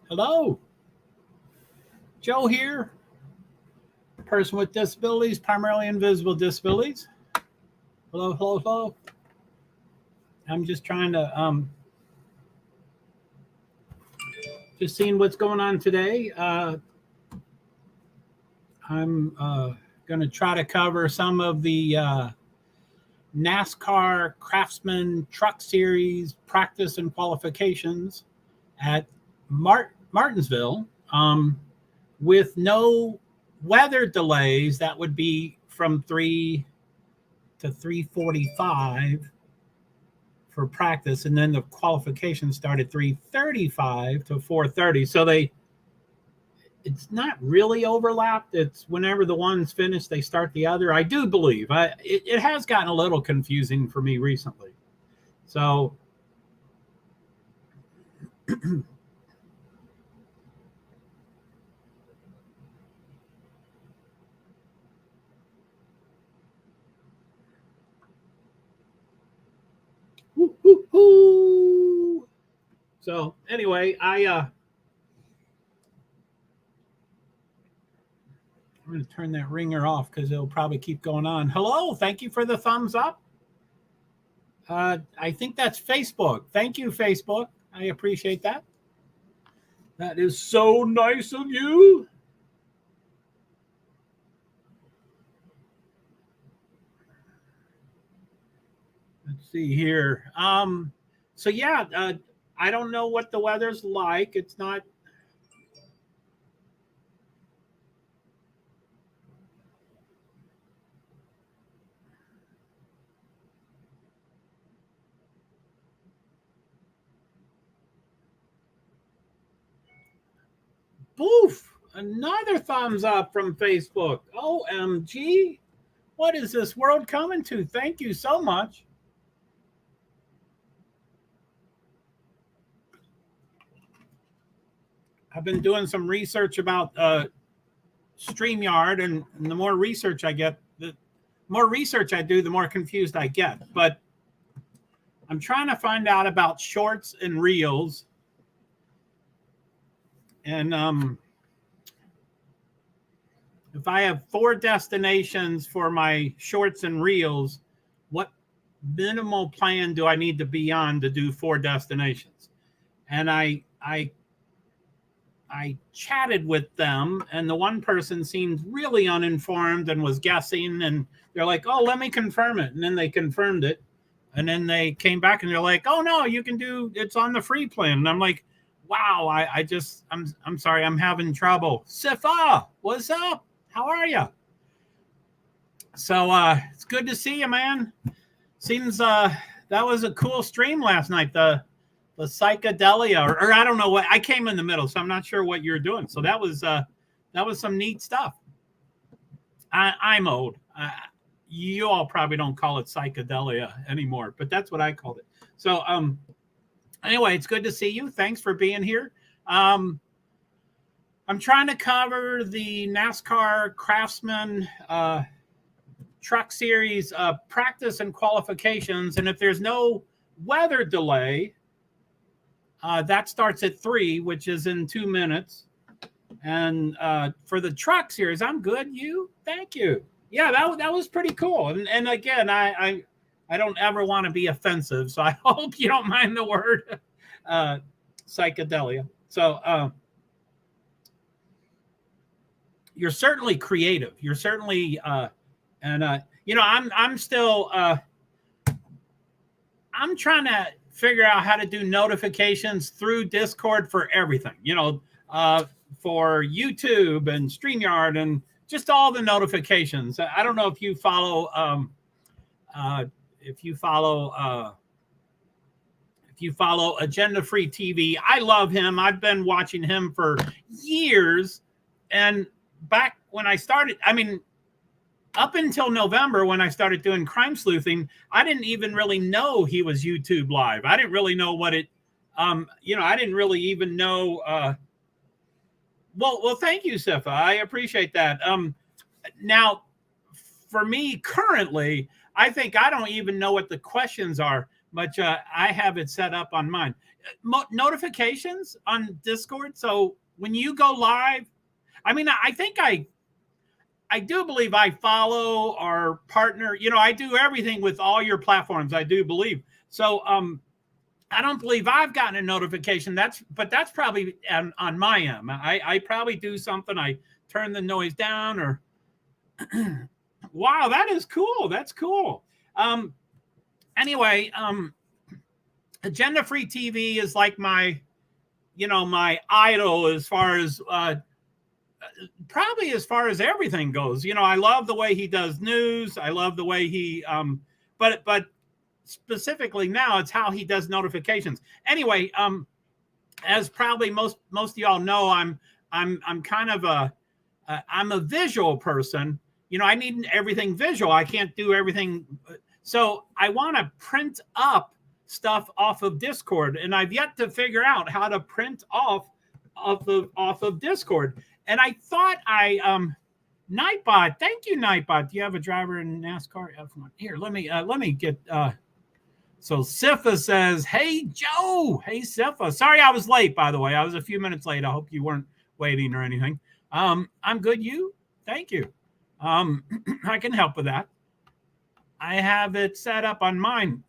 Hello. Joe here. Person with disabilities, primarily invisible disabilities. Hello, hello, hello. I'm just trying to just seeing what's going on today. I'm going to try to cover some of the NASCAR Craftsman Truck Series practice and qualifications at Martinsville with no weather delays. That would be from 3 to 3:45 for practice, and then the qualifications start at 3:35 to 4:30. So it's not really overlapped. It's whenever the one's finished, they start the other. I do believe it has gotten a little confusing for me recently. So so anyway, I'm going to turn that ringer off because it'll probably keep going on. Hello, thank you for the thumbs up. I think that's Facebook. Thank you, Facebook. I appreciate that. That is so nice of you. Let's see here. So yeah, I don't know what the weather's like. It's not. Boof! Another thumbs up from Facebook. OMG. What is this world coming to? Thank you so much. I've been doing some research about StreamYard, and the more research I get, the more research I do, the more confused I get. But I'm trying to find out about shorts and reels. And if I have 4 destinations for my shorts and reels, what minimal plan do I need to be on to do 4 destinations? And I chatted with them, and the one person seemed really uninformed and was guessing, and they're like, oh, let me confirm it. And then they confirmed it. And then they came back and they're like, oh no, you can do, it's on the free plan. And I'm like, wow, I'm sorry, I'm having trouble. Sifa, what's up? How are you? So it's good to see you, man. Seems that was a cool stream last night. The psychedelia, or I don't know what, I came in the middle, so I'm not sure what you're doing. So that was some neat stuff. I'm old. You all probably don't call it psychedelia anymore, but that's what I called it. So anyway, it's good to see you. Thanks for being here. I'm trying to cover the NASCAR Craftsman Truck Series practice and qualifications, and if there's no weather delay, that starts at 3, which is in 2 minutes. And for the truck series, I'm good. You? Thank you. Yeah, that was pretty cool. And again, I don't ever want to be offensive, so I hope you don't mind the word psychedelia. So you're certainly creative. You're certainly I'm still I'm trying to figure out how to do notifications through Discord for everything, for YouTube and StreamYard and just all the notifications. I don't know if you follow Agenda Free TV. I love him. I've been watching him for years. And back when I started, up until November, when I started doing crime sleuthing, I didn't even really know he was YouTube Live. I didn't really know what it, I didn't really even know. Well, thank you, Sifa. I appreciate that. Now, for me currently, I think I don't even know what the questions are. but I have it set up on mine. Notifications on Discord. So when you go live, I mean, I think I do believe I follow our partner. You know, I do everything with all your platforms. I do believe. So I don't believe I've gotten a notification. That's probably on my end. I probably do something. I turn the noise down or. Wow, that is cool. That's cool. Anyway, Agenda Free TV is like my idol as far as probably as far as everything goes. You know, I love the way he does news. I love the way he but specifically now it's how he does notifications. Anyway, as probably most of y'all know, I'm kind of I'm a visual person. You know, I need everything visual. I can't do everything. So I want to print up stuff off of Discord, and I've yet to figure out how to print off of Discord. And I thought Nightbot, thank you, Nightbot. Do you have a driver in NASCAR? Here, let me get. So Sifa says, "Hey Joe, hey Sifa. Sorry I was late. By the way, I was a few minutes late. I hope you weren't waiting or anything. I'm good. You? Thank you. I can help with that. I have it set up on mine.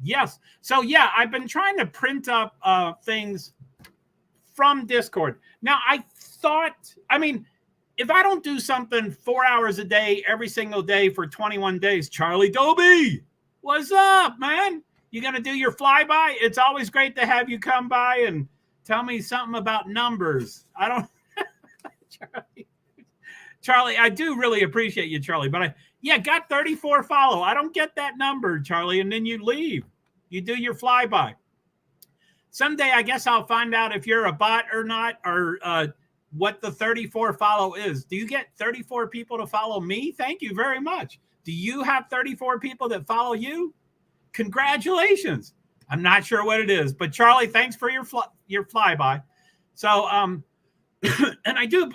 Yes. So yeah, I've been trying to print up things from Discord. Now I thought, I mean, if I don't do something 4 hours a day, every single day for 21 days, Charlie Doby, what's up, man? You going to do your flyby? It's always great to have you come by and tell me something about numbers. I don't, Charlie, I do really appreciate you, Charlie, but got 34 follow. I don't get that number, Charlie, and then you leave. You do your flyby. Someday, I guess I'll find out if you're a bot or not, or what the 34 follow is. Do you get 34 people to follow me? Thank you very much. Do you have 34 people that follow you? Congratulations. I'm not sure what it is, but Charlie, thanks for your flyby. So, and I do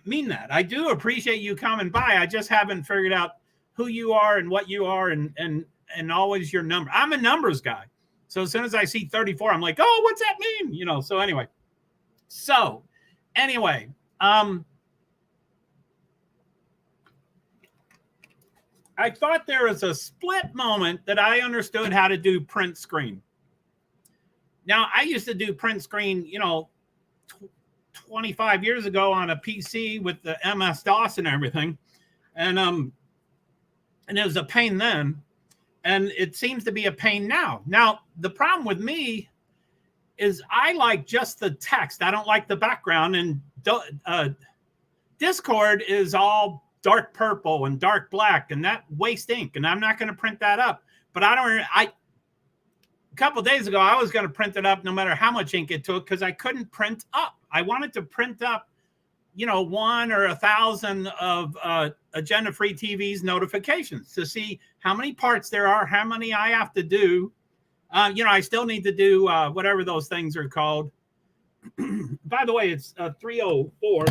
mean that. I do appreciate you coming by. I just haven't figured out who you are and what you are and always your number. I'm a numbers guy. So as soon as I see 34, I'm like, oh, what's that mean? You know, so anyway. I thought there was a split moment that I understood how to do print screen. Now, I used to do print screen, 25 years ago on a PC with the MS-DOS and everything. And it was a pain then. And it seems to be a pain now. Now, the problem with me is I like just the text. I don't like the background. And Discord is all dark purple and dark black, and that waste ink. And I'm not going to print that up. But a couple of days ago, I was going to print it up no matter how much ink it took because I couldn't print up. I wanted to print up, 1 or 1,000 of Agenda Free TV's notifications to see how many parts there are, how many I have to do. I still need to do whatever those things are called. By the way, it's 304.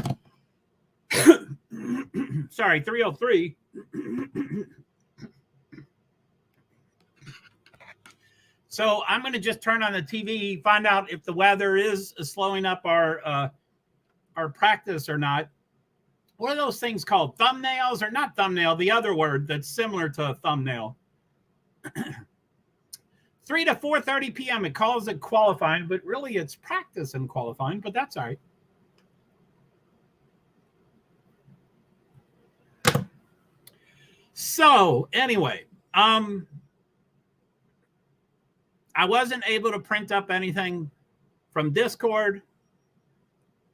Sorry, 303. So I'm going to just turn on the TV, find out if the weather is slowing up our practice or not. What are those things called? Thumbnails or not thumbnail? The other word that's similar to a thumbnail. 3 to 4:30 p.m. It calls it qualifying, but really it's practice and qualifying, but that's all right. So anyway, I wasn't able to print up anything from Discord.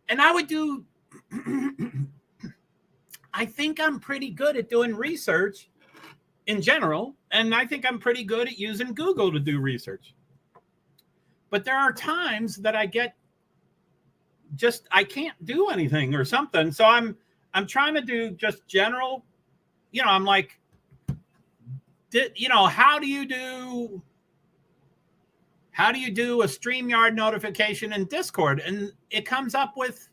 And I would do, I think I'm pretty good at doing research in general. And I think I'm pretty good at using Google to do research. But there are times that I can't do anything or something. So I'm trying to do just general, I'm like, how do you do a StreamYard notification in Discord? And it comes up with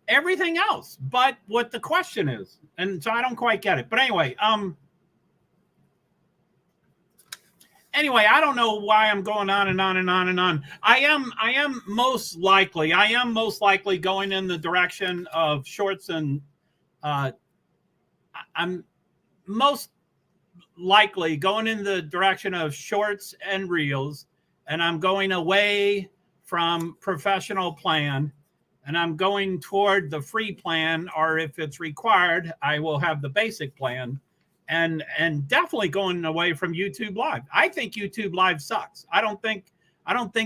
everything else but what the question is. And so I don't quite get it. But anyway, anyway, I don't know why I'm going on and on and on and on. I am most likely going in the direction of shorts, and I'm most likely going in the direction of shorts and reels, and I'm going away from professional plan, and I'm going toward the free plan, or if it's required, I will have the basic plan, and definitely going away from YouTube Live. I think YouTube Live sucks. I don't think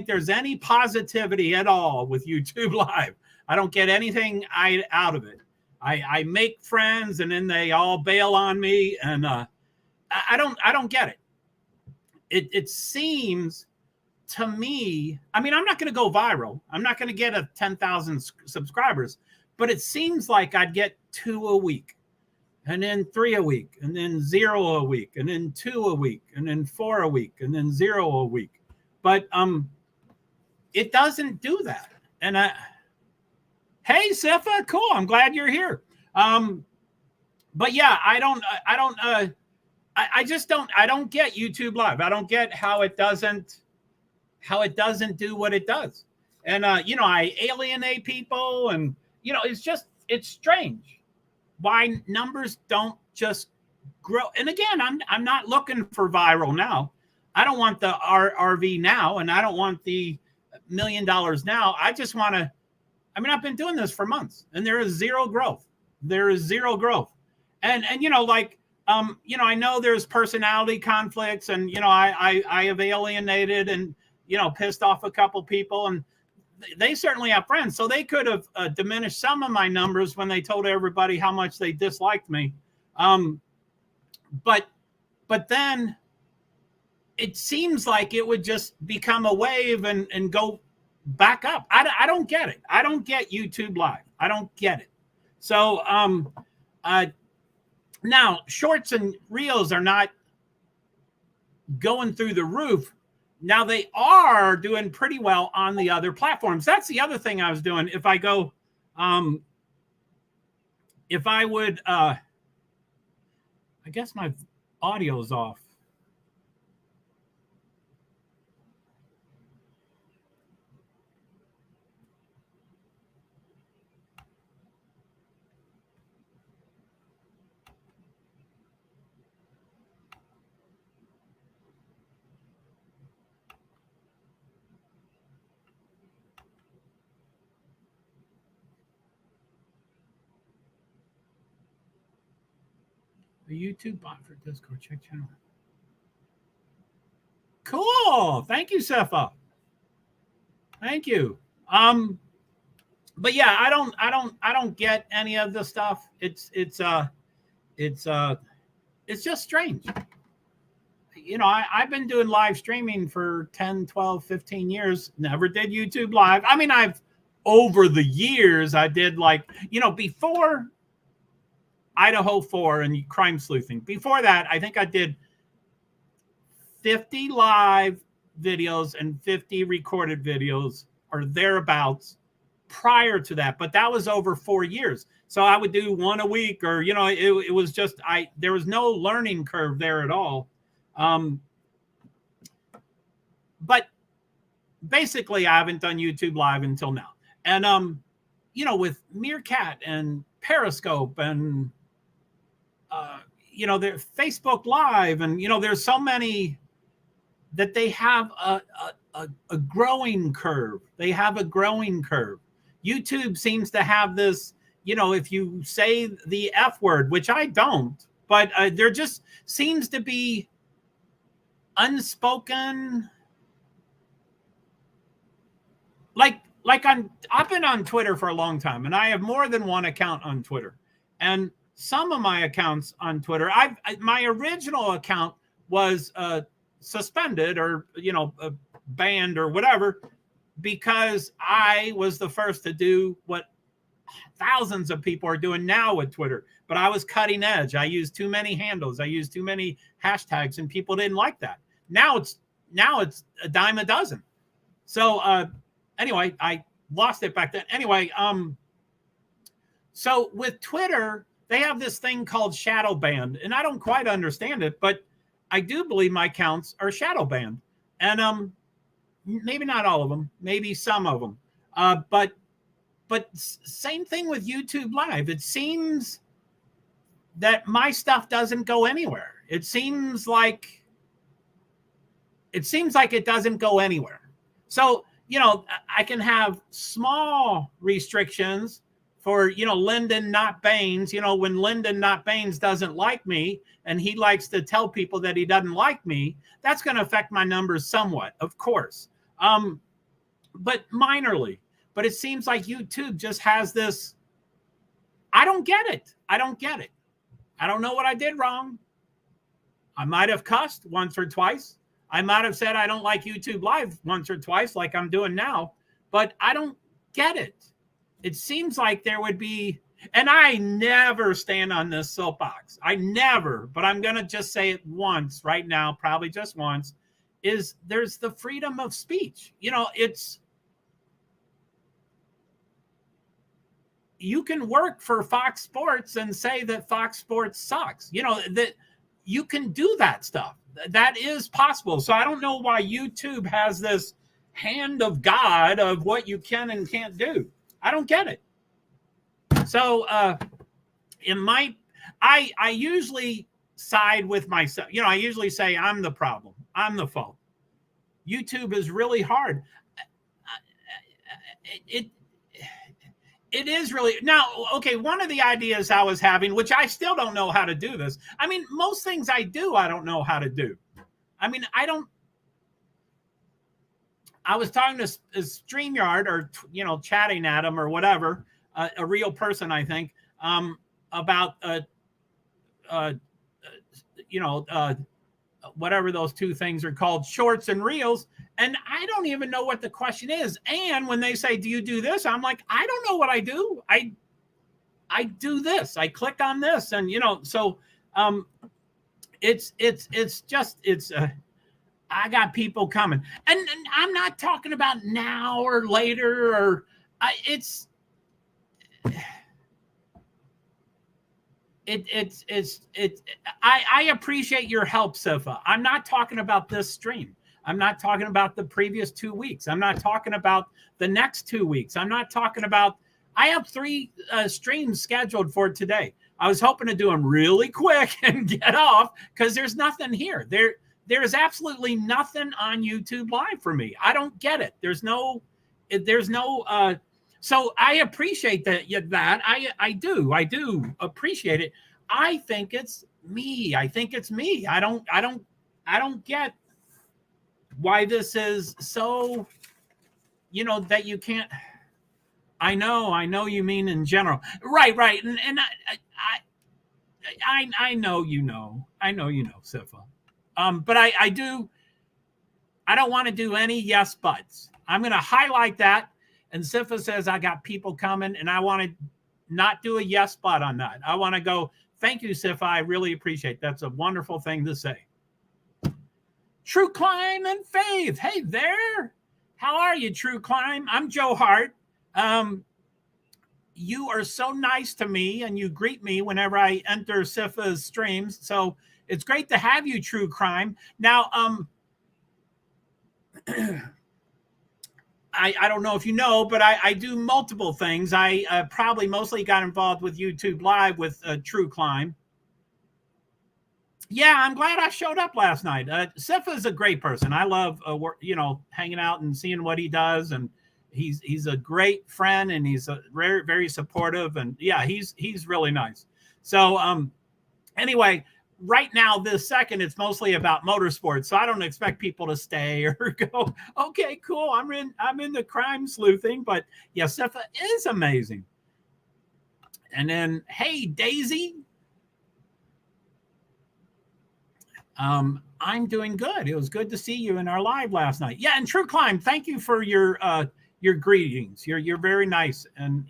there's any positivity at all with YouTube Live. I don't get anything out of it. I make friends and then they all bail on me, and I don't get it. It seems to me, I mean, I'm not going to go viral. I'm not going to get 10,000 subscribers, but it seems like I'd get 2 a week, and then 3 a week, and then 0 a week, and then 2 a week, and then 4 a week, and then 0 a week. But it doesn't do that. And hey, Sifa, cool. I'm glad you're here. But yeah, I don't get YouTube Live. I don't get how it doesn't do what it does. And I alienate people, and it's strange why numbers don't just grow. And again, I'm not looking for viral now. I don't want the RV now, and I don't want the $1 million now. I just want to. I mean, I've been doing this for months, and there is zero growth. There is zero growth, and I know there's personality conflicts, and I have alienated and pissed off a couple people, and they certainly have friends, so they could have diminished some of my numbers when they told everybody how much they disliked me. But then it seems like it would just become a wave and go back up. I don't get it. I don't get YouTube Live. I don't get it. So now shorts and reels are not going through the roof. Now they are doing pretty well on the other platforms. That's the other thing I was doing. If I go, if I would, I guess my audio's off. The YouTube bot for Discord. Check channel. Cool. Thank you, Sefa. Thank you. But yeah, I don't get any of the stuff. It's just strange. I've been doing live streaming for 10, 12, 15 years. Never did YouTube Live. I mean, over the years, I did before Idaho 4 and crime sleuthing. Before that, I think I did 50 live videos and 50 recorded videos or thereabouts prior to that. But that was over 4 years. So I would do 1 a week, or, it was just, there was no learning curve there at all. But basically I haven't done YouTube Live until now. And, with Meerkat and Periscope and, their Facebook Live, and there's so many that they have a growing curve. They have a growing curve. YouTube seems to have this, if you say the F word, which I don't, but there just seems to be unspoken, I've been on Twitter for a long time, and I have more than one account on Twitter. And some of my accounts on Twitter, my original account was suspended or banned or whatever, because I was the first to do what thousands of people are doing now with Twitter. But I was cutting edge. I used too many handles. I used too many hashtags, and people didn't like that. Now it's a dime a dozen. So anyway, I lost it back then. Anyway, so with Twitter, they have this thing called shadow ban, and I don't quite understand it, but I do believe my accounts are shadow banned, and maybe not all of them, maybe some of them. But same thing with YouTube Live. It seems that my stuff doesn't go anywhere. It seems like it doesn't go anywhere. So, I can have small restrictions for, Lyndon Not Baines. When Lyndon Not Baines doesn't like me and he likes to tell people that he doesn't like me, that's going to affect my numbers somewhat, of course. But minorly. But it seems like YouTube just has this. I don't get it. I don't know what I did wrong. I might have cussed once or twice. I might have said I don't like YouTube Live once or twice like I'm doing now, but I don't get it. It seems like there would be, and I never stand on this soapbox. I never, but I'm going to just say it once right now, probably just once, is there's the freedom of speech. You can work for Fox Sports and say that Fox Sports sucks. That you can do that stuff. That is possible. So I don't know why YouTube has this hand of God of what you can and can't do. I don't get it. So I usually side with myself. I usually say I'm the problem. I'm the fault. YouTube is really hard. It is really now. Okay, one of the ideas I was having, which I still don't know how to do this. I mean, most things I do, I don't know how to do. I mean, I was talking to StreamYard or chatting at him or whatever, a real person, I think, about whatever those two things are called, shorts and reels. And I don't even know what the question is. And when they say, do you do this? I'm like, I don't know what I do. I do this. I click on this. And, so I got people coming. And I'm not talking about now or later or I appreciate your help, Sifa. I'm not talking about this stream. I'm not talking about the previous 2 weeks. I'm not talking about the next 2 weeks. I'm not talking about, I have 3 streams scheduled for today. I was hoping to do them really quick and get off because there's nothing here. There is absolutely nothing on YouTube Live for me. I don't get it. There's no, so I appreciate that. I do appreciate it. I think it's me. I don't get why this is so, that you can't. I know you mean in general. Right. And I know, Sifa. But I don't want to do any yes buts. I'm going to highlight that. And Sifa says, I got people coming, and I want to not do a yes but on that. I want to go, thank you, Sifa. I really appreciate it. That's a wonderful thing to say. True Climb and Faith. Hey there. How are you, True Climb? I'm JoeHart. You are so nice to me, and you greet me whenever I enter Sifa's streams. So it's great to have you, True Crime. Now, I don't know if you know, but I do multiple things. I probably mostly got involved with YouTube Live with True Climb. Yeah, I'm glad I showed up last night. Sifa is a great person. I love, hanging out and seeing what he does. And he's a great friend, and he's a very, very supportive. And yeah, he's really nice. So anyway, right now, this second, it's mostly about motorsports. So I don't expect people to stay or go, okay, cool. I'm in the crime sleuthing. But yeah, Sifa is amazing. And then, hey, Daisy. I'm doing good. It was good to see you in our live last night. Yeah, and True Climb, thank you for your greetings. You're very nice. And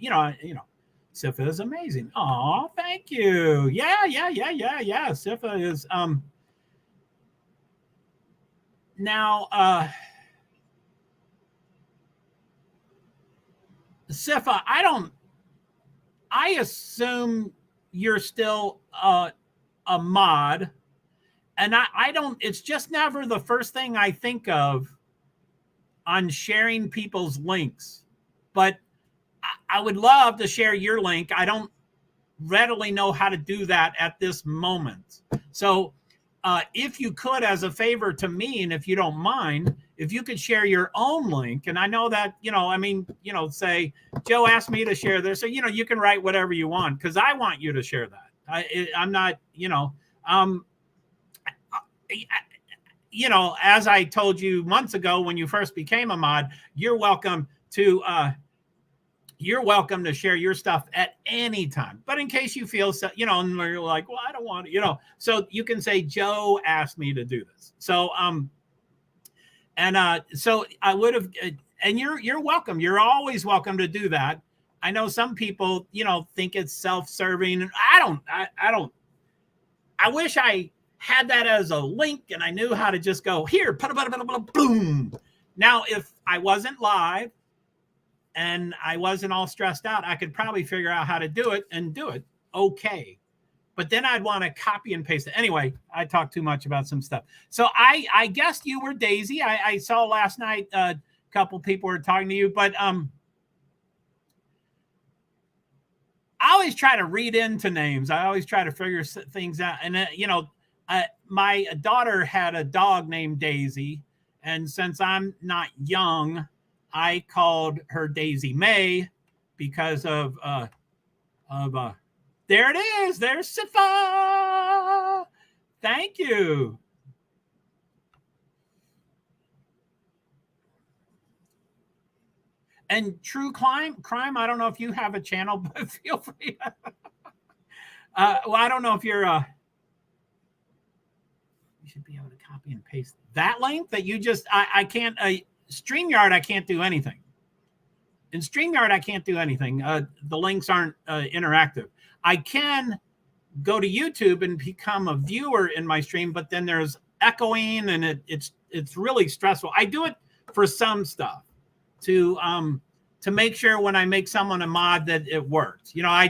Sifa is amazing. Oh, thank you. Yeah. Sifa is now Sifa, I assume you're still a mod. And I don't, it's just never the first thing I think of on sharing people's links. But I would love to share your link. I don't readily know how to do that at this moment. So if you could, as a favor to me, and if you don't mind, if you could share your own link, and I know that, I mean, say, Joe asked me to share this, so, you can write whatever you want, because I want you to share that. I'm not, as I told you months ago when you first became a mod, you're welcome to share your stuff at any time. But in case you feel so, and you're like, well, I don't want to, so you can say, Joe asked me to do this. So so I would have, and you're welcome. You're always welcome to do that. I know some people, think it's self-serving. I wish I had that as a link and I knew how to just go here, boom. Now, if I wasn't live and I wasn't all stressed out, I could probably figure out how to do it and do it okay. But then I'd want to copy and paste it. Anyway, I talked too much about some stuff. So I guessed you were Daisy. I saw last night a couple people were talking to you, but I always try to read into names. I always try to figure things out. And, my daughter had a dog named Daisy. And since I'm not young, I called her Daisy May because of there it is. There's Sifa. Thank you. And True Crime, I don't know if you have a channel, but feel free. Well, I don't know if you're you should be able to copy and paste that link that you just, I can't, StreamYard, I can't do anything. In StreamYard, I can't do anything. The links aren't interactive. I can go to YouTube and become a viewer in my stream, but then there's echoing and it's really stressful. I do it for some stuff to make sure when I make someone a mod that it works. Then I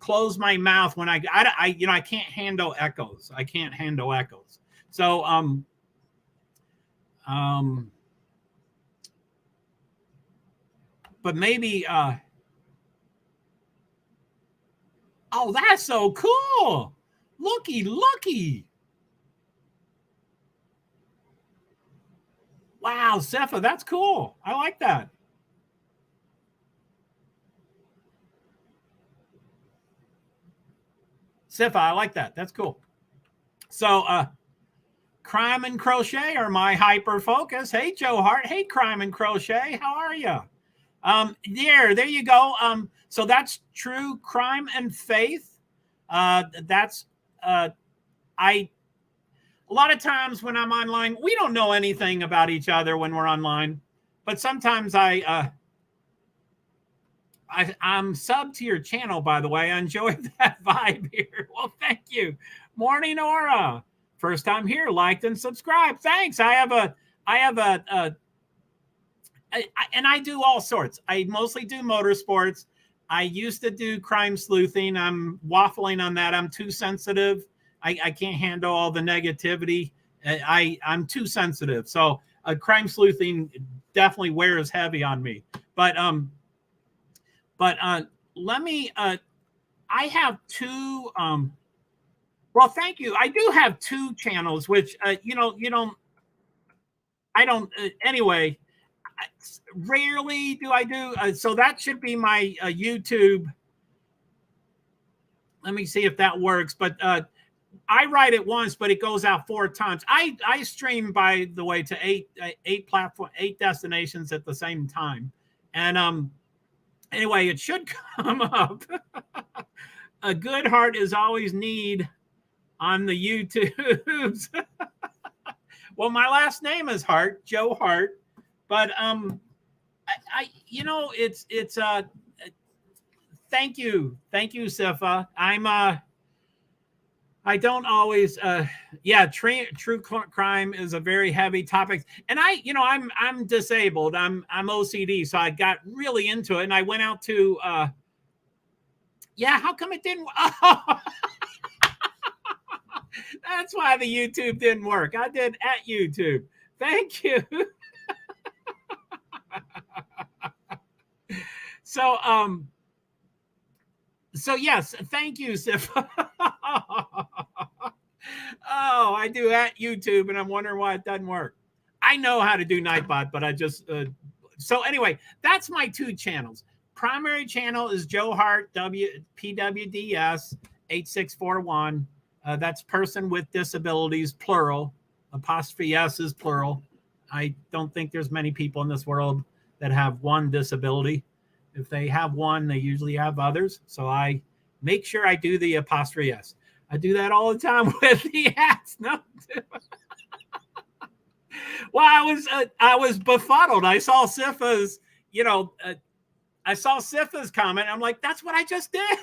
close my mouth when I can't handle echoes. I can't handle echoes. So but maybe oh, that's so cool. Looky. Wow, Cepha, that's cool. I like that. Cepha, I like that. That's cool. So Crime and Crochet are my hyper focus. Hey, JoeHart. Hey, Crime and Crochet. How are you? There you go. So that's True Crime and Faith. That's a lot of times when I'm online, we don't know anything about each other when we're online, but sometimes I'm subbed to your channel, by the way. I enjoy that vibe here. Well, thank you. Morning, Aura. First time here, liked and subscribed. Thanks. And I do all sorts. I mostly do motorsports. I used to do crime sleuthing. I'm waffling on that. I'm too sensitive. I can't handle all the negativity. I'm too sensitive. So crime sleuthing definitely wears heavy on me. But let me, I have two, well, thank you. I do have two channels, which, anyway, rarely do I do. So that should be my YouTube. Let me see if that works. But I write it once, but it goes out 4 times. I stream, by the way, to 8 destinations at the same time. And anyway, it should come up. A good heart is always need on the YouTubes. Well, my last name is Hart, JoeHart, but it's thank you, Sifa. I don't always, true crime is a very heavy topic. And I'm disabled. I'm OCD. So I got really into it. And I went out to, how come it didn't? Oh. That's why the YouTube didn't work. I did at YouTube. Thank you. So, so yes, thank you, Sif. Oh, I do at YouTube, and I'm wondering why it doesn't work. I know how to do Nightbot, but I just so anyway, that's my two channels. Primary channel is JoeHart PwD's 8641. That's person with disabilities, plural. Apostrophe S is plural. I don't think there's many people in this world that have one disability. If they have one, they usually have others. So I make sure I do the apostrophe S. I do that all the time with the ads. No. Well, I was befuddled. I saw Sifa's, I saw Sifa's comment. I'm like, that's what I just did.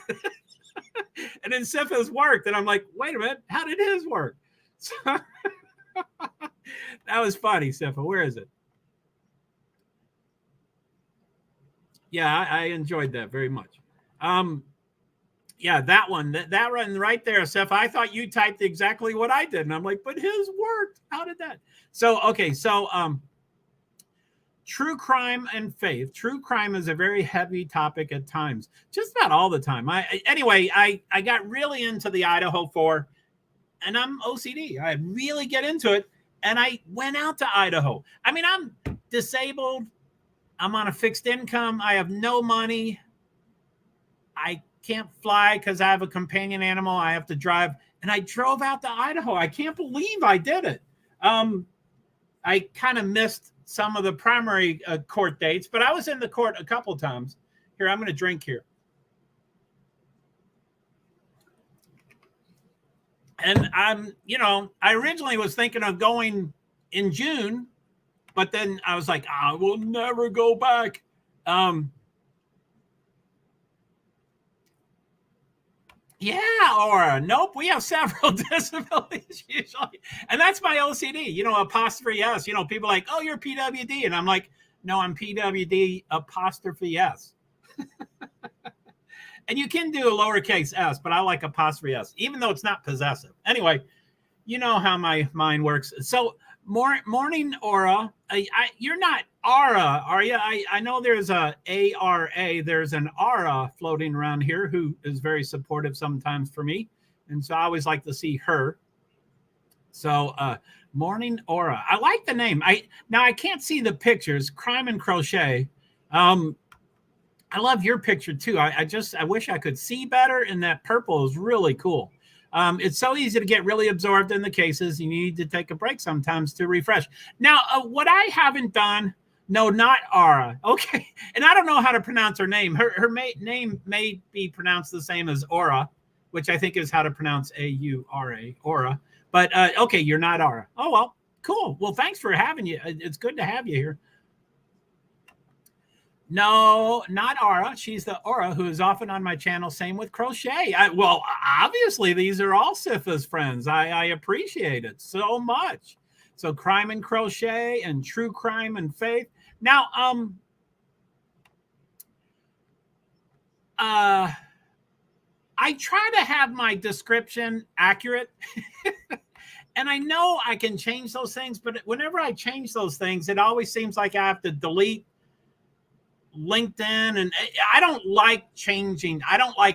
And then Sifa's worked. And I'm like, wait a minute. How did his work? So, that was funny, Sifa. Where is it? Yeah, I enjoyed that very much. Yeah, that one right there, Seth. I thought you typed exactly what I did. And I'm like, but his worked. How did that? So, okay. So, true crime and faith. True crime is a very heavy topic at times, just about all the time. I got really into the Idaho 4, and I'm OCD. I really get into it. And I went out to Idaho. I mean, I'm disabled. I'm on a fixed income. I have no money. I can't fly because I have a companion animal. I have to drive. And I drove out to Idaho. I can't believe I did it. I kind of missed some of the primary court dates, but I was in the court a couple times. Here, I'm going to drink here. And I originally was thinking of going in June, but then I was like, I will never go back. Yeah, or nope, we have several disabilities usually. And that's my OCD, apostrophe S. People are like, oh, you're PwD. And I'm like, no, I'm PwD apostrophe S. And you can do a lowercase s, but I like apostrophe S, even though it's not possessive. Anyway, you know how my mind works. So morning aura, you're not Aura, are you? I know there's a ARA. There's an Aura floating around here who is very supportive sometimes for me. And so I always like to see her. So Morning Aura. I like the name. Now I can't see the pictures. Crime and Crochet. I love your picture too. I wish I could see better, and that purple is really cool. It's so easy to get really absorbed in the cases. You need to take a break sometimes to refresh. Now, what I haven't done, no, not Aura. Okay. And I don't know how to pronounce her name. Her name may be pronounced the same as Aura, which I think is how to pronounce A-U-R-A, Aura. But, okay, you're not Aura. Oh, well, cool. Well, thanks for having you. It's good to have you here. No, not Aura. She's the Aura who is often on my channel. Same with Crochet. Well, obviously, these are all Sifa's friends. I appreciate it so much. So Crime and Crochet and True Crime and Faith. Now, I try to have my description accurate. And I know I can change those things, but whenever I change those things, it always seems like I have to delete LinkedIn, and I don't like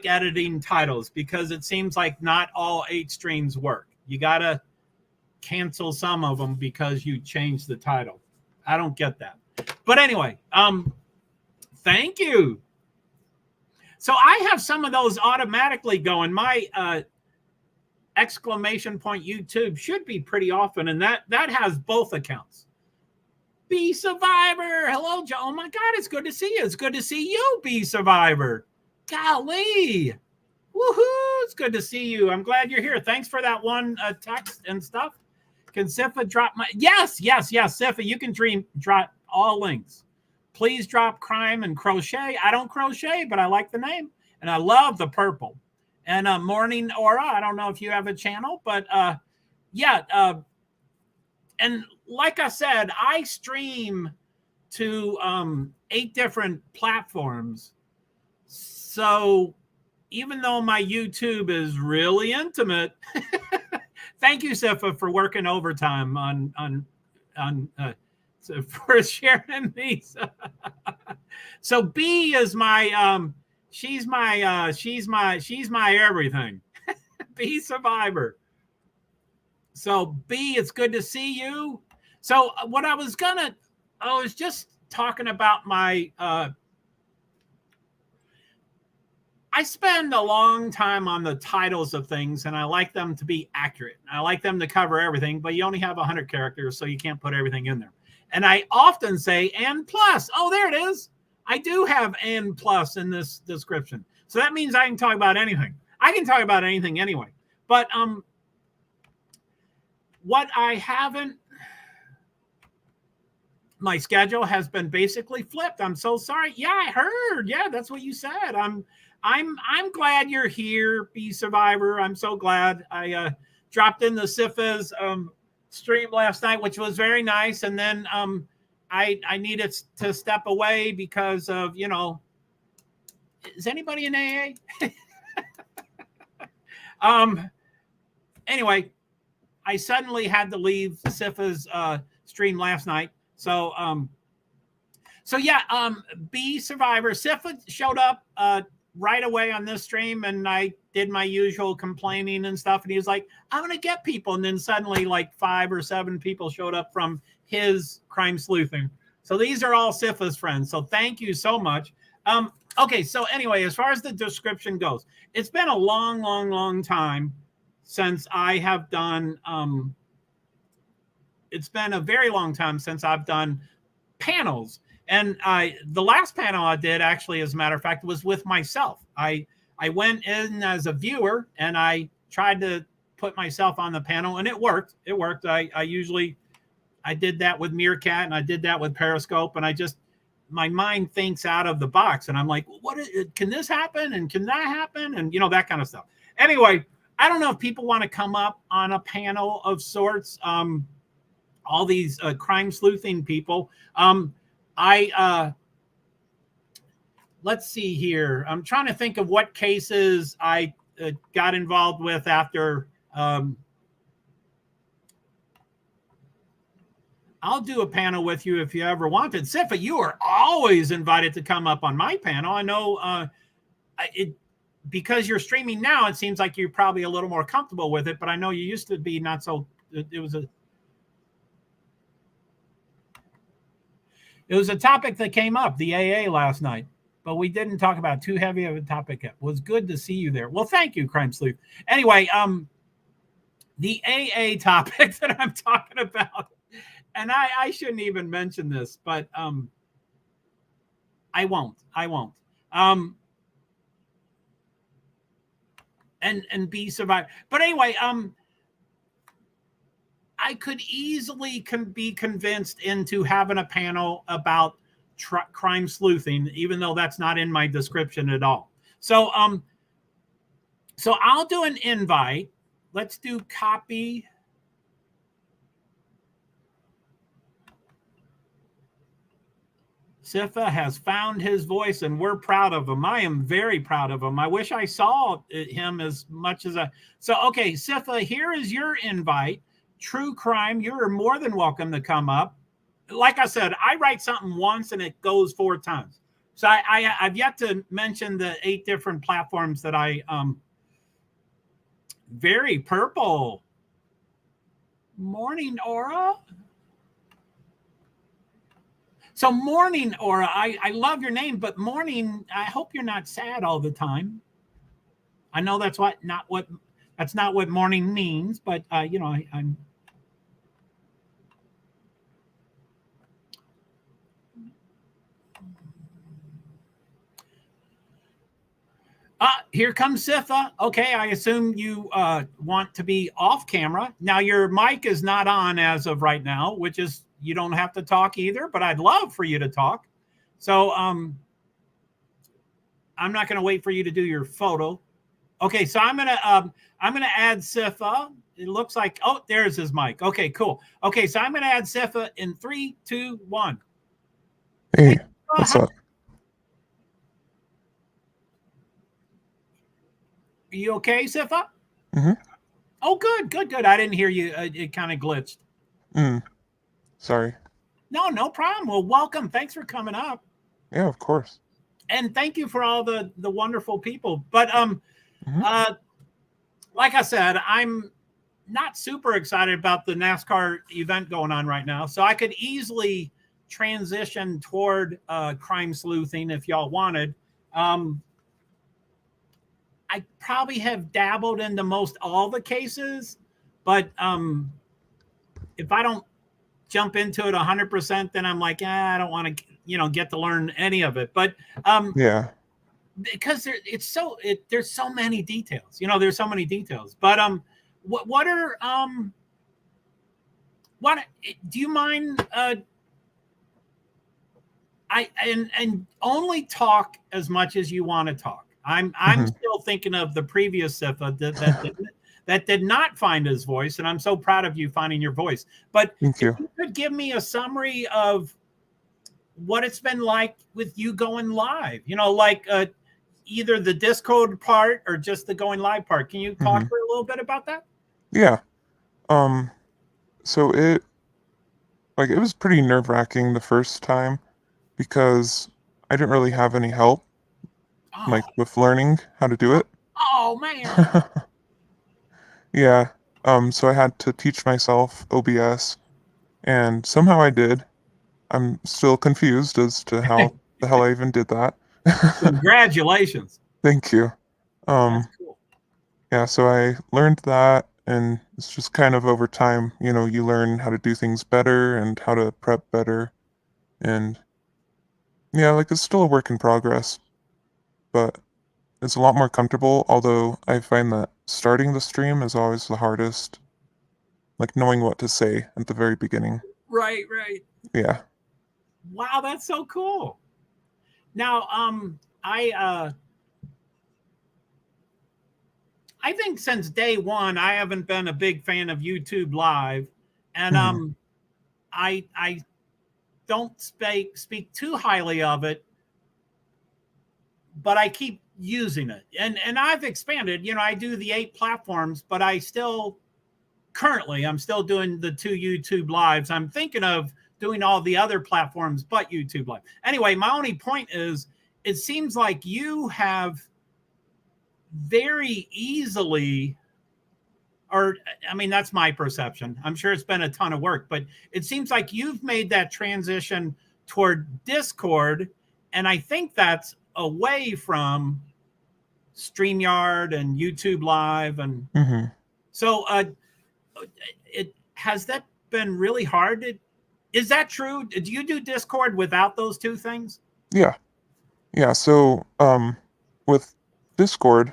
editing titles because it seems like not all 8 streams work. You got to cancel some of them because you changed the title. I don't get that. But anyway, thank you. So I have some of those automatically going. My exclamation point YouTube should be pretty often, and that has both accounts. Be Survivor. Hello, Joe. Oh my God, it's good to see you. It's good to see you, Be Survivor. Golly. Woohoo. It's good to see you. I'm glad you're here. Thanks for that one text and stuff. Can Sifa drop my... Yes. Sifa, you can drop all links. Please drop Crime and Crochet. I don't crochet, but I like the name. And I love the purple. And Morning Aura. I don't know if you have a channel, but yeah. And like I said, I stream to 8 different platforms. So even though my YouTube is really intimate, thank you, Sifa, for working overtime for sharing these. So B is my she's my everything. B survivor. So B, it's good to see you. So what I was just talking about my I spend a long time on the titles of things, and I like them to be accurate. I like them to cover everything, but you only have 100 characters, so you can't put everything in there. And I often say N plus. Oh, there it is. I do have N plus in this description. So that means I can talk about anything. I can talk about anything anyway. But what I haven't, my schedule has been basically flipped. I'm so sorry. Yeah, I heard. Yeah, that's what you said. I'm glad you're here, B Survivor. I'm so glad. I dropped in the Sifa's stream last night, which was very nice, and then I needed to step away because of, you know, is anybody in AA? Anyway, I suddenly had to leave Sifa's stream last night. So yeah, B Survivor, Sifa showed up right away on this stream, and I did my usual complaining and stuff, and he was like, I'm gonna get people, and then suddenly like 5 or 7 people showed up from his crime sleuthing. So these are all Sifa's friends, so thank you so much. Okay, so anyway, as far as the description goes, it's been a long time since I have done it's been a very long time since I've done panels. And the last panel I did, actually, as a matter of fact, was with myself. I went in as a viewer, and I tried to put myself on the panel, and it worked. It worked. I did that with Meerkat, and I did that with Periscope, and my mind thinks out of the box, and I'm like, can this happen? And can that happen? And, you know, that kind of stuff. Anyway, I don't know if people want to come up on a panel of sorts. All these crime sleuthing people. Let's see here. I'm trying to think of what cases I got involved with after. I'll do a panel with you if you ever wanted. Sifa, you are always invited to come up on my panel. I know because you're streaming now, it seems like you're probably a little more comfortable with it, but I know you used to be not so. It was a topic that came up, the AA last night, but we didn't talk about too heavy of a topic. It was good to see you there. Well, thank you, Crime Sleuth. Anyway, the AA topic that I'm talking about, and I shouldn't even mention this, but I won't. And be survived. But anyway, I could easily be convinced into having a panel about crime sleuthing, even though that's not in my description at all. So I'll do an invite. Let's do copy. Sifa has found his voice, and we're proud of him. I am very proud of him. I wish I saw him as much as So, okay, Sifa, here is your invite. True crime, you're more than welcome to come up. Like I said, I write something once and it goes 4 times. So I've yet to mention the 8 different platforms that I very purple. Morning Aura. So Morning Aura, I love your name, but morning, I hope you're not sad all the time. I know that's not what morning means, but you know, I'm here comes Sifa. Okay, I assume you want to be off camera. Now your mic is not on as of right now, which is you don't have to talk either, but I'd love for you to talk. So I'm not going to wait for you to do your photo. Okay, so I'm gonna add Sifa. It looks like, oh, there's his mic. Okay, cool. Okay, so I'm gonna add Sifa in 3, 2, 1. Hey, what's up? Are you okay, Sifa? Mm-hmm. Oh, good, good, good. I didn't hear you. It kind of glitched. Sorry. No problem. Well, welcome. Thanks for coming up. Yeah, of course. And thank you for all the wonderful people. But Mhm. like I said, I'm not super excited about the NASCAR event going on right now. So I could easily transition toward crime sleuthing if y'all wanted. I probably have dabbled into most all the cases, but if I don't jump into it 100%, then I'm like, I don't want to, get to learn any of it. But Yeah. because there's so many details. There's so many details. But what are what do you mind? And only talk as much as you want to talk. I'm Mhm. still thinking of the previous SIFA that did not find his voice, and I'm so proud of you finding your voice. But Thank if you. you could give me a summary of what it's been like with you going live, like either the Discord part or just the going live part. Can you talk Mhm. for a little bit about that? Yeah. Um, so it was pretty nerve-wracking the first time because I didn't really have any help, Oh, like, with learning how to do it. oh man. Yeah. So I had to teach myself OBS, and somehow I did. I'm still confused as to how the hell I even did that. Congratulations. Thank you. That's Um, cool. yeah, so I learned that, and it's just kind of over time, you learn how to do things better and how to prep better. And yeah, like it's still a work in progress, but it's a lot more comfortable. Although I find that starting the stream is always the hardest, like knowing what to say at the very beginning. Right, right. Yeah. Wow, that's so cool. Now, I think since day one, I haven't been a big fan of YouTube Live, and Hmm. I don't speak too highly of it, but I keep using it, and I've expanded. I do the 8 platforms, but I'm still doing the 2 YouTube Lives. I'm thinking of doing all the other platforms but YouTube Live. Anyway, my only point is, it seems like you have very easily, or I mean, that's my perception. I'm sure it's been a ton of work, but it seems like you've made that transition toward Discord. And I think that's away from StreamYard and YouTube Live. And Hmm. so it has that been really hard? Is that true? Do you do Discord without those two things? Yeah. Yeah. So, with Discord,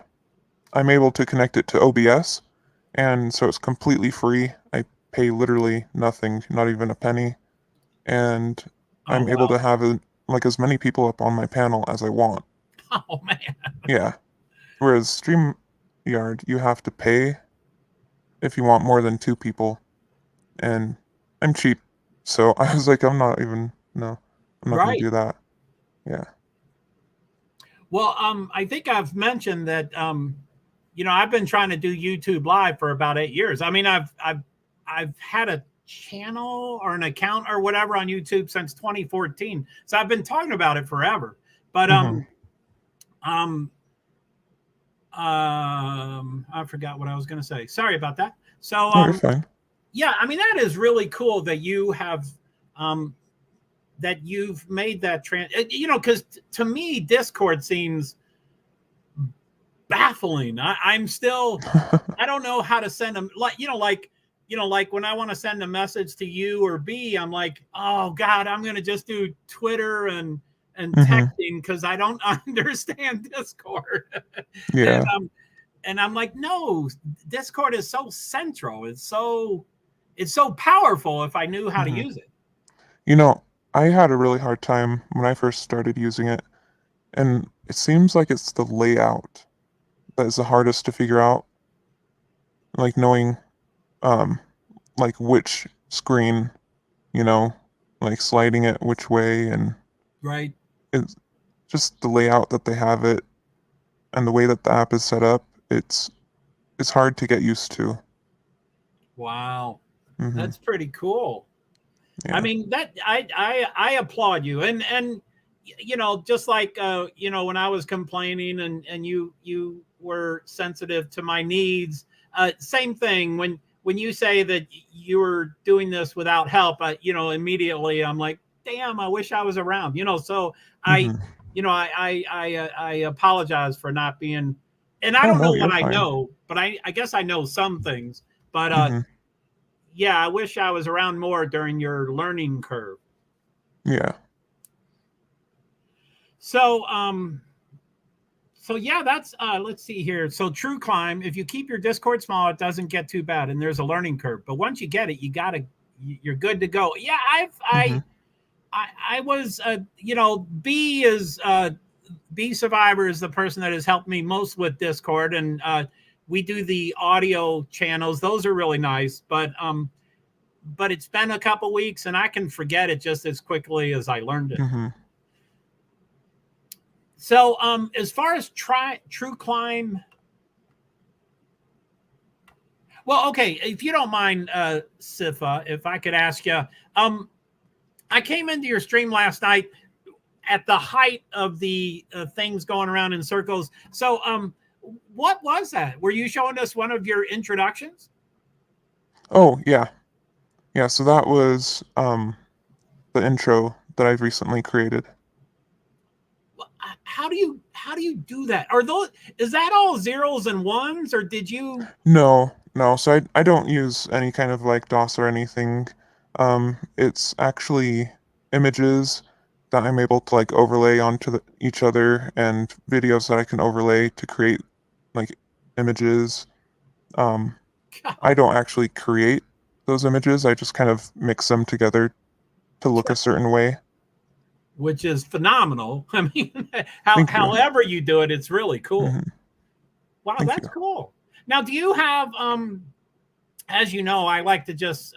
I'm able to connect it to OBS, and so it's completely free. I pay literally nothing, not even a penny, and Oh, I'm able wow. to have like as many people up on my panel as I want. Oh, man. Yeah. Whereas StreamYard, you have to pay if you want more than 2 people, and I'm cheap, so I was like, no, I'm not gonna Right. do that. Yeah. Well, I think I've mentioned that I've been trying to do YouTube Live for about 8 years. I mean, I've had a channel or an account or whatever on YouTube since 2014. So I've been talking about it forever. But Mhm. um I forgot what I was going to say. Sorry about that. So No, you're fine. yeah, I mean, that is really cool that you have um that you've made that because to me Discord seems baffling. I'm still, I don't know how to send them, like when I want to send a message to you or B, I'm like, oh God, I'm gonna just do Twitter and Mhm. texting because I don't understand Discord. and Yeah. and I'm like, no, Discord is so central. It's so powerful if I knew how to Mhm. use it. You know, I had a really hard time when I first started using it, and it seems like it's the layout that is the hardest to figure out, like knowing, um, like which screen, you know, like sliding it which way, and Right. it's just the layout that they have it and the way that the app is set up. It's hard to get used to. Wow. Mm-hmm. That's pretty cool. I Yeah. mean, that I applaud you. And you know, just like you know, when I was complaining and you were sensitive to my needs, same thing when you say that you were doing this without help, you know, immediately I'm like, damn, I wish I was around. You know, so I Mm-hmm. you know, I apologize for not being, and I Oh don't no, know you're what I fine. know, but I guess I know some things. But Mm-hmm. yeah, I wish I was around more during your learning curve. Yeah. So so yeah, that's let's see here. So true climb, if you keep your Discord small, it doesn't get too bad and there's a learning curve. But once you get it, you're good to go. Yeah, Mm-hmm. I was you know, B Survivor is the person that has helped me most with Discord, and we do the audio channels. Those are really nice, but it's been a couple weeks and I can forget it just as quickly as I learned it. Mm-hmm. So, as far as true climb, well, okay, if you don't mind, Sifa, if I could ask you, um, I came into your stream last night at the height of the things going around in circles. So, what was that? Were you showing us one of your introductions? Oh yeah. Yeah. So that was the intro that I've recently created. How do you do that? Are those, is that all zeros and ones, or did you? No, no. So I don't use any kind of like DOS or anything. It's actually images that I'm able to like overlay onto each other and videos that I can overlay to create like images. Um, I don't actually create those images. I just kind of mix them together to look a certain way. Which is phenomenal. I mean, Thank you. however you do it, it's really cool. Hmm. Wow, Thank that's you. cool. Now, do you have as you know, I like to just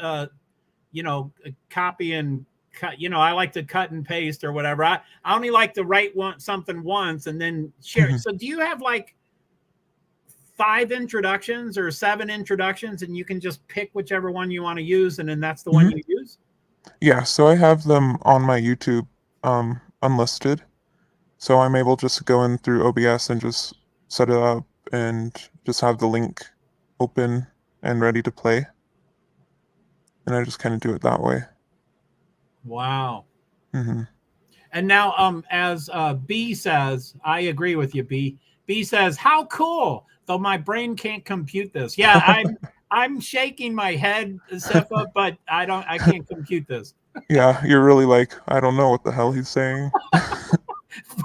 you know, copy and cut, you know, I like to cut and paste or whatever. I only like to write something once and then share it. Hmm. So do you have like 5 introductions or 7 introductions and you can just pick whichever one you want to use and then that's the one Hmm. you use? Yeah, so I have them on my YouTube unlisted. So I'm able just to go in through OBS and just set it up and just have the link open and ready to play. And I just kind of do it that way. Wow. Hmm. And now, as B says, I agree with you, B. B says, "How cool!" Though my brain can't compute this. Yeah, I'm shaking my head, Sefa, but I can't compute this. Yeah, you're really like, I don't know what the hell he's saying.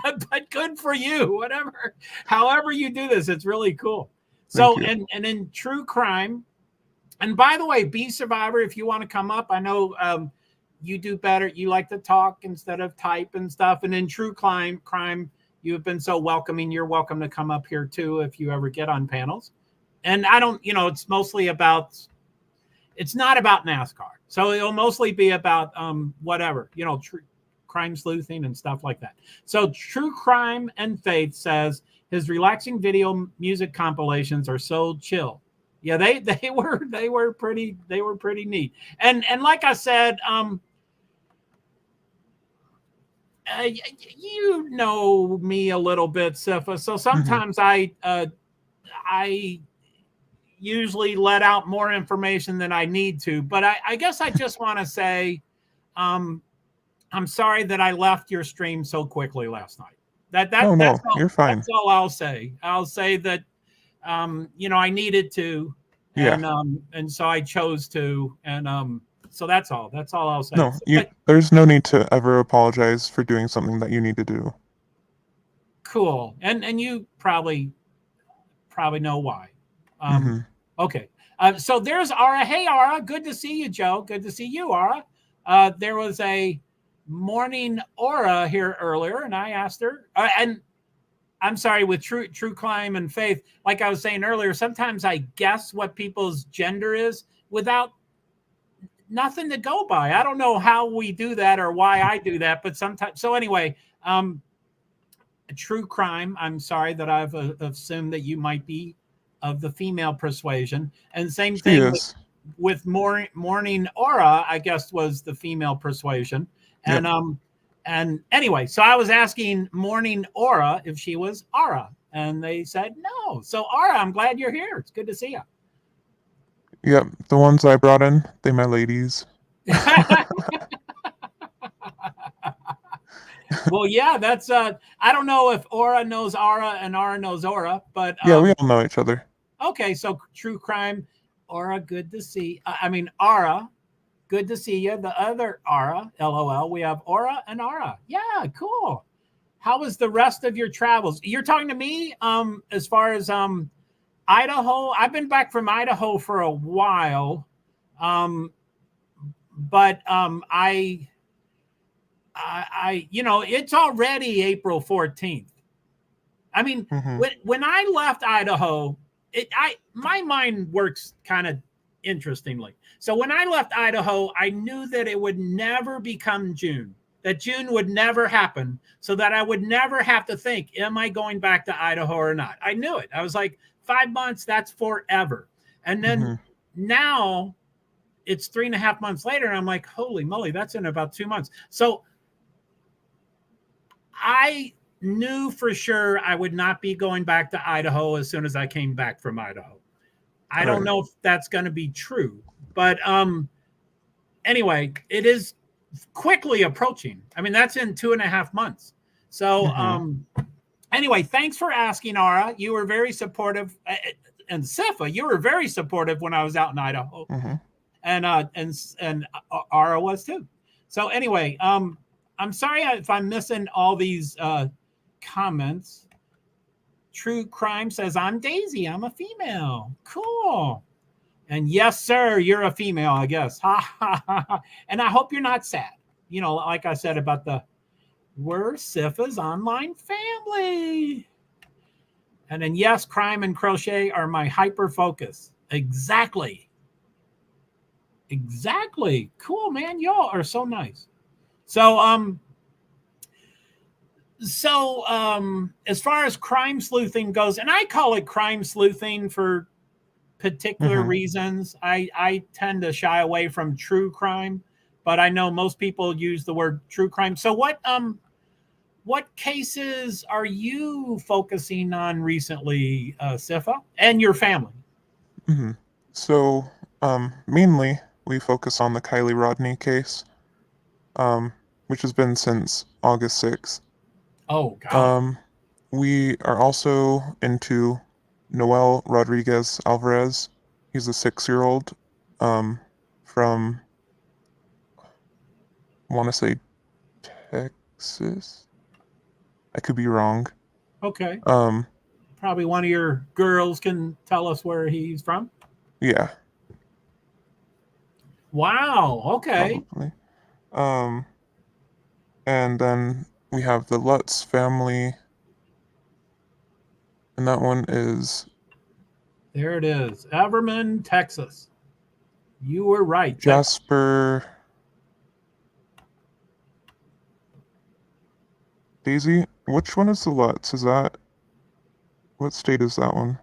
But good for you. Whatever, however you do this, it's really cool. Thank So, you. and in true crime, and by the way, B Survivor, if you want to come up, I know you do better. You like to talk instead of type and stuff. And in true crime, you have been so welcoming. You're welcome to come up here too if you ever get on panels. And I don't, you know, it's mostly about. It's not about NASCAR, so it'll mostly be about whatever, you know, true crime sleuthing and stuff like that. So True Crime and Faith says his relaxing video music compilations are so chill. Yeah, they were pretty neat. And like I said, you know me a little bit, Sifa. So Hmm. sometimes I usually let out more information than I need to. But I guess I just want to say, um, I'm sorry that I left your stream so quickly last night. Oh no, you're fine. That's all I'll say. I'll say that you know, I needed to, Yeah. and so I chose to, and so that's all. That's all I'll say. No, But there's no need to ever apologize for doing something that you need to do. cool, and you probably know why. Um, Hmm. okay. So there's Ara. Hey, Ara. Good to see you, Joe. Good to see you, Ara. There was a morning aura here earlier, and I asked her, and I'm sorry, with true climb and faith, like I was saying earlier, sometimes I guess what people's gender is without nothing to go by. I don't know how we do that or why I do that, but sometimes. So anyway, true crime. I'm sorry that I've assumed that you might be of the female persuasion, and same She thing with is. with morning aura, I guess was the female persuasion. And Yep. and anyway, so I was asking morning aura if she was Aura, and they said no. So Aura, I'm glad you're here. It's good to see you. Yep. The ones I brought in, they my ladies. Well, yeah, that's I don't know if Aura knows Aura and Aura knows Aura, but Yeah, we all know each other. okay, so true crime, Aura, good to see. I mean, Aura, good to see you. The other Aura, LOL. We have Aura and Aura. Yeah, cool. How was the rest of your travels? You're talking to me, as far as Idaho. I've been back from Idaho for a while, but you know, it's already April 14th. I mean, Mm-hmm. when I left Idaho, my mind works kind of interestingly. So when I left Idaho, I knew that it would never become June, that June would never happen, so that I would never have to think, am I going back to Idaho or not? I knew it. I was like, 5 months, that's forever. And then Mm-hmm. now it's 3.5 months later, and I'm like, holy moly, that's in about 2 months. So I knew for sure I would not be going back to Idaho as soon as I came back from Idaho. I don't Right. know if that's going to be true, but anyway, it is quickly approaching. I mean, that's in 2.5 months. So Mm-hmm. anyway, thanks for asking, Ara. You were very supportive, and Sifa, you were very supportive when I was out in Idaho, Mm-hmm. and Ara was too. So anyway, I'm sorry if I'm missing all these comments. True Crime says, I'm Daisy. I'm a female. Cool. And yes, sir, you're a female, I guess. Ha, ha, ha, ha. And I hope you're not sad. You know, like I said about we're Sifa's online family. And then, yes, crime and crochet are my hyper focus. Exactly. Exactly. Cool, man. Y'all are so nice. So, as far as crime sleuthing goes, and I call it crime sleuthing for particular Mm-hmm. reasons. I tend to shy away from true crime, but I know most people use the word true crime. So what cases are you focusing on recently, Sifa, and your family? Mm-hmm. So, mainly we focus on the Kylie Rodney case, which has been since August 6th. Oh God. Um, we are also into Noel Rodriguez Alvarez. He's a 6-year-old, um, from, I want to say Texas. I could be wrong. Okay. Um, Probably one of your girls can tell us where he's from. yeah, Wow. Okay. probably. Um, and then we have the Lutz family, and that one is There it is. Everman, Texas. You were right. Jasper. Daisy, which one is the Lutz? Is that, what state is that one?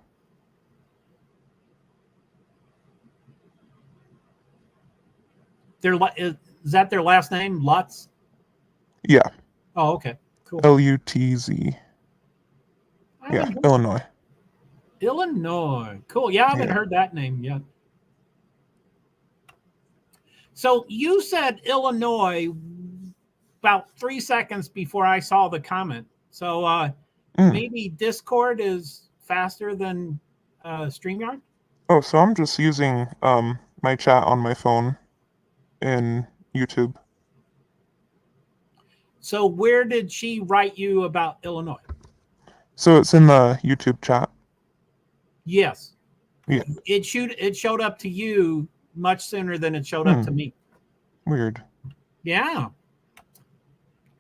Is that their last name? Lutz? Yeah, Oh, okay. Cool. Lutz. I Yeah, haven't heard Illinois. Illinois. Cool. Yeah, I haven't Yeah. heard that name yet. So you said Illinois about 3 seconds before I saw the comment. So Mm. maybe Discord is faster than StreamYard? Oh, so I'm just using my chat on my phone in YouTube. So where did she write you about Illinois? So it's in the YouTube chat. Yes. Yeah. It showed up to you much sooner than it showed up to Hmm. me. Weird. Yeah.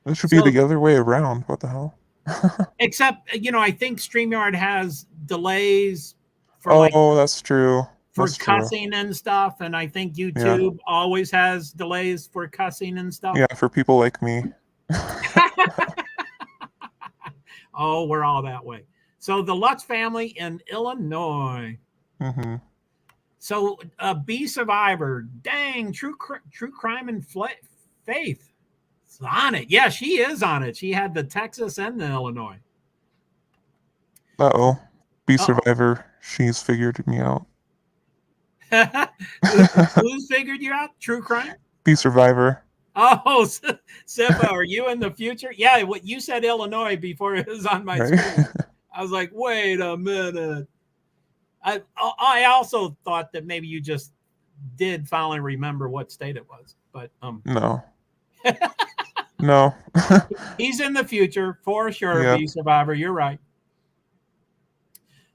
It should be So the other way around. What the hell? except, I think StreamYard has delays for Oh, that's true. for That's true. cussing and stuff, and I think Yeah. YouTube always has delays for cussing and stuff. Yeah, for people like me. Oh, we're all that way. So the Lutz family in Illinois. Mm-hmm. So, B Survivor, dang, true crime and faith. It's on it. Yeah, she is on it. She had the Texas and the Illinois. Uh-oh. B Uh-oh. Survivor, she's figured me out. Who's figured you out? True crime? B Survivor. Oh, Sifa, are you in the future? Yeah, what you said Illinois before it was on my screen. I was like, wait a minute. I also thought that maybe you just did finally remember what state it was, but no. No. He's in the future for sure. Yep. B Survivor, you're right.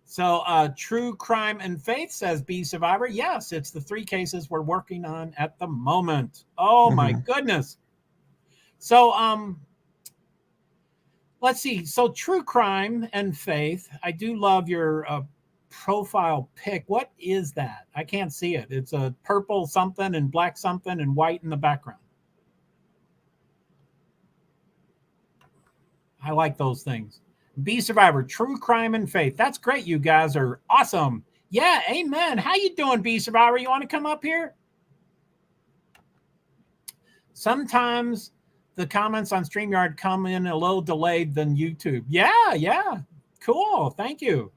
So True Crime and Faith says B Survivor. Yes, it's the 3 cases we're working on at the moment. Oh my goodness. So let's see. So True Crime and Faith. I do love your profile pic. What is that? I can't see it. It's a purple something and black something and white in the background. I like those things. B Survivor, True Crime and Faith. That's great. You guys are awesome. Yeah, amen. How you doing, B Survivor? You want to come up here? Sometimes the comments on StreamYard come in a little delayed than YouTube. Yeah. Cool. Thank you.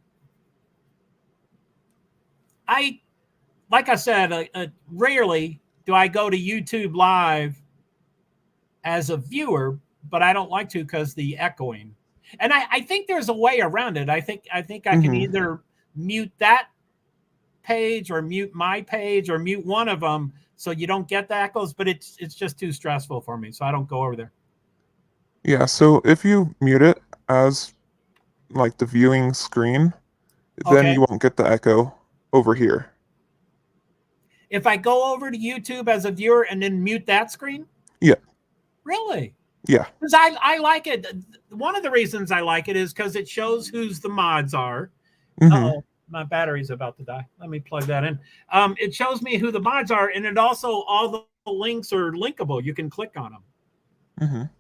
Like I said, rarely do I go to YouTube Live as a viewer, but I don't like to because the echoing. And I think there's a way around it. I think I can either mute that page or mute my page or mute one of them so you don't get the echoes, but it's just too stressful for me, so I don't go over there. Yeah, so if you mute it as like the viewing screen, then you won't get the echo over here. If I go over to YouTube as a viewer and then mute that screen? Yeah. Really? Yeah. Because I like it. One of the reasons I like it is because it shows who's the mods are. Uh-oh, my battery's about to die. Let me plug that in. It shows me who the mods are, and it also, all the links are linkable. You can click on them.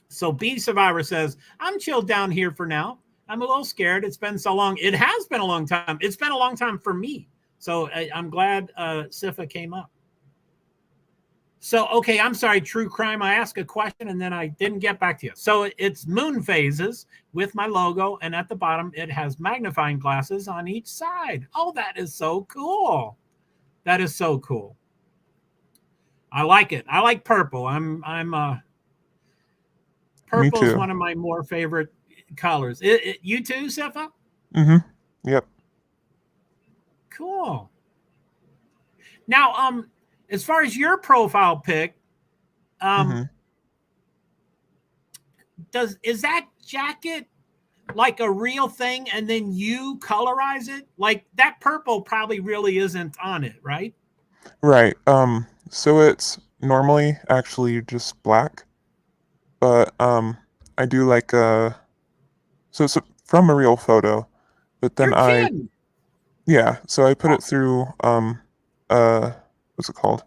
So B Survivor says, I'm chilled down here for now. I'm a little scared. It's been so long. It has been a long time. It's been a long time for me. So I'm glad Sifa came up. So, okay, I'm sorry, True Crime. I asked a question and then I didn't get back to you. So it's moon phases with my logo, and at the bottom it has magnifying glasses on each side. Oh, that is so cool. That is so cool. I like it. I like purple. Purple is one of my more favorite colors. You too, Sifa? Yep. Cool. Now, as far as your profile pic, is that jacket like a real thing and then you colorize it? Like that purple probably really isn't on it, right? Right. So it's normally actually just black, but I do like so it's from a real photo, but then so I put it through what's it called?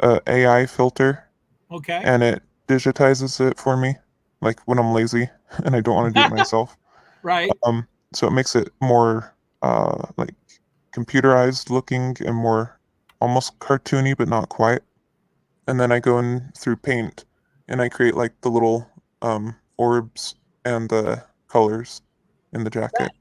AI filter. Okay. And it digitizes it for me, like when I'm lazy and I don't want to do it myself. Right. So it makes it more like computerized looking and more almost cartoony, but not quite. And then I go in through Paint and I create like the little orbs and the colors in the jacket.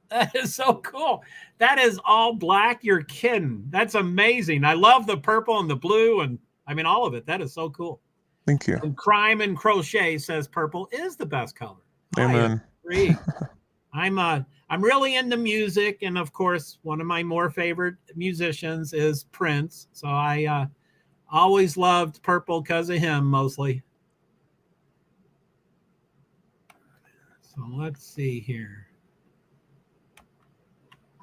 That is so cool. That is all black. You're kidding. That's amazing. I love the purple and the blue, and I mean all of it. That is so cool. Thank you. And Crime and Crochet says purple is the best color. Amen. I agree. I'm really into music, and of course, one of my more favorite musicians is Prince. So I always loved purple because of him, mostly. So let's see here.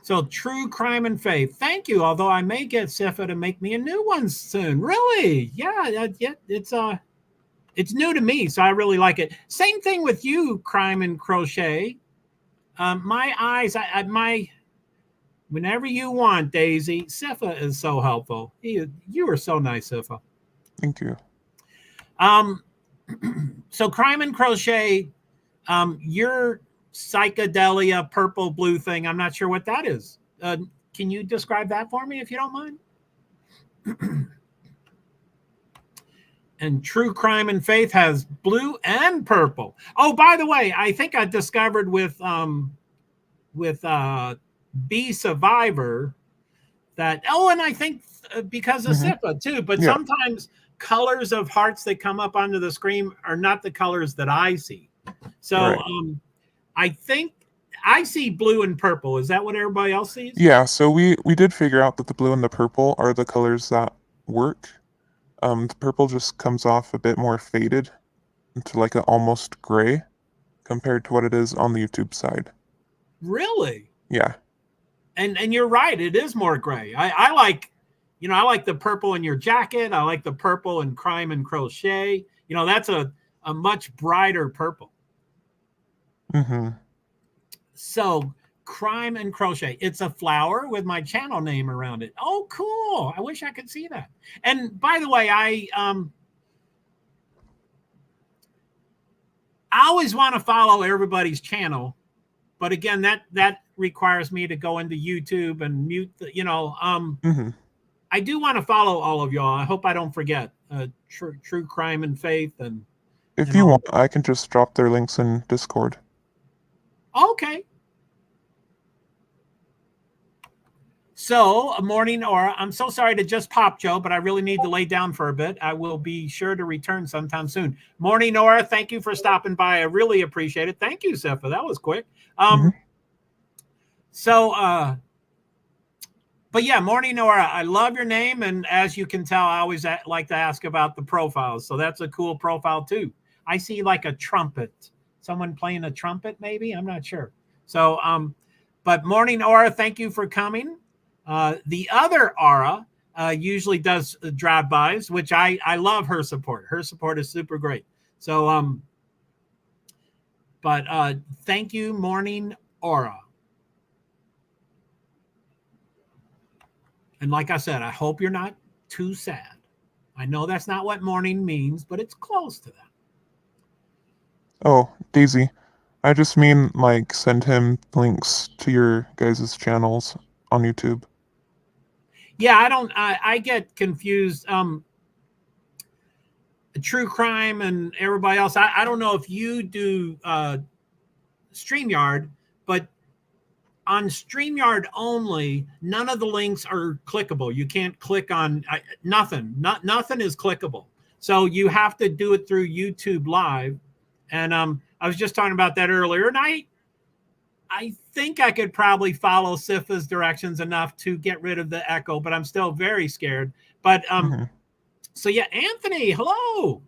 So True Crime and Faith. Thank you. Although I may get Sifa to make me a new one soon. Really? Yeah. It's new to me, so I really like it. Same thing with you, Crime and Crochet. My eyes, whenever you want, Daisy. Sifa is so helpful. You are so nice, Sifa. Thank you. So Crime and Crochet, your psychedelia purple blue thing, I'm not sure what that is. Can Can you describe that for me if you don't mind? And True Crime and Faith has blue and purple. Oh, by the way, I think I discovered with Be Survivor that, and I think because of SIPA too, but sometimes colors of hearts that come up onto the screen are not the colors that I see. So I think I see blue and purple. Is that what everybody else sees? Yeah, so we did figure out that the blue and the purple are the colors that work. The purple just comes off a bit more faded into like an almost gray compared to what it is on the YouTube side. Really? Yeah. And you're right, it is more gray. I like, I like the purple in your jacket. I like the purple in Crime and Crochet. That's a much brighter purple. So Crime and Crochet, it's a flower with my channel name around it. Oh, cool. I wish I could see that. And by the way, I always want to follow everybody's channel, but again, that requires me to go into YouTube and mute the, I do want to follow all of y'all. I hope I don't forget True Crime and Faith. And if you want, I can just drop their links in Discord. Okay. So, morning, Aura. I'm so sorry to just pop, Joe, but I really need to lay down for a bit. I will be sure to return sometime soon. Morning, Aura. Thank you for stopping by. I really appreciate it. Thank you, Sefa. That was quick. But yeah, morning, Aura. I love your name. And as you can tell, I always like to ask about the profiles. So that's a cool profile too. I see like a trumpet. Someone playing a trumpet, maybe? I'm not sure. So, but morning, Aura. Thank you for coming. The other Aura usually does drive-bys, which I love her support. Her support is super great. So, but thank you, morning, Aura. And like I said, I hope you're not too sad. I know that's not what morning means, but it's close to that. Oh, Daisy. I just mean, like, send him links to your guys' channels on YouTube. Yeah, I get confused. True Crime and everybody else. I don't know if you do StreamYard, but on StreamYard only, none of the links are clickable. You can't click on nothing. Nothing is clickable. So you have to do it through YouTube Live. And I was just talking about that earlier. And I think I could probably follow Sifa's directions enough to get rid of the echo, but I'm still very scared. But so yeah, Anthony, hello.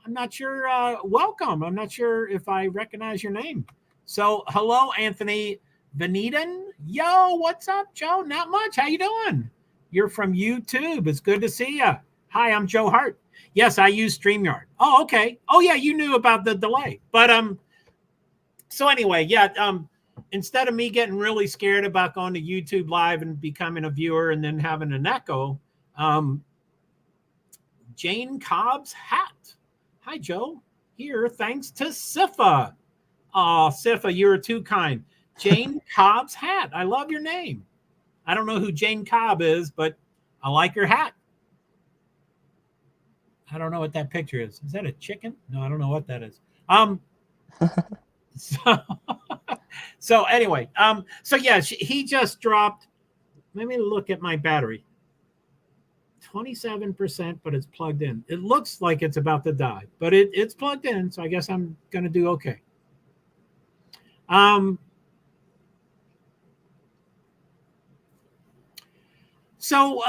I'm not sure. Welcome. I'm not sure if I recognize your name. So hello, Anthony Veneden. Yo, what's up, Joe? Not much. How you doing? You're from YouTube. It's good to see you. Hi, I'm JoeHart. Yes, I use StreamYard. Oh, okay. Oh yeah, you knew about the delay. But so anyway, yeah, instead of me getting really scared about going to YouTube Live and becoming a viewer and then having an echo, Jane Cobb's hat. Hi, Joe. Here, thanks to Sifa. Oh, Sifa, you were too kind. Jane Cobb's hat. I love your name. I don't know who Jane Cobb is, but I like your hat. I don't know what that picture is. Is that a chicken? No, I don't know what that is. So anyway, so yeah, he just dropped. Let me look at my battery. 27%, but it's plugged in. It looks like it's about to die, but it's plugged in, so I guess I'm gonna do okay. So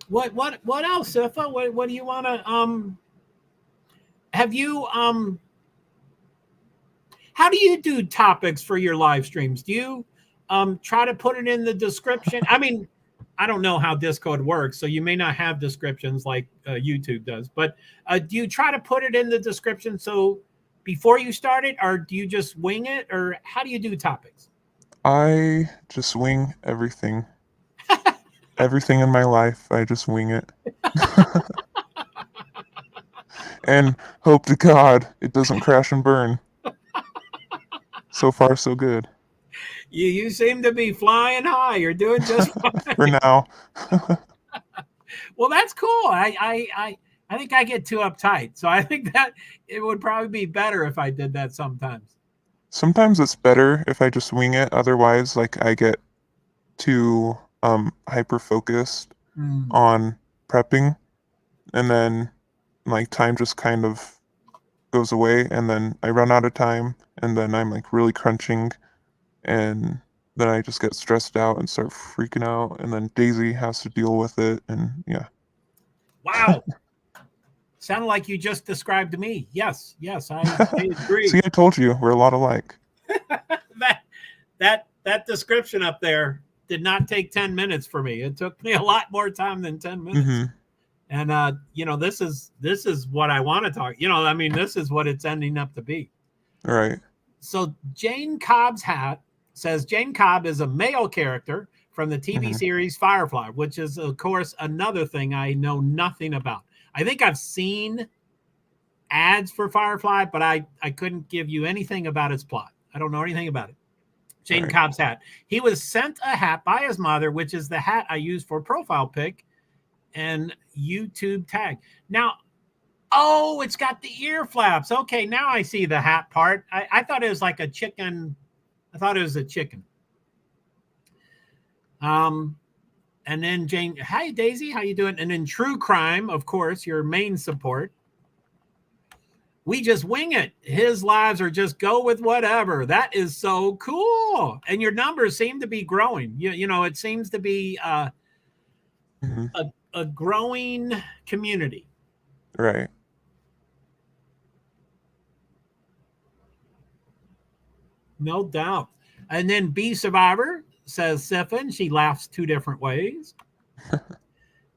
what else, Sifa? What do you want to have you how do you do topics for your live streams? Do you try to put it in the description? I mean, I don't know how Discord works, so you may not have descriptions like YouTube does, but do you try to put it in the description so before you start it, or do you just wing it, or how do you do topics? I just wing everything. Everything in my life, I just wing it. And hope to God it doesn't crash and burn. So far, so good. You seem to be flying high. You're doing just fine. For now. Well, that's cool. I think I get too uptight. So I think that it would probably be better if I did that sometimes. Sometimes it's better if I just wing it. Otherwise, like I get too hyper focused Mm. on prepping, and then like time just kind of goes away, and then I run out of time, and then I'm like really crunching, and then I just get stressed out and start freaking out, and then Daisy has to deal with it, and yeah. Wow. Sounded like you just described me. Yes, I agree. See, I told you we're a lot alike. That description up there did not take 10 minutes for me. It took me a lot more time than 10 minutes. Mm-hmm. And this is what I want to talk. I mean, this is what it's ending up to be. All right. So Jane Cobb's hat says Jane Cobb is a male character from the TV Mm-hmm. series Firefly, which is, of course, another thing I know nothing about. I think I've seen ads for Firefly, but I couldn't give you anything about its plot. I don't know anything about it. Jane Right. Cobb's hat. He was sent a hat by his mother, which is the hat I use for profile pic and YouTube tag. Now, oh, it's got the ear flaps. Okay, now I see the hat part. I thought it was like a chicken. I thought it was a chicken. And then Jane, hi Daisy, how you doing? And then True Crime, of course, your main support. We just wing it. His lives are just go with whatever. That is so cool. And your numbers seem to be growing. It seems to be Mm-hmm. a growing community. Right. No doubt. And then B Survivor says Siphon. She laughs two different ways.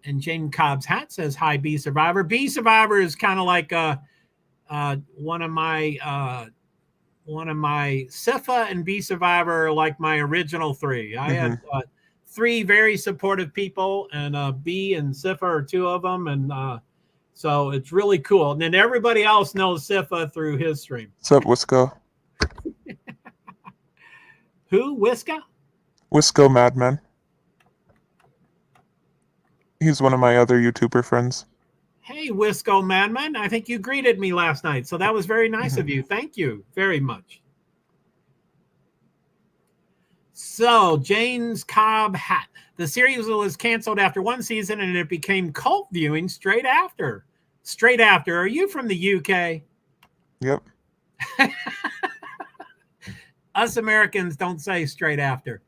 And Jane Cobb's hat says, hi, B Survivor. B Survivor is kind of like one of my Sifa and B Survivor are like my original three. I had three very supportive people, and B and Sifa are two of them, and so it's really cool. And then everybody else knows Sifa through his stream. What's up, Wisco? Who? Whiska? Wisco Madman. He's one of my other YouTuber friends. Hey, Wisco Madman. I think you greeted me last night, so that was very nice of you. Thank you very much. So, Jane's Cobb hat. The series was canceled after one season, and it became cult viewing straight after. Straight after. Are you from the UK? Yep. Us Americans don't say straight after.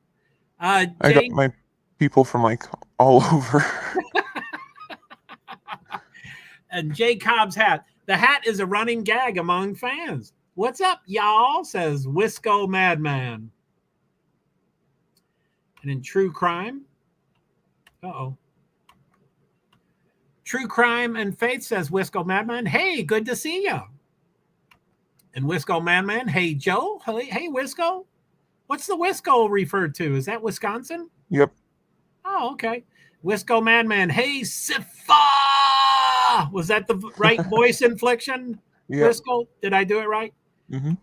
I got my people from like all over. And Jay Cobb's hat. The hat is a running gag among fans. What's up, y'all? Says Wisco Madman. And in True Crime. True Crime and Faith says Wisco Madman. Hey, good to see you. And Wisco Madman. Hey, Joe. Hey, Wisco. What's the Wisco referred to? Is that Wisconsin? Yep. Oh, okay. Wisco Madman. Hey, Sifa. Was that the right voice inflection? Yep. Wisco, did I do it right? Mm-hmm.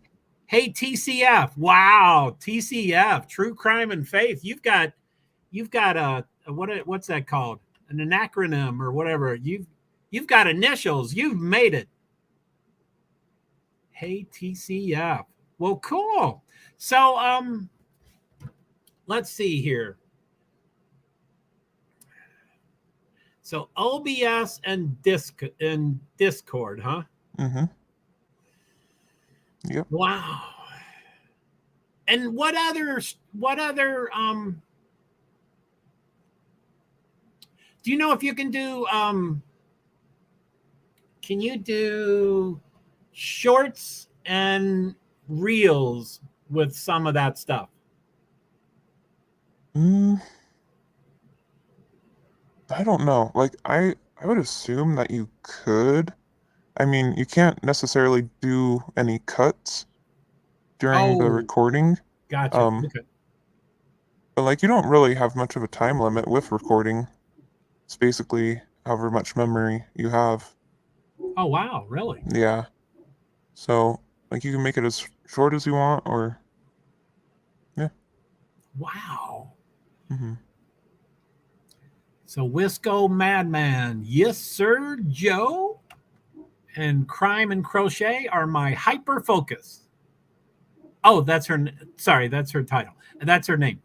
Hey, TCF. Wow, TCF. True Crime and Faith. You've got a what's that called? An acronym or whatever. You've got initials. You've made it. Hey, TCF. Well, cool. So let's see here. So OBS and Discord, huh? Mm-hmm. Yep. Wow. And what other do you know if you can do can you do shorts and reels with some of that stuff? I don't know. Like I would assume that you could. I mean, you can't necessarily do any cuts during the recording. Gotcha. Okay. But like you don't really have much of a time limit with recording. It's basically however much memory you have. Oh wow, really? Yeah. So like you can make it as short as you want, or Wow. Mm-hmm. So Wisco Madman, yes sir, Joe. And Crime and Crochet are my hyper focus. Oh, that's her. Sorry, that's her title. That's her name.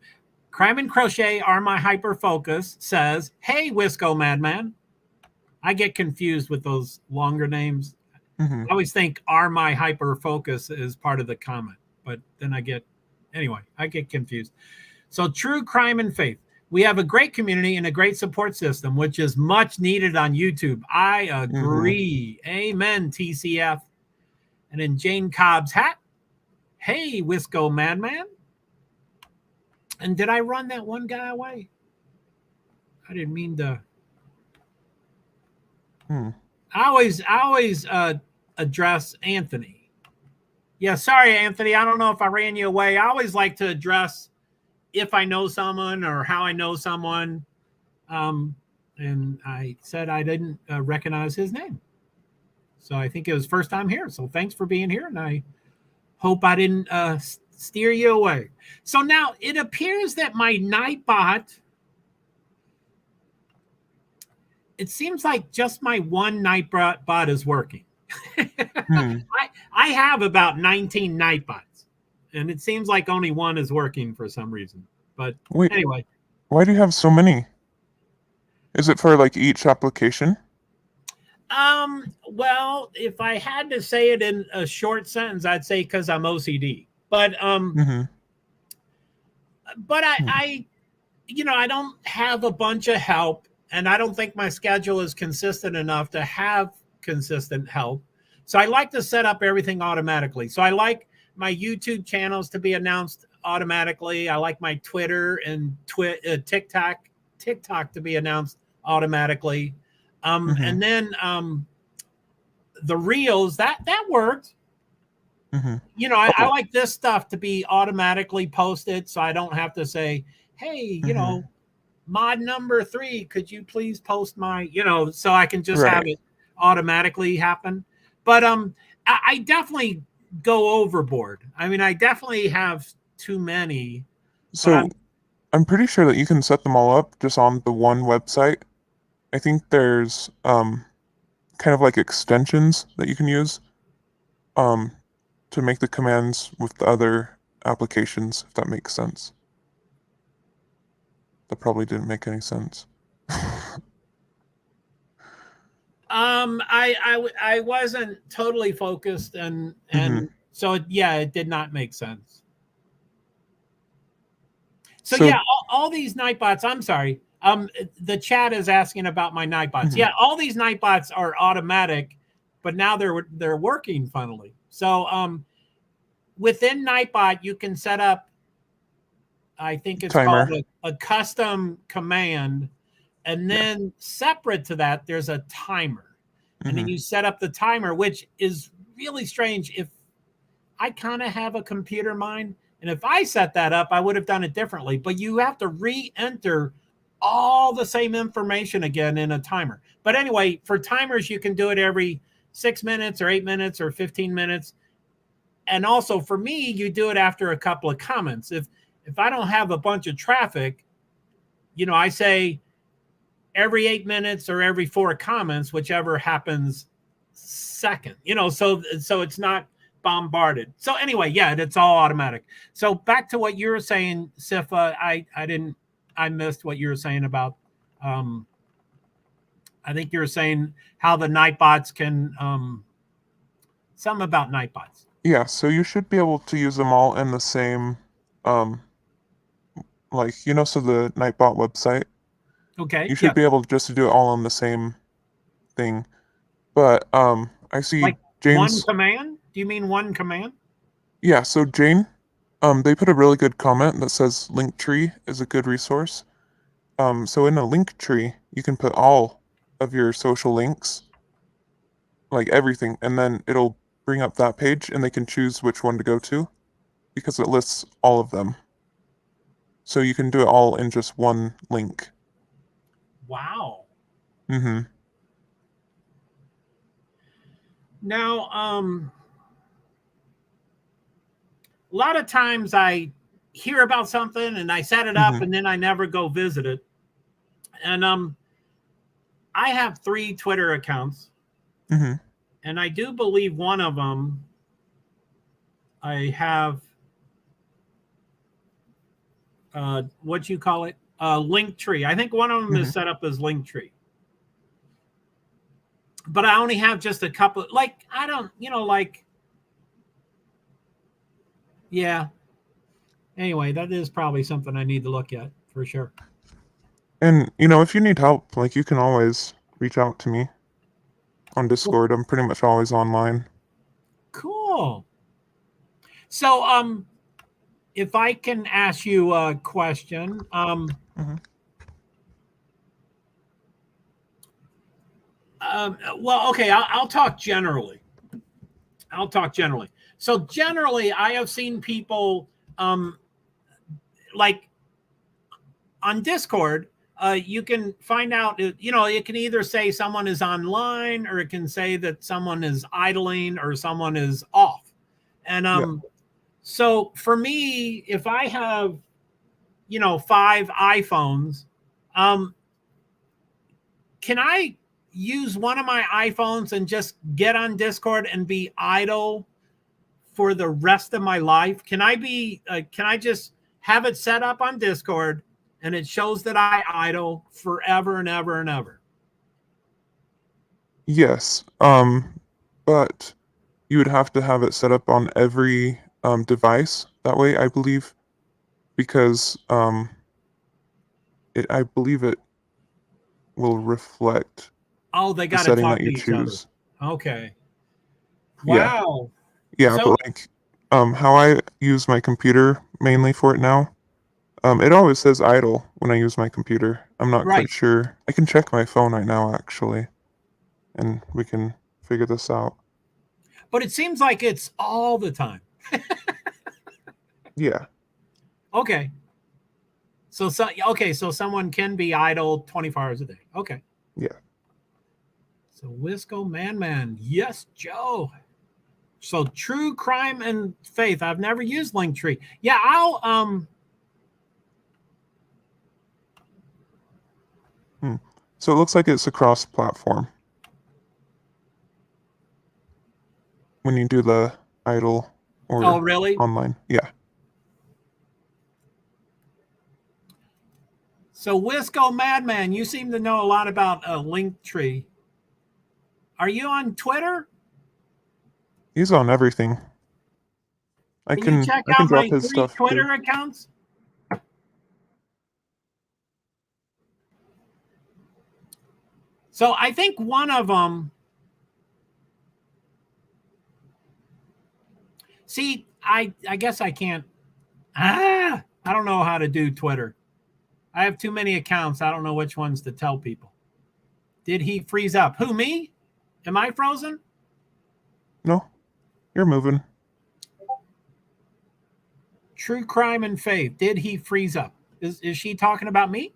Crime and Crochet are my hyper focus. Says, hey, Wisco Madman. I get confused with those longer names. Mm-hmm. I always think are my hyper focus is part of the comment, but then I get confused. So True Crime and Faith. We have a great community and a great support system, which is much needed on YouTube. I Mm-hmm. agree. Amen, TCF. And in Jane Cobb's hat, hey, Wisco Madman. And did I run that one guy away? I didn't mean to. Mm. I always address Anthony. Yeah, sorry, Anthony. I don't know if I ran you away. I always like to address if I know someone or how I know someone. And I said I didn't recognize his name. So I think it was first time here. So thanks for being here. And I hope I didn't steer you away. So now it appears that my Nightbot, it seems like just my one Nightbot is working. Mm. I have about 19 Nightbots, and it seems like only one is working for some reason. But Wait, anyway, why do you have so many? Is it for like each application? well, if I had to say it in a short sentence, I'd say because I'm OCD. Mm-hmm. But I I don't have a bunch of help, and I don't think my schedule is consistent enough to have consistent help. So I like to set up everything automatically. So I like my YouTube channels to be announced automatically. I like my Twitter and TikTok to be announced automatically. Mm-hmm. And then the reels that worked. Mm-hmm. I Oh. like this stuff to be automatically posted, so I don't have to say, "Hey, Mm-hmm. mod number 3, could you please post my," so I can just have Right. it automatically happen. But I definitely go overboard. I mean, I definitely have too many, but So I'm pretty sure that you can set them all up just on the one website. I think there's kind of like extensions that you can use um to make the commands with the other applications, if that makes sense. That probably didn't make any sense. I wasn't totally focused, and Mm-hmm. so it did not make sense. So So, yeah, all these Nightbots. I'm sorry. The chat is asking about my Nightbots. mhm. Yeah, all these Nightbots are automatic, but now they're working funnily. So within Nightbot, you can set up. I think it's called Timer. a custom command, and Yeah. then separate to that, there's a timer, and then Mm-hmm. you set up the timer, which is really strange. If I kind of have a computer mind. And if I set that up, I would have done it differently. But you have to re-enter all the same information again in a timer. But anyway, for timers, you can do it every 6 minutes or 8 minutes or 15 minutes. And also for me, you do it after a couple of comments. If I don't have a bunch of traffic, I say every 8 minutes or every 4 comments, whichever happens second. So it's not bombarded. So anyway, yeah, it's all automatic. So back to what you were saying, Sifa. I missed what you were saying about. Um, I think you were saying how the Nightbots can. Something about Nightbots. Yeah, so you should be able to use them all in the same, um, so the Nightbot website, Okay. you should Yes. be able just to do it all on the same thing. But I see Like one Jane's, command. Do you mean one command? yeah, so Jane, they put a really good comment that says Linktree is a good resource. So in a link tree, you can put all of your social links, like everything, and then it'll bring up that page and they can choose which one to go to because it lists all of them. So you can do it all in just one link. Wow. Mm-hmm. Now, a lot of times I hear about something and I set it up and then I never go visit it. And I have 3 Twitter accounts. And I do believe one of them I have what you call it? Linktree. I think one of them is set up as Linktree. But I only have just a couple, like, I don't, like, yeah. Anyway, that is probably something I need to look at for sure. And, if you need help, like, you can always reach out to me on Discord. I'm pretty much always online. Cool. So, if I can ask you a question, well, okay, I'll talk generally. So generally, I have seen people, like on Discord, you can find out, it can either say someone is online or it can say that someone is idling or someone is off. And so for me, if I have, 5 iPhones, can I use one of my iPhones and just get on Discord and be idle for the rest of my life? Can I just have it set up on Discord and it shows that I idle forever and ever and ever? Yes. But you would have to have it set up on every device that way, I believe, because I believe it will reflect They the got to setting talk that to you each other. choose. Okay. Wow. Yeah, So, but like how I use my computer mainly for it now, it always says idle when I use my computer. I'm not right. quite sure. I can check my phone right now actually, and we can figure this out. But it seems like it's all the time. Yeah. Okay. So someone can be idle 24 hours a day. Okay. Yeah. So Wisco Man. Yes, Joe. So true crime and faith. I've never used Linktree. Yeah, I'll So it looks like it's across platform when you do the idle or really? online. Yeah. So Wisco Madman, you seem to know a lot about Linktree. Are you on Twitter? He's on everything. I Can you can check drop out my his 3 stuff Twitter too. accounts? So I think one of them. See, I guess I can't. I don't know how to do Twitter. I have too many accounts. I don't know which ones to tell people. Did he freeze up? Who, me? Am I frozen? No, you're moving. True crime and faith. Did he freeze up? Is she talking about me?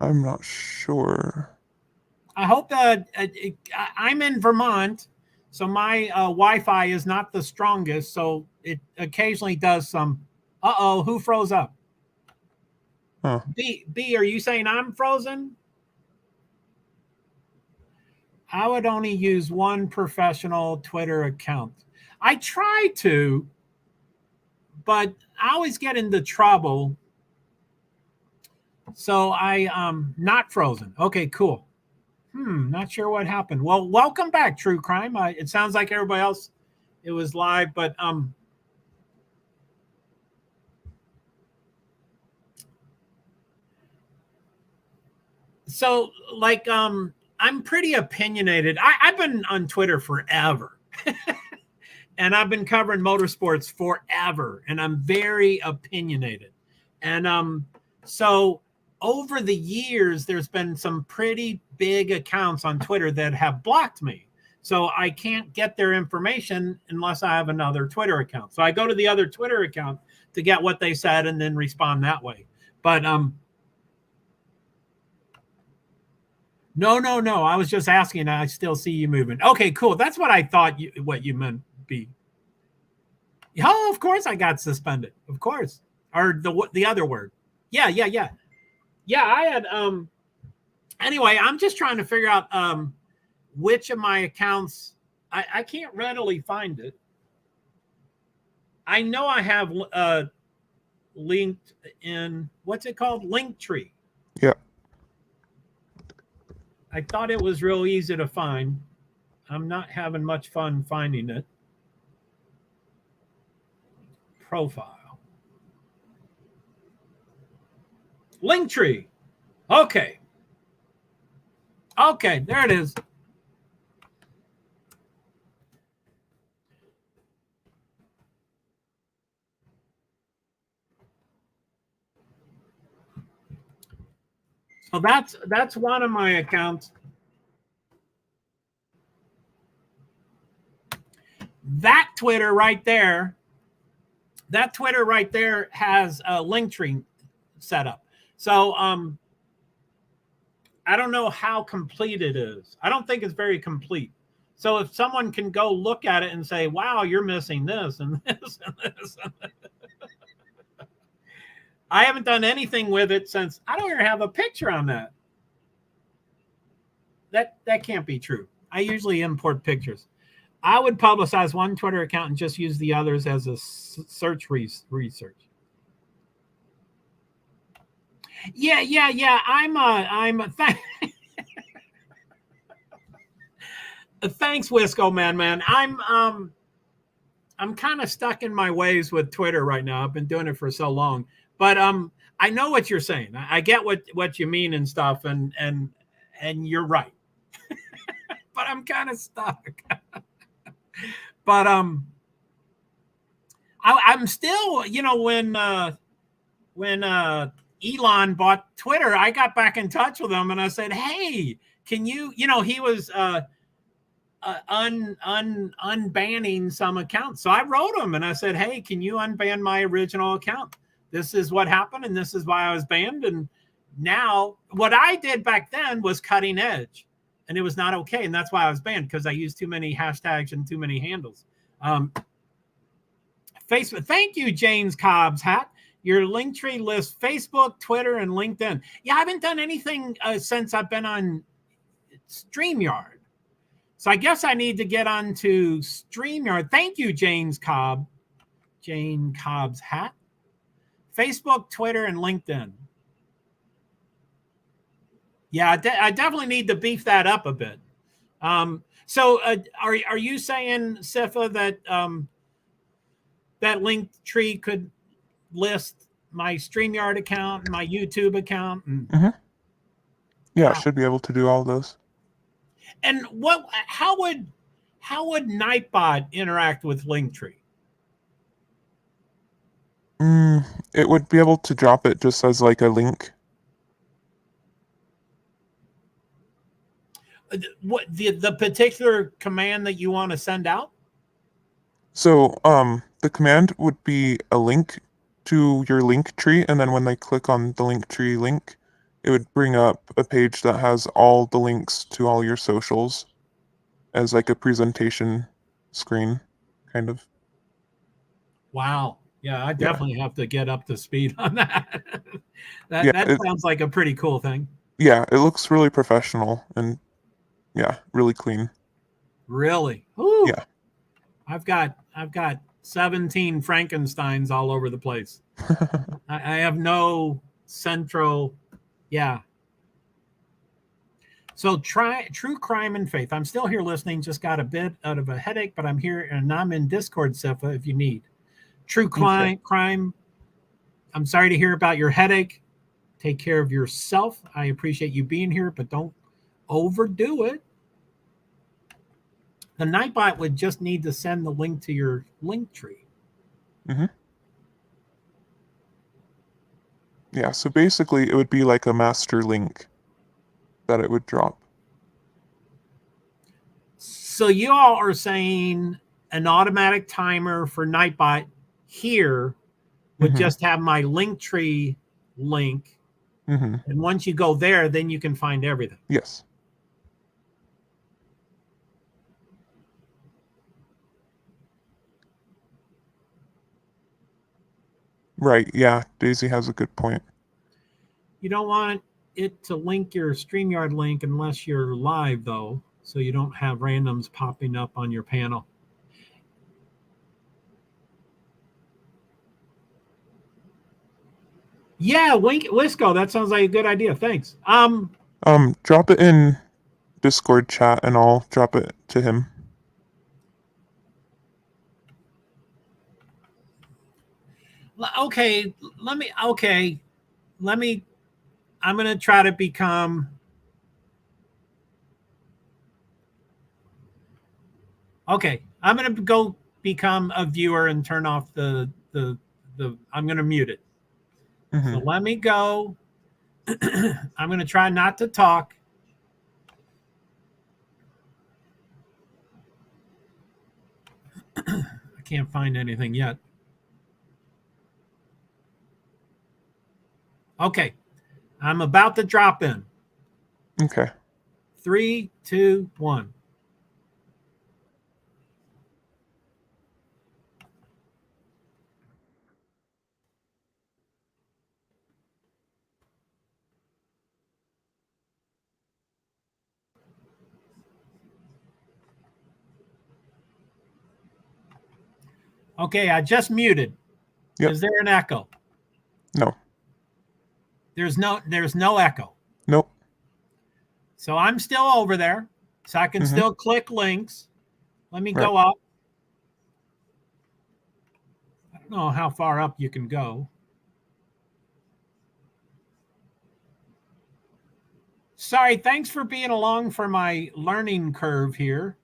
I'm not sure. I hope that I'm in Vermont, so my Wi-Fi is not the strongest, so it occasionally does some. Who froze up? Huh. B, are you saying I'm frozen? I would only use one professional Twitter account. I try to, but I always get into trouble. So not frozen. Okay, cool. Not sure what happened. Well, welcome back, True Crime. It sounds like everybody else, it was live, but so like I'm pretty opinionated. I've been on Twitter forever. And I've been covering motorsports forever, and I'm very opinionated. And so over the years, there's been some pretty big accounts on Twitter that have blocked me. So I can't get their information unless I have another Twitter account. So I go to the other Twitter account to get what they said and then respond that way. But no. I was just asking. I still see you moving. Okay, cool. That's what I thought what you meant, B. Oh, of course I got suspended. Of course. Or the other word. Yeah. Yeah, I had anyway, I'm just trying to figure out which of my accounts I can't readily find it. I know I have linked in what's it called? Linktree. Yeah. I thought it was real easy to find. I'm not having much fun finding it. Profile. Linktree. Okay. Okay, there it is. So that's one of my accounts. That Twitter right there has a Linktree set up. So I don't know how complete it is. I don't think it's very complete. So if someone can go look at it and say, wow, you're missing this and this and this. I haven't done anything with it since I don't even have a picture on that. That can't be true. I usually import pictures. I would publicize one Twitter account and just use the others as a search research. Yeah. Thanks, Wisco man. I'm kind of stuck in my ways with Twitter right now. I've been doing it for so long, but I know what you're saying. I get what you mean and stuff, and you're right. But I'm kind of stuck. But I'm still, when Elon bought Twitter, I got back in touch with him and I said, hey, can you, he was unbanning some accounts. So I wrote him and I said, hey, can you unban my original account? This is what happened and this is why I was banned. And now what I did back then was cutting edge and it was not okay. And that's why I was banned, because I used too many hashtags and too many handles. Facebook. Thank you, James Cobb's hat. Your Linktree lists Facebook, Twitter, and LinkedIn. Yeah, I haven't done anything since I've been on StreamYard. So I guess I need to get onto StreamYard. Thank you, James Cobb. Jane Cobb's hat. Facebook, Twitter, and LinkedIn. Yeah, I definitely need to beef that up a bit. So are you saying, Sifa, that that Linktree could list my StreamYard account and my YouTube account? And, Yeah, it should be able to do all those. And how would Nightbot interact with Linktree? It would be able to drop it just as like a link. What the particular command that you want to send out? So the command would be a link to your link tree, and then when they click on the Linktree link, it would bring up a page that has all the links to all your socials as like a presentation screen, kind of. Wow. Yeah, I definitely have to get up to speed on that. that sounds like a pretty cool thing. Yeah, it looks really professional and yeah, really clean. Really? Ooh. Yeah. I've got 17 Frankensteins all over the place. I have no central. Yeah. So True Crime and Faith. I'm still here listening. Just got a bit out of a headache, but I'm here and I'm in Discord, Sifa, if you need. True Crime. I'm sorry to hear about your headache. Take care of yourself. I appreciate you being here, but don't overdo it. The Nightbot would just need to send the link to your Linktree. Yeah, so basically it would be like a master link that it would drop. So you all are saying an automatic timer for Nightbot here would just have my Linktree link. And once you go there, then you can find everything. Yes. Right. Yeah. Daisy has a good point. You don't want it to link your StreamYard link unless you're live, though, so you don't have randoms popping up on your panel. Yeah, Wisco, that sounds like a good idea. Thanks. Drop it in Discord chat and I'll drop it to him. Okay, I'm going to try to become. Okay, I'm going to go become a viewer and turn off the I'm going to mute it. Mm-hmm. So let me go. I'm going to try not to talk. I can't find anything yet. Okay, I'm about to drop in. Okay. 3, 2, 1. Okay, I just muted. Yep. Is there an echo? No. There's no echo. Nope. So I'm still over there. So I can still click links. Let me go up. I don't know how far up you can go. Sorry, thanks for being along for my learning curve here.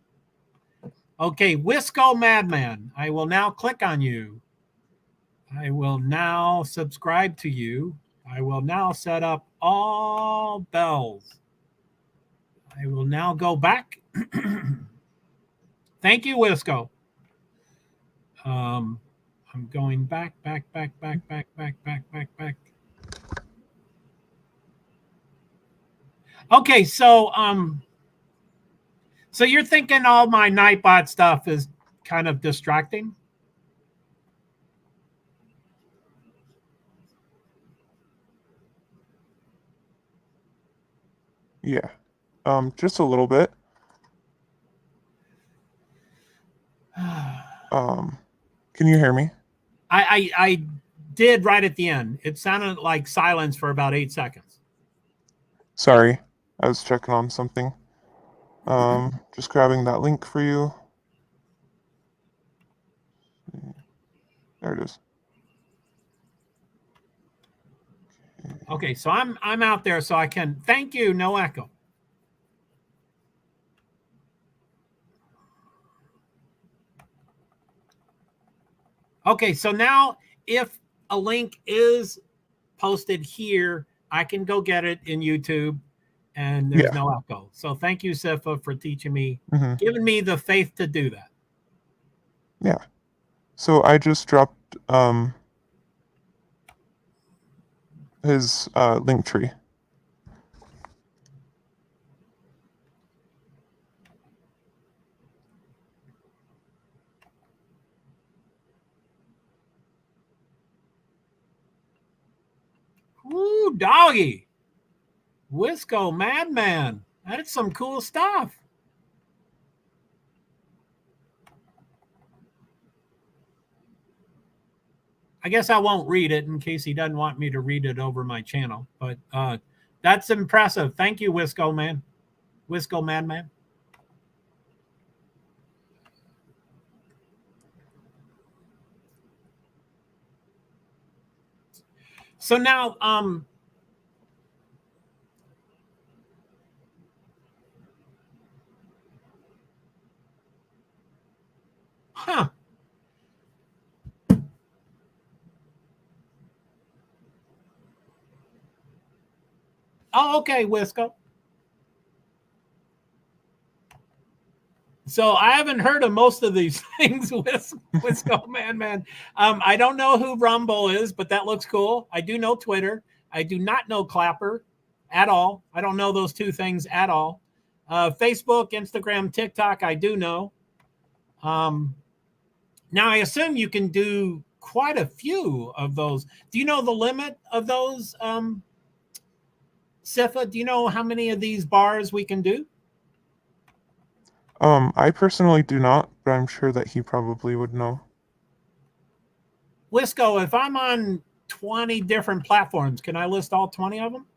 Okay, Wisco Madman. I will now click on you. I will now subscribe to you. I will now set up all bells. I will now go back. Thank you, Wisco. I'm going back. Okay, so you're thinking all my Nightbot stuff is kind of distracting? Yeah. Just a little bit. Can you hear me? I did right at the end. It sounded like silence for about 8 seconds. Sorry. I was checking on something. Just grabbing that link for you. There it is. Okay, so I'm out there so I can thank you, no echo. Okay, so now if a link is posted here, I can go get it in YouTube and there's no echo. So thank you, Sifa, for teaching me, giving me the faith to do that. Yeah. So I just dropped his link tree. Ooh, doggy. Wisco Madman. That's some cool stuff. I guess I won't read it in case he doesn't want me to read it over my channel. But that's impressive. Thank you, Wisco Man. Wisco Madman. So now, huh. Oh, okay, Wisco. So I haven't heard of most of these things, Wisco Man. I don't know who Rumble is, but that looks cool. I do know Twitter. I do not know Clapper at all. I don't know those two things at all. Facebook, Instagram, TikTok, I do know. Now I assume you can do quite a few of those. Do you know the limit of those, Sifa? Do you know how many of these bars we can do? I personally do not, but I'm sure that he probably would know. Wisco, if I'm on 20 different platforms, can I list all 20 of them?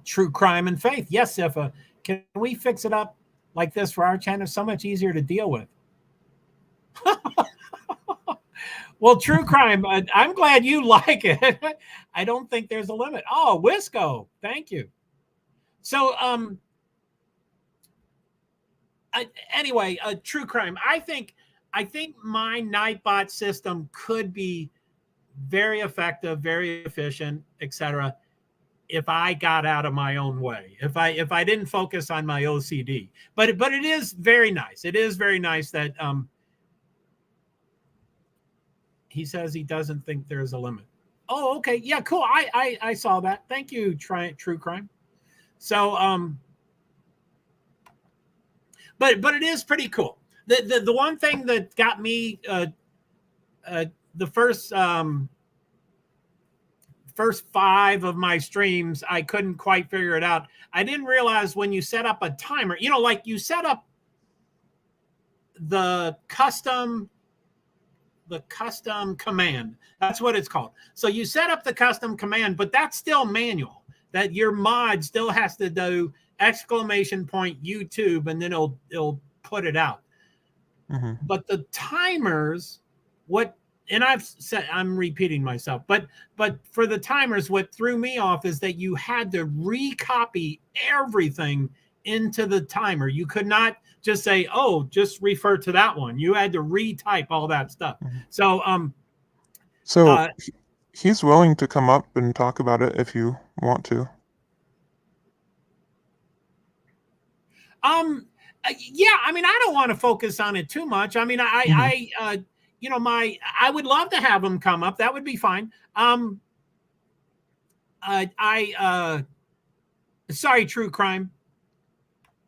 True crime and faith. Yes, Sifa. Can we fix it up like this for our channel? So much easier to deal with. Well, true crime, I'm glad you like it. I don't think there's a limit. Oh, Wisco, thank you. So, anyway, true crime. I think my Nightbot system could be very effective, very efficient, etc. if I got out of my own way, if I didn't focus on my OCD. But it is very nice. It is very nice that he says he doesn't think there's a limit. Oh, okay. Yeah, cool. I saw that. Thank you, True Crime. So but it is pretty cool. The one thing that got me the first 5 of my streams, I couldn't quite figure it out. I didn't realize when you set up a timer, like you set up the custom command. That's what it's called. So you set up the custom command, but that's still manual. That your mod still has to do !YouTube, and then it'll put it out. Mm-hmm. But the timers, and I've said, I'm repeating myself, but for the timers, what threw me off is that you had to recopy everything into the timer. You could not just say, oh, just refer to that one. You had to retype all that stuff. Mm-hmm. So he's willing to come up and talk about it if you want to. Yeah, I mean, I don't want to focus on it too much. I mean, I would love to have him come up. That would be fine. Sorry, True Crime.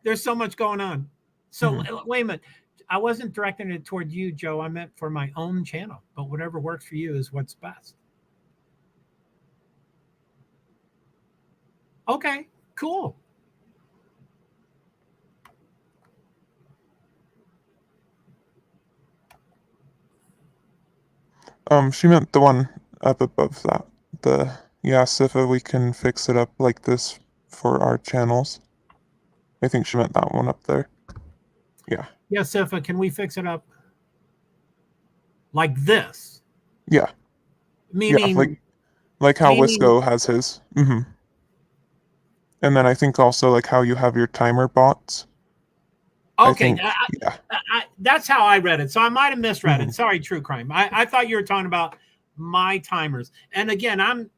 There's so much going on. So wait a minute. I wasn't directing it toward you, Joe. I meant for my own channel. But whatever works for you is what's best. Okay, cool. She meant the one up above that. Sifa, we can fix it up like this for our channels. I think she meant that one up there. Yeah. Yeah, Sifa, can we fix it up like this? Yeah. Meaning, yeah, like how Wisco has his. Mm-hmm. And then I think also like how you have your timer bots. Okay, that's how I read it. So I might have misread it. Sorry, True Crime. I thought you were talking about my timers. And again,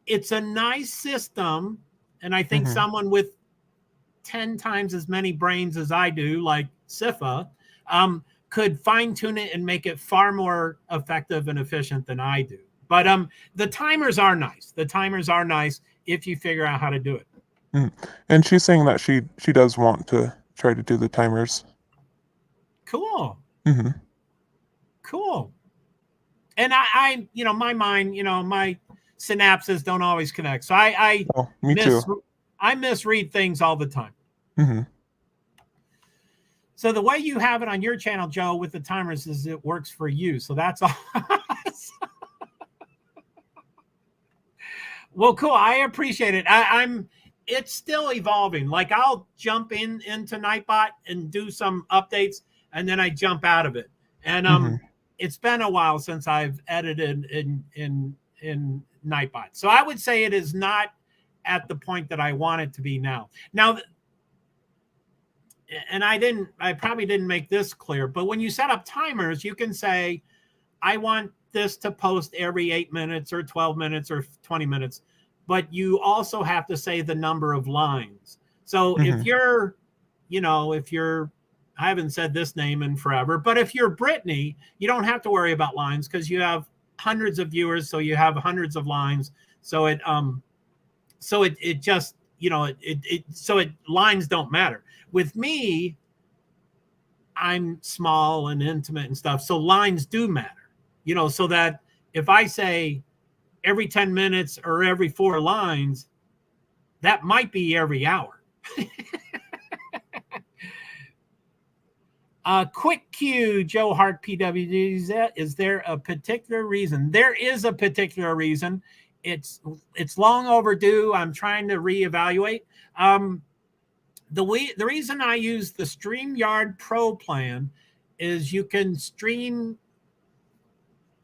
it's a nice system. And I think someone with 10 times as many brains as I do, like Sifa, could fine tune it and make it far more effective and efficient than I do. But the timers are nice. The timers are nice if you figure out how to do it. And she's saying that she does want to try to do the timers. Cool. Mm-hmm. Cool. And I my mind, my synapses don't always connect. So me too. I misread things all the time. Mm-hmm. So the way you have it on your channel, Joe, with the timers is it works for you. So that's all. Well, cool. I appreciate it. It's still evolving. Like I'll jump into Nightbot and do some updates, and then I jump out of it. And it's been a while since I've edited in Nightbot. So I would say it is not at the point that I want it to be now. Now, and I probably didn't make this clear, but when you set up timers, you can say, I want this to post every 8 minutes or 12 minutes or 20 minutes. But you also have to say the number of lines. So if you're, I haven't said this name in forever, but if you're Brittany, you don't have to worry about lines because you have hundreds of viewers. So you have hundreds of lines. So lines don't matter. With me, I'm small and intimate and stuff. So lines do matter, you know, so that if I say every 10 minutes or every 4 lines, that might be every hour. Quick Q, JoeHart PwD, is there a particular reason? There is a particular reason. It's long overdue. I'm trying to reevaluate. The reason I use the StreamYard Pro plan is you can stream.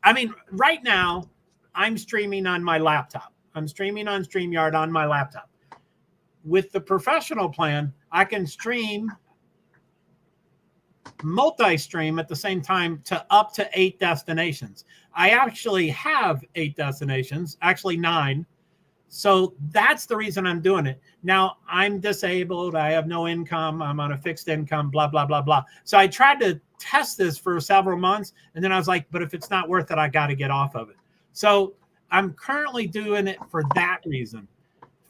I mean, right now, I'm streaming on my laptop. I'm streaming on StreamYard on my laptop. With the professional plan, I can stream multi-stream at the same time to up to 8 destinations. I actually have 8 destinations, actually 9. So that's the reason I'm doing it. Now, I'm disabled. I have no income. I'm on a fixed income, blah, blah, blah, blah. So I tried to test this for several months. And then I was like, but if it's not worth it, I got to get off of it. So I'm currently doing it for that reason.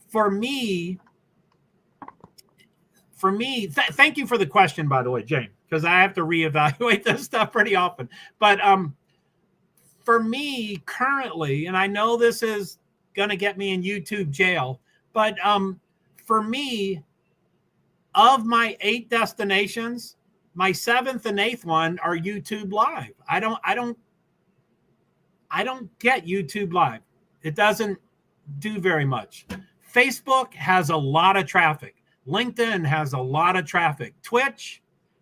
For me, thank you for the question, by the way, Jane, because I have to reevaluate this stuff pretty often. But for me currently, and I know this is going to get me in YouTube jail, but for me, of my 8 destinations, my 7th and 8th one are YouTube Live. I don't get YouTube Live. It doesn't do very much. Facebook has a lot of traffic. LinkedIn has a lot of traffic. Twitch,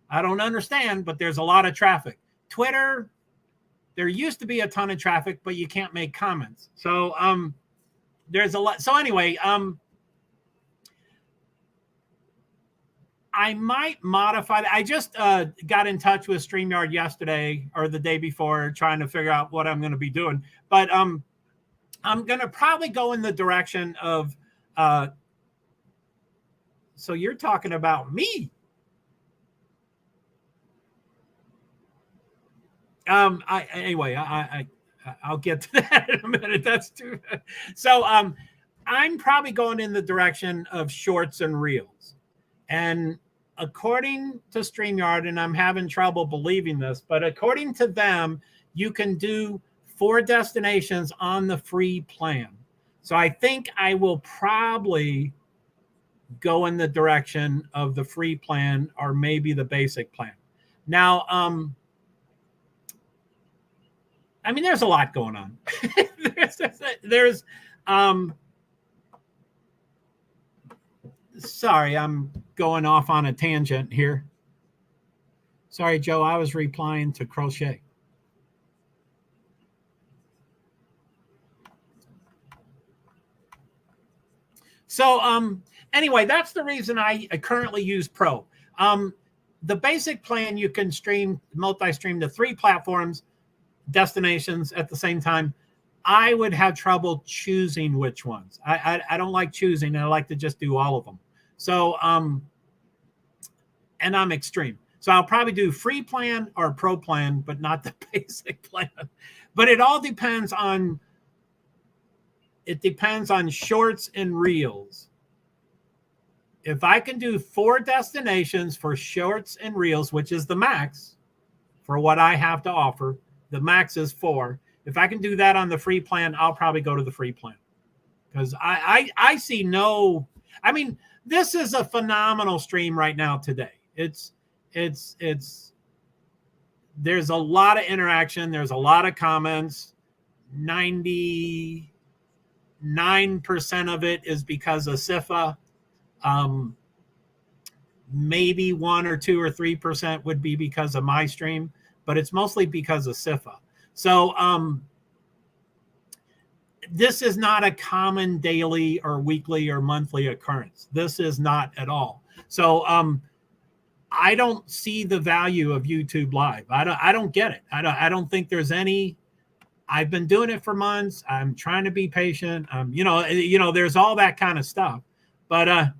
I don't understand, but there's a lot of traffic. Twitter, there used to be a ton of traffic, but you can't make comments. So there's a lot. So anyway, I might modify that. I just got in touch with StreamYard yesterday or the day before trying to figure out what I'm going to be doing. But I'm going to probably go in the direction of so you're talking about me. Anyway, I'll get to that in a minute. That's too. So I'm probably going in the direction of shorts and reels. And according to StreamYard, and I'm having trouble believing this, but according to them, you can do 4 destinations on the free plan. So I think I will probably go in the direction of the free plan or maybe the basic plan. Now, I mean, there's a lot going on. there's sorry, I'm going off on a tangent here. Sorry, Joe, I was replying to Crochet. So anyway, that's the reason I currently use Pro. The basic plan, you can stream, multi-stream to 3 platforms, destinations at the same time. I would have trouble choosing which ones. I don't like choosing. I like to just do all of them. So, and I'm extreme. So I'll probably do free plan or pro plan, but not the basic plan. But it all depends on, shorts and reels. If I can do 4 destinations for shorts and reels, which is the max for what I have to offer, the max is 4. If I can do that on the free plan, I'll probably go to the free plan. Because I see no, I mean, this is a phenomenal stream right now today. There's a lot of interaction. There's a lot of comments. 99% of it is because of SIFA. Maybe 1 or 2 or 3% would be because of my stream, but it's mostly because of SIFA. So this is not a common daily or weekly or monthly occurrence. This is not at all. So I don't see the value of YouTube Live. I don't get it. I don't think there's any. I've been doing it for months. I'm trying to be patient. You know, there's all that kind of stuff, but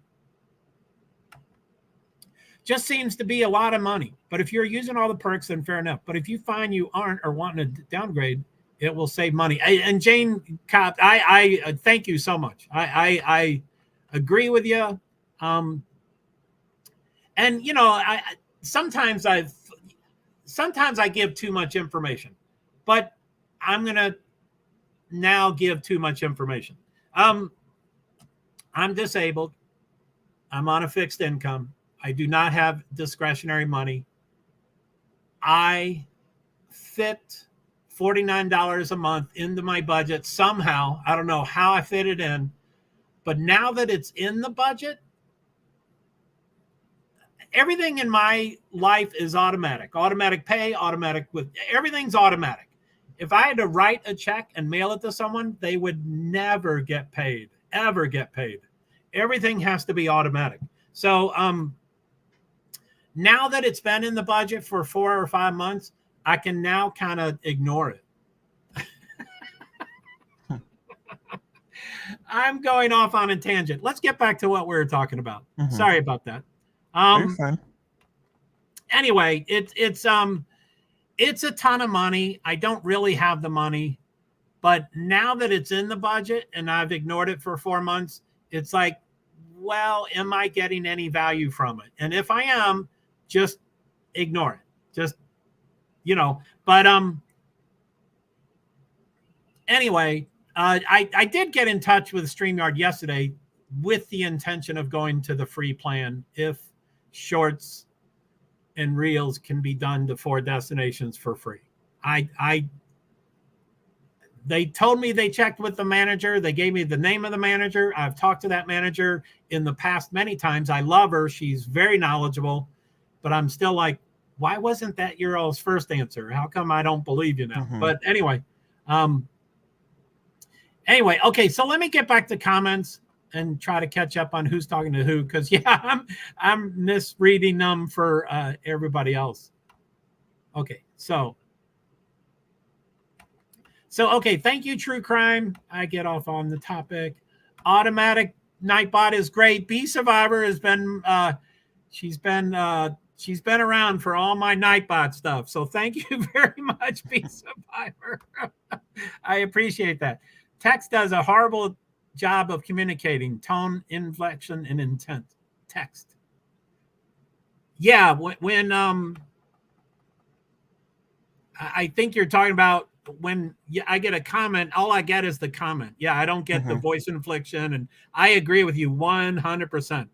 just seems to be a lot of money. But if you're using all the perks, then fair enough. But if you find you aren't or wanting to downgrade, it will save money. And Jane Cobb, I thank you so much. I agree with you. And you know, sometimes sometimes I give too much information, but I'm going to now give too much information. I'm disabled. I'm on a fixed income. I do not have discretionary money. I fit $49 a month into my budget somehow. I don't know how I fit it in, but now that it's in the budget, everything in my life is automatic. Automatic pay, automatic with everything's automatic. If I had to write a check and mail it to someone, they would never get paid, ever get paid. Everything has to be automatic. So now that it's been in the budget for 4 or 5 months, I can now kind of ignore it. I'm going off on a tangent. Let's get back to what we were talking about. Mm-hmm. Sorry about that. You're fine. Anyway, it's a ton of money. I don't really have the money, but now that it's in the budget and I've ignored it for 4 months, it's like, well, am I getting any value from it? And if I am, just ignore it. Just, but anyway, I did get in touch with StreamYard yesterday with the intention of going to the free plan if shorts and reels can be done to 4 destinations for free. They told me they checked with the manager. They gave me the name of the manager. I've talked to that manager in the past many times. I love her. She's very knowledgeable, but I'm still like, why wasn't that your all's first answer? How come I don't believe you now? Mm-hmm. But anyway, okay. So let me get back to comments and try to catch up on who's talking to who. Cause I'm misreading them for everybody else. Okay. So, okay. Thank you, True Crime. I get off on the topic. Automatic Nightbot is great. Bee Survivor has been, she's been around for all my Nightbot stuff. So thank you very much, Bee Survivor. I appreciate that. Text does a horrible job of communicating tone, inflection, and intent. Text. Yeah, when I think you're talking about when I get a comment, all I get is the comment. Yeah, I don't get the voice inflection, and I agree with you 100%.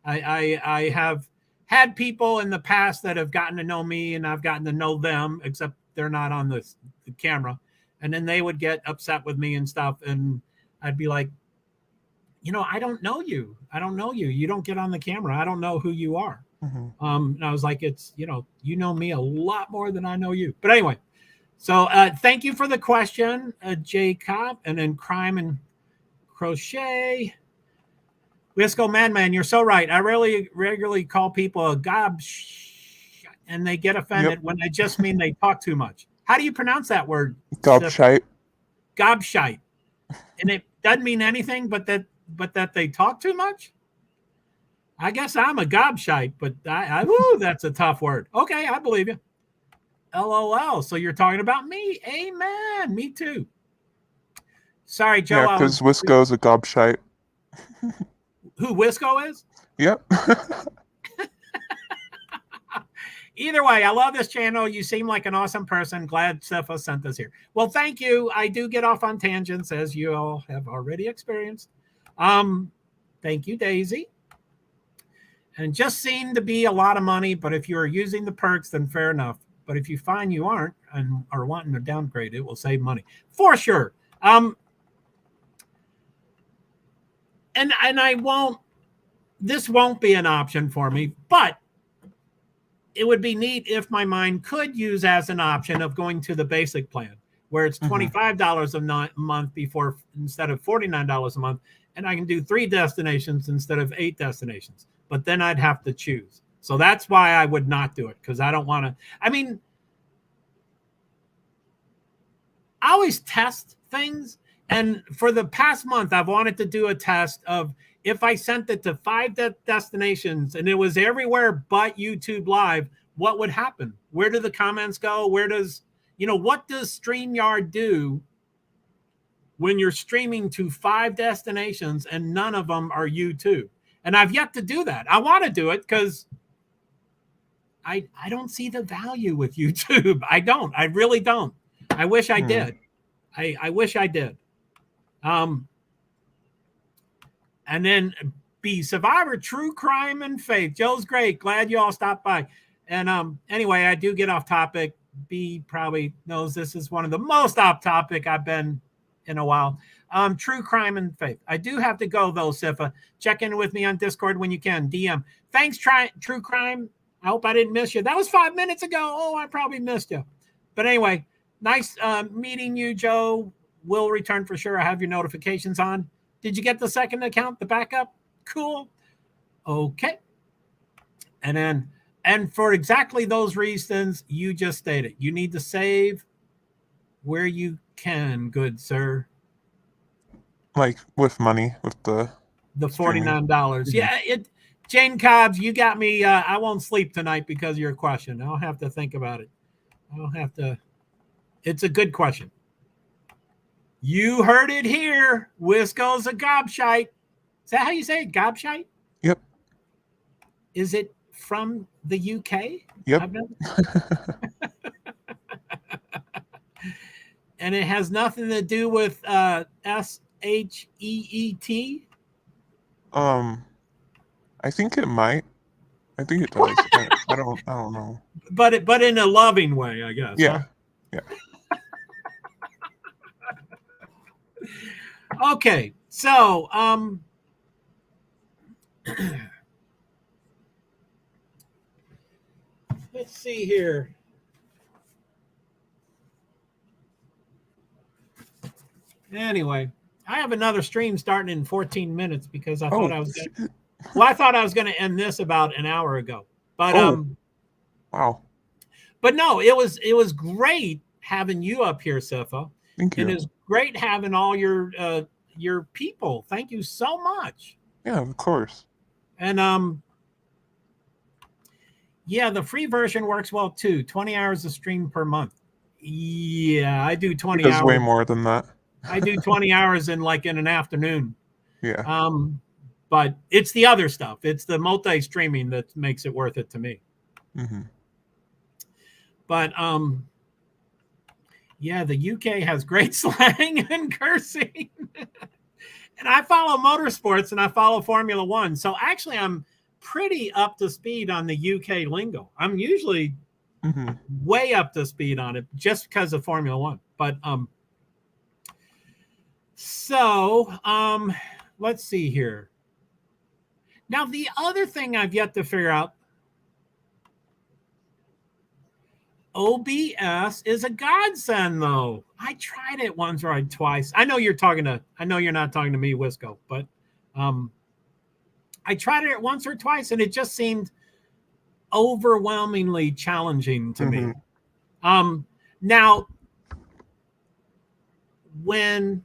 I have had people in the past that have gotten to know me, and I've gotten to know them, except they're not on the camera, and then they would get upset with me and stuff, and I'd be like, I don't know you. I don't know you. You don't get on the camera. I don't know who you are. And I was like, it's, you know me a lot more than I know you. But anyway, so thank you for the question, Jacob, and then Crime and Crochet. Wisco Madman, you're so right. I regularly call people a gobshite, and they get offended when I just mean they talk too much. How do you pronounce that word? Gobshite. Gobshite. And it doesn't mean anything but that they talk too much? I guess I'm a gobshite, but that's a tough word. Okay, I believe you. LOL. So you're talking about me? Amen. Me too. Sorry, Joe. Yeah, because Wisco's a gobshite. Who Wisco is? Yep. Either way, I love this channel. You seem like an awesome person. Glad Cepha sent us here. Well, thank you. I do get off on tangents, as you all have already experienced. Thank you, Daisy. And just seemed to be a lot of money, but if you are using the perks, then fair enough. But if you find you aren't and are wanting to downgrade, it will save money. For sure. And this won't be an option for me, but it would be neat if my mind could use as an option of going to the basic plan, where it's $25 a month instead of $49 a month, and I can do 3 destinations instead of 8 destinations. But then I'd have to choose. So that's why I would not do it, because I don't want to. I mean, I always test things. And for the past month, I've wanted to do a test of if I sent it to 5 destinations and it was everywhere but YouTube Live, what would happen? Where do the comments go? What does StreamYard do when you're streaming to 5 destinations and none of them are YouTube? And I've yet to do that. I want to do it because I don't see the value with YouTube. I don't. I really don't. I wish I did. I wish I did. And then B, Survivor, True Crime and Faith. Joe's great. Glad you all stopped by. And anyway, I do get off topic. B probably knows this is one of the most off topic I've been in a while. True Crime and Faith. I do have to go though, Sifa. Check in with me on Discord when you can. DM. Thanks, True Crime. I hope I didn't miss you. That was 5 minutes ago. Oh, I probably missed you. But anyway, nice meeting you, Joe. Will return for sure. I have your notifications on. Did you get the second account, the backup? Cool. Okay. And for exactly those reasons you just stated, you need to save where you can, good sir. Like with money, with the $49. Mm-hmm. Yeah, Jane Cobbs, you got me. I won't sleep tonight because of your question. I'll have to think about it. I'll have to. It's a good question. You heard it here. Wisco's a gobshite. Is that how you say it? Gobshite? Yep. Is it from the UK? Yep. And it has nothing to do with SHEET? I think it might. I think it does. I don't know. But in a loving way, I guess. Yeah. Huh? Yeah. Okay. So, let's see here. Anyway, I have another stream starting in 14 minutes because I thought I was going to end this about an hour ago. But wow. But no, it was great having you up here, Sifa. Thank you. And it's great having all your people. Thank you so much. Yeah, of course. And yeah, the free version works well too. 20 hours of stream per month. Yeah, I do 20 hours. Way more than that. I do 20 hours in an afternoon. Yeah. But it's the other stuff. It's the multi-streaming that makes it worth it to me. Mm-hmm. But yeah, the UK has great slang and cursing. And I follow motorsports and I follow Formula One. So actually I'm pretty up to speed on the UK lingo. I'm usually way up to speed on it just because of Formula One. But let's see here. Now, the other thing I've yet to figure out, OBS is a godsend, though. I tried it once or twice. I know you're not talking to me, Wisco, but I tried it once or twice, and it just seemed overwhelmingly challenging to me. Now, when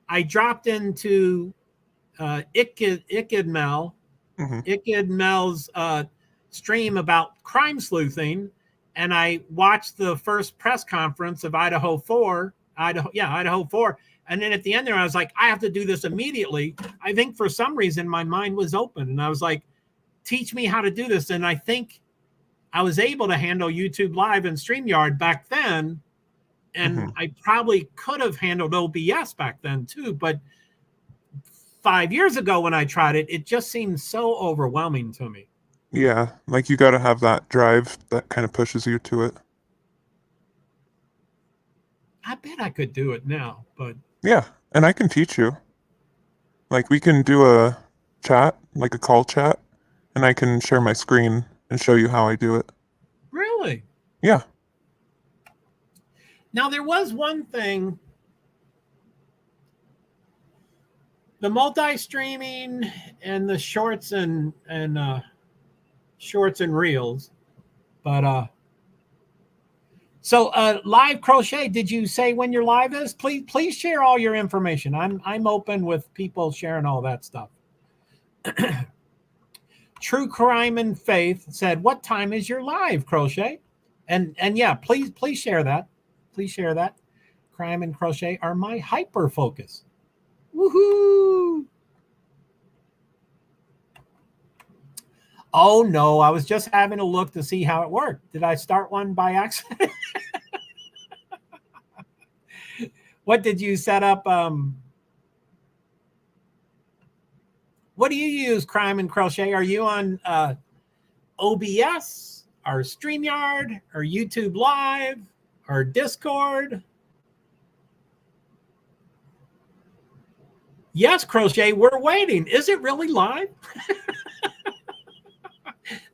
I dropped into Ikid Mel's stream about crime sleuthing, and I watched the first press conference of Idaho 4. And then at the end there, I was like, I have to do this immediately. I think for some reason my mind was open, and I was like, teach me how to do this. And I think I was able to handle YouTube Live and StreamYard back then. And I probably could have handled OBS back then too. But 5 years ago when I tried it, it just seemed so overwhelming to me. Yeah, like you got to have that drive that kind of pushes you to it. I bet I could do it now, but... Yeah, and I can teach you. Like we can do a chat, like a call chat, and I can share my screen and show you how I do it. Really? Yeah. Now, there was one thing. The multi-streaming and the shorts and reels. But so live crochet, did you say when your live is? Please share all your information. I'm open with people sharing all that stuff. True Crime and Faith said, what time is your live, Crochet? And yeah, please share that. Please share that. Crime and Crochet are my hyper focus. Woohoo! Oh no, I was just having a look to see how it worked. Did I start one by accident? What did you set up? What do you use, Crime and Crochet? Are you on OBS or StreamYard or YouTube Live or Discord? Yes, Crochet, we're waiting. Is it really live?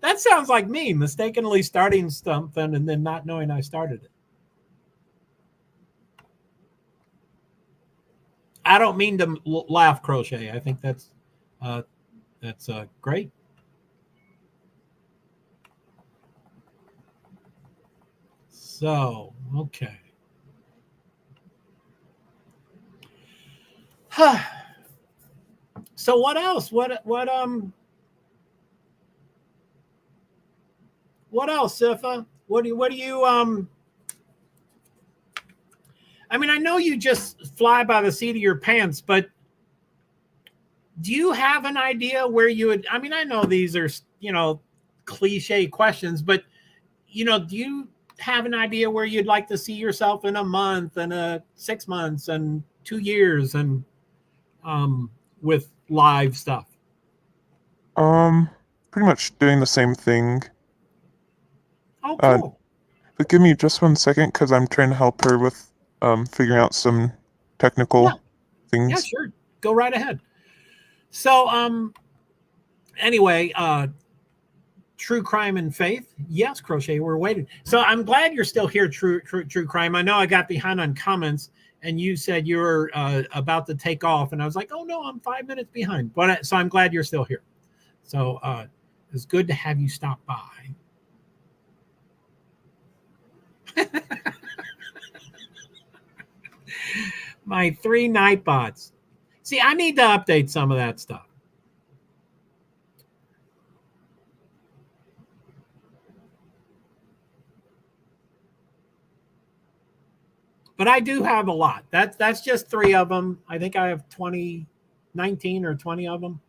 That sounds like me mistakenly starting something and then not knowing I started it. I don't mean to laugh, Crochet. I think that's great. So, okay. So what else? What else, Sifa? What do you I mean, I know you just fly by the seat of your pants, but do you have an idea where you would, I mean, I know these are, cliche questions, but do you have an idea where you'd like to see yourself in a month and 6 months and 2 years and with live stuff? Pretty much doing the same thing. Oh, cool. But give me just 1 second because I'm trying to help her with figuring out some technical things. Yeah, sure. Go right ahead. So, anyway, True Crime and Faith. Yes, Crochet, we're waiting. So I'm glad you're still here, True Crime. I know I got behind on comments and you said you were about to take off. And I was like, oh, no, I'm 5 minutes behind. But so I'm glad you're still here. So it's good to have you stop by. My 3 Nightbots. See, I need to update some of that stuff. But I do have a lot. That's just 3 of them. I think I have 19 or 20 of them.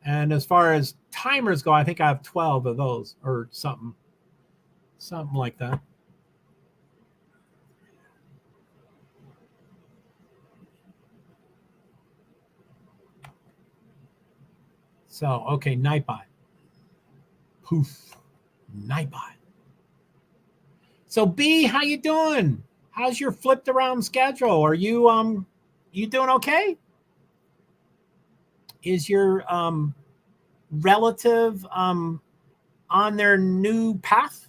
And as far as timers go, I think I have 12 of those or something like that. So, okay, Nightbot. Poof. Nightbot. So B, how you doing? How's your flipped around schedule? Are you doing okay? Is your relative on their new path?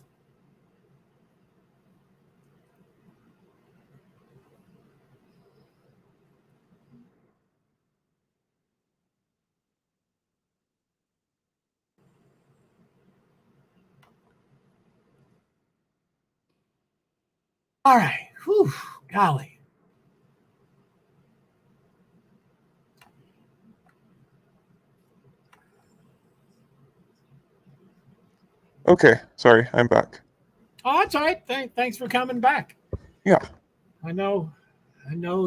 All right. Whew, golly. Okay, sorry, I'm back. Oh, that's all right. Thanks for coming back. Yeah. I know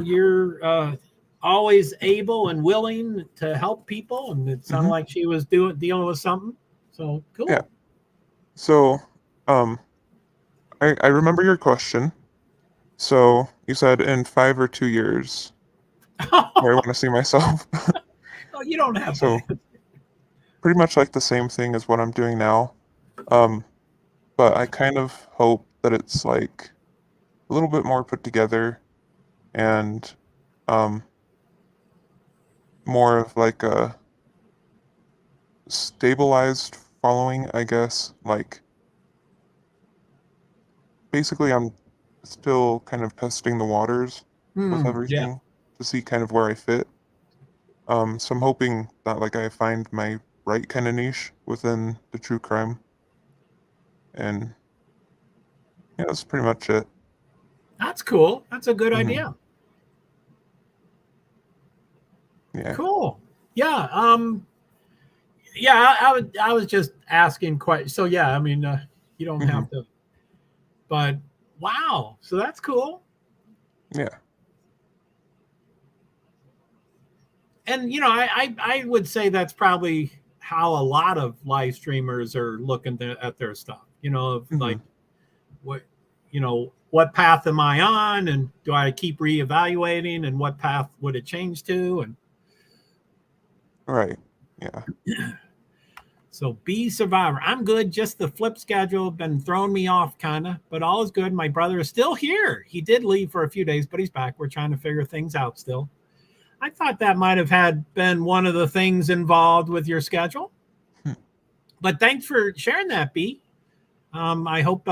you're always able and willing to help people, and it sounded like she was dealing with something. So cool. Yeah. So, I remember your question. So you said in 5 or 2 years where I want to see myself. Oh, you don't have So to. pretty much like the same thing as what I'm doing now. But I kind of hope that it's like a little bit more put together and more of like a stabilized following, I guess. Like basically I'm still kind of testing the waters with everything to see kind of where I fit. So I'm hoping that like I find my right kind of niche within the true crime. And yeah, that's pretty much it. That's cool. That's a good idea. Yeah. Cool. Yeah. Yeah. I was just asking quite. So yeah. I mean, you don't have to. But wow. So that's cool. Yeah. And I would say that's probably how a lot of live streamers are looking at their stuff, like what, what path am I on, and do I keep reevaluating, and what path would it change to? And Right. Yeah. so be survivor. I'm good. Just the flip schedule been throwing me off kind of, but all is good. My brother is still here. He did leave for a few days, but he's back. We're trying to figure things out still. I thought that might have been one of the things involved with your schedule. But thanks for sharing that, B. I hope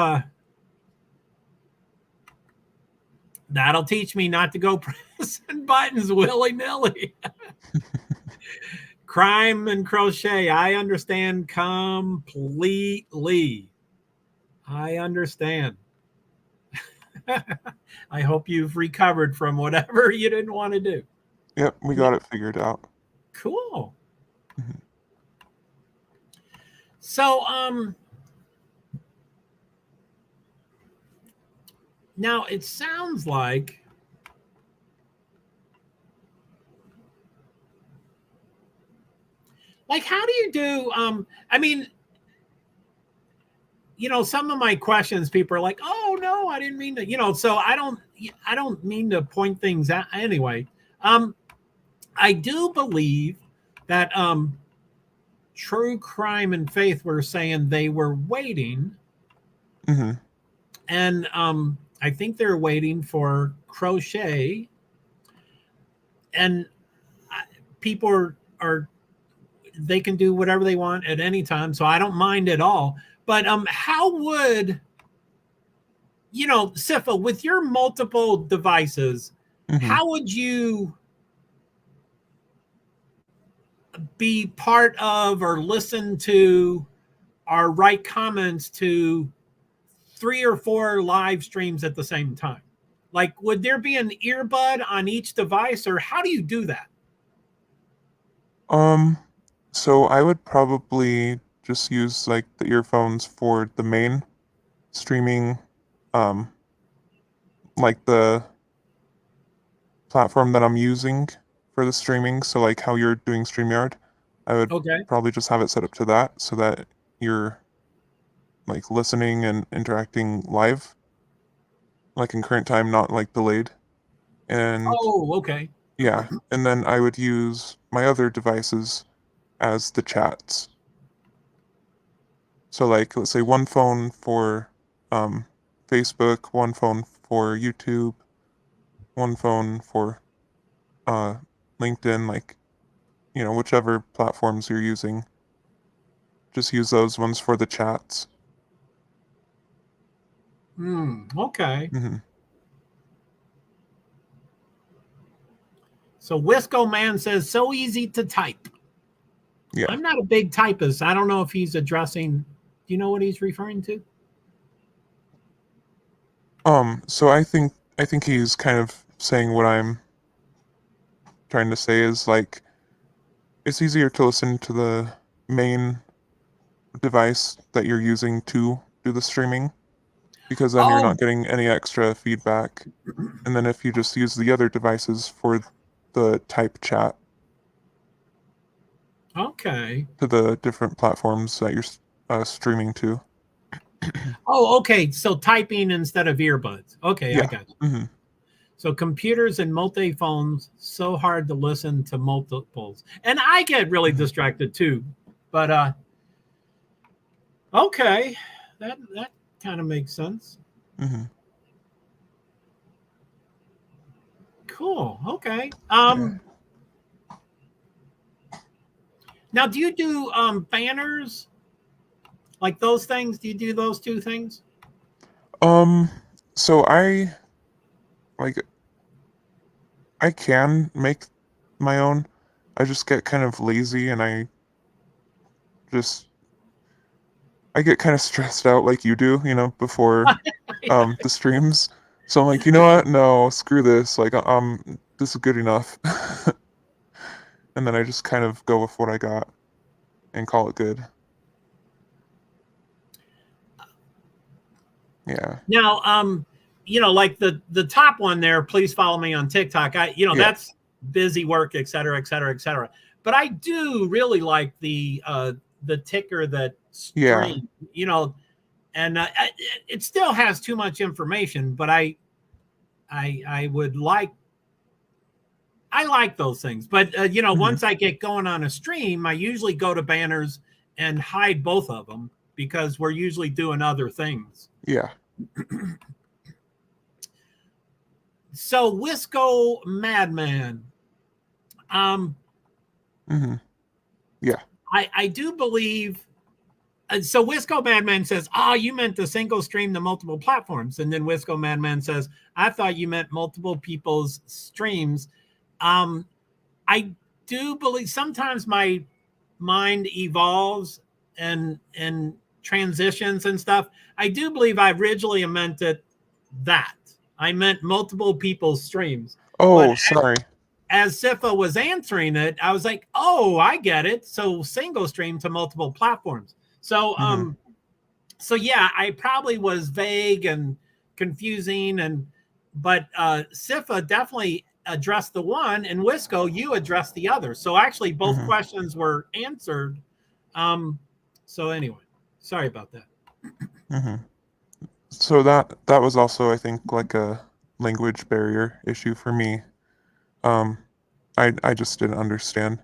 that'll teach me not to go pressing buttons willy-nilly. Crime and crochet, I understand completely. I understand. I hope you've recovered from whatever you didn't want to do. Yep, we got it figured out. Cool. So, now it sounds like how do you do, I mean, some of my questions, people are like, oh no, I didn't mean to, so I don't mean to point things out anyway. I do believe that, True Crime and Faith were saying they were waiting. And, I think they're waiting for crochet, and people are they can do whatever they want at any time, so I don't mind at all. But how would Sifa, with your multiple devices, how would you be part of or listen to or write comments to 3 or 4 live streams at the same time? Like, would there be an earbud on each device, or how do you do that? So I would probably just use like the earphones for the main streaming, like the platform that I'm using for the streaming. So like how you're doing StreamYard, I would probably just have it set up to that so that you're like listening and interacting live, like in current time, not like delayed. And yeah, and then I would use my other devices as the chats. So like, let's say one phone for Facebook, one phone for YouTube, one phone for LinkedIn, like, whichever platforms you're using. Just use those ones for the chats. Okay. So Wisco Man says, so easy to type. Yeah. I'm not a big typist. I don't know if he's addressing, do you know what he's referring to? So I think he's kind of saying what I'm trying to say is like, it's easier to listen to the main device that you're using to do the streaming, because then you're not getting any extra feedback. And then if you just use the other devices for the type chat to the different platforms that you're streaming to. Okay. So typing instead of earbuds. Okay, yeah. I got you. So computers and multi-phones, so hard to listen to multiples. And I get really distracted too. But okay, that kind of makes sense. Cool. Okay. Now, do you do banners, like those things? Do you do those two things? So I can make my own. I just get kind of lazy, and I get kind of stressed out like you do, before the streams. So I'm like, you know what? No, screw this. Like, this is good enough. And then I just kind of go with what I got and call it good. Yeah. Now, like the top one there, please follow me on TikTok. That's busy work, et cetera, et cetera, et cetera. But I do really like the ticker that Yeah. stream, and it still has too much information, but I like those things. But once I get going on a stream, I usually go to banners and hide both of them because we're usually doing other things. Yeah. So Wisco Madman. Yeah. I do believe. So Wisco Madman says, you meant the single stream to multiple platforms. And then Wisco Madman says, I thought you meant multiple people's streams. I do believe sometimes my mind evolves and transitions and stuff. I do believe I originally meant it that. I meant multiple people's streams. Oh, sorry. As Sifa was answering it, I was like, oh, I get it. So single stream to multiple platforms. So, so yeah, I probably was vague and confusing, but Sifa definitely addressed the one, and Wisco, you addressed the other. So actually, both questions were answered. So anyway, sorry about that. So that was also, I think, like a language barrier issue for me. I just didn't understand.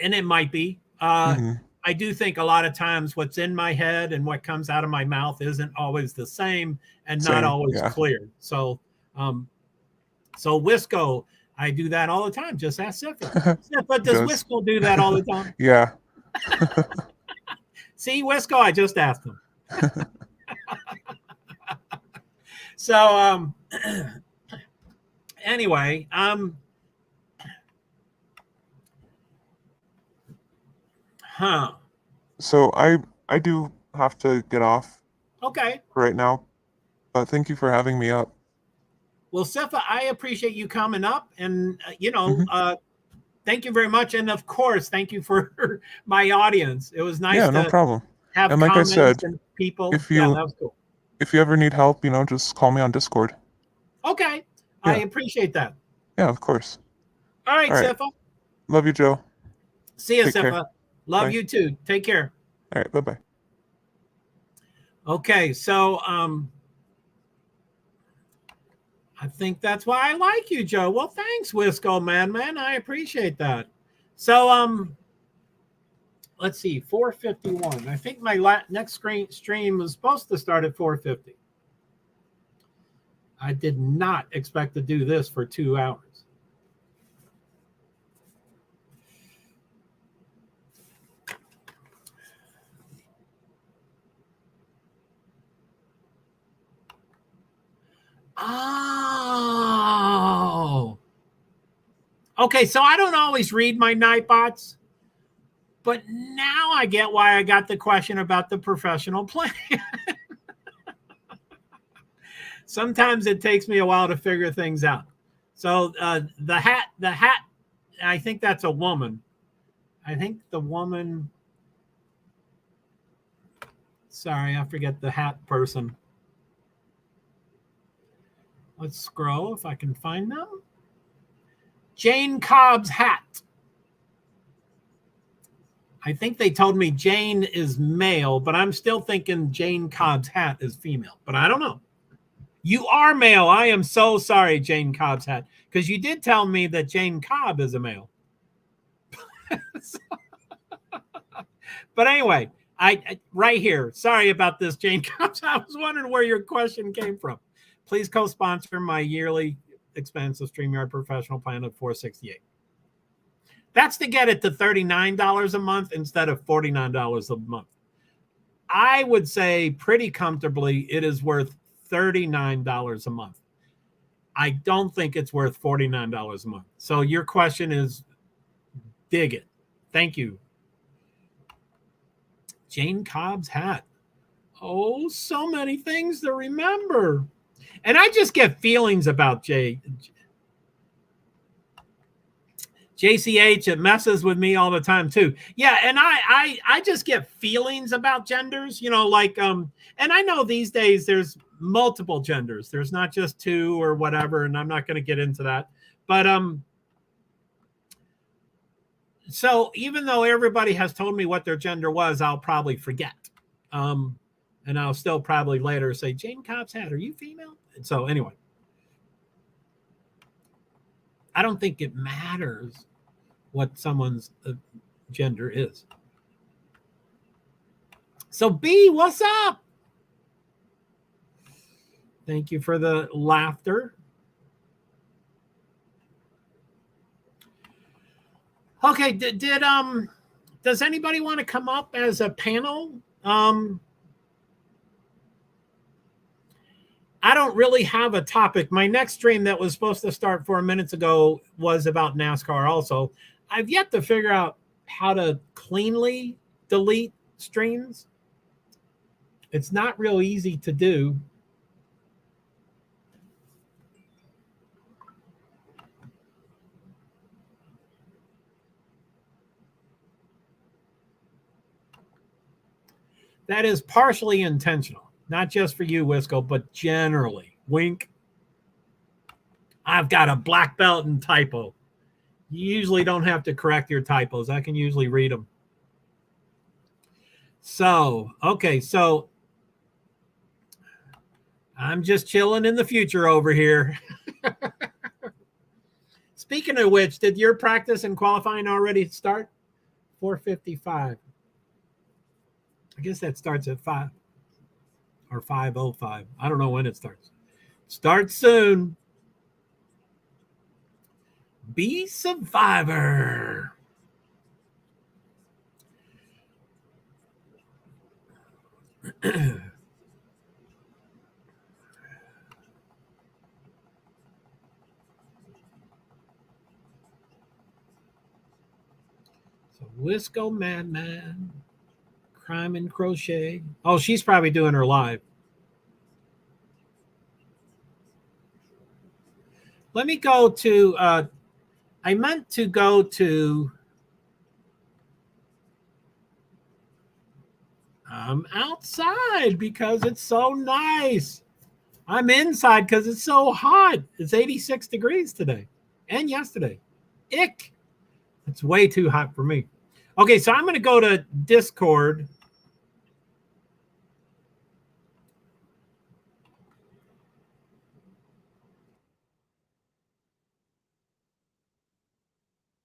And it might be. I do think a lot of times what's in my head and what comes out of my mouth isn't always the same and not always clear. So, so Wisco, I do that all the time. Just ask Sifa. Sifa, does Wisco do that all the time? Yeah. See, Wisco, I just asked him. So, anyway, So I do have to get off. Okay. Right now, but thank you for having me up. Well, Sifa, I appreciate you coming up, and thank you very much, and of course, thank you for my audience. It was nice. Yeah, no problem. Have and like I said, and people. If you that was cool. If you ever need help, just call me on Discord. Okay, I appreciate that. Yeah, of course. All right, Sifa. Love you, Joe. See you, Sifa. Love you too. Take care. All right, bye-bye. Okay, so I think that's why I like you, Joe. Well, thanks, Wisco Man. I appreciate that. So let's see, 4:51. I think my next stream was supposed to start at 4:50. I did not expect to do this for 2 hours. Oh. Okay, so I don't always read my Nightbots, but now I get why I got the question about the professional plan. Sometimes it takes me a while to figure things out. So the hat, I think that's a woman. I think the woman, sorry, I forget the hat person. Let's scroll if I can find them. Jane Cobb's hat. I think they told me Jane is male, but I'm still thinking Jane Cobb's hat is female, but I don't know. You are male. I am so sorry, Jane Cobb's hat, because you did tell me that Jane Cobb is a male. But anyway, I right here. Sorry about this, Jane Cobb's. I was wondering where your question came from. Please co-sponsor my yearly expense of StreamYard professional plan of $468. That's to get it to $39 a month instead of $49 a month. I would say pretty comfortably it is worth $39 a month. I don't think it's worth $49 a month. So your question is, dig it. Thank you. Jane Cobb's hat. Oh, so many things to remember. And I just get feelings about JCH. It messes with me all the time too. Yeah, and I just get feelings about genders, like and I know these days there's multiple genders. There's not just two or whatever, and I'm not going to get into that. But so even though everybody has told me what their gender was, I'll probably forget. And I'll still probably later say, Jane Cobb's hat, are you female? And so anyway, I don't think it matters what someone's gender is. So B, what's up? Thank you for the laughter. Okay, does anybody want to come up as a panel? I don't really have a topic. My next stream that was supposed to start 4 minutes ago was about NASCAR also. I've yet to figure out how to cleanly delete streams. It's not real easy to do. That is partially intentional, not just for you, Wisco, but generally. Wink. I've got a black belt in typo. You usually don't have to correct your typos. I can usually read them. So, okay, so I'm just chilling in the future over here. Speaking of which, did your practice and qualifying already start? 4:55. I guess that starts at 5 or 5:05. I don't know when it starts. Start soon. Be survivor. So Wisco Madman, Crime and Crochet. Oh, she's probably doing her live. Let me go to, I meant to go to, I'm outside because it's so nice. I'm inside because it's so hot. It's 86 degrees today and yesterday. Ick. It's way too hot for me. Okay, so I'm going to go to Discord.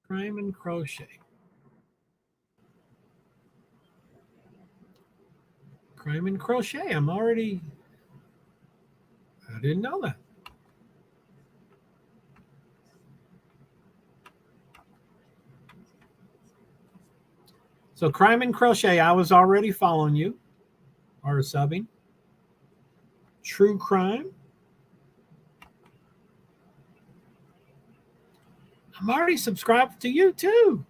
Crime and Crochet. Crime and Crochet. I didn't know that. So Crime and Crochet, I was already following you or subbing. True Crime. I'm already subscribed to you too.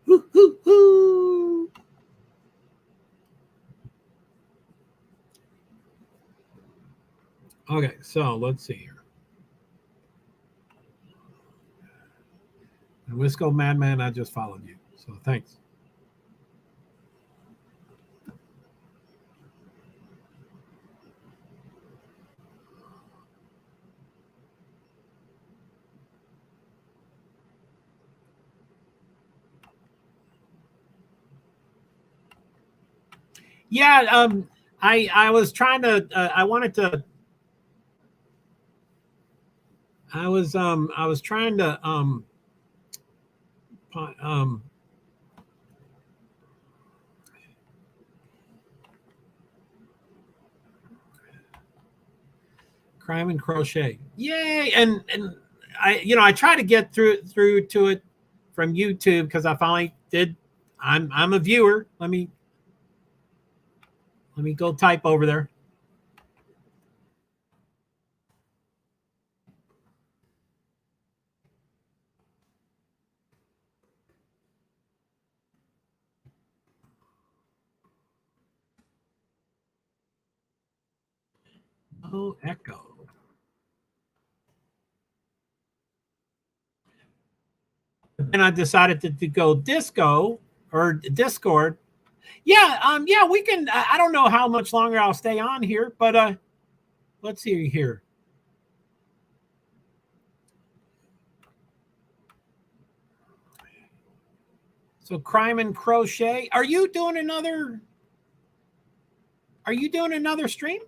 Hoo, hoo, hoo. Okay, so let's see here. And Wisco Madman, I just followed you. So thanks. Yeah, I was trying to I wanted to I was trying to Crime and Crochet. Yay! And I try to get through to it from YouTube because I finally did. I'm a viewer. Let me go type over there. Oh, echo. And I decided to go disco or Discord. Yeah, yeah, we can. I don't know how much longer I'll stay on here, but let's see here. So crime and crochet. Are you doing another stream?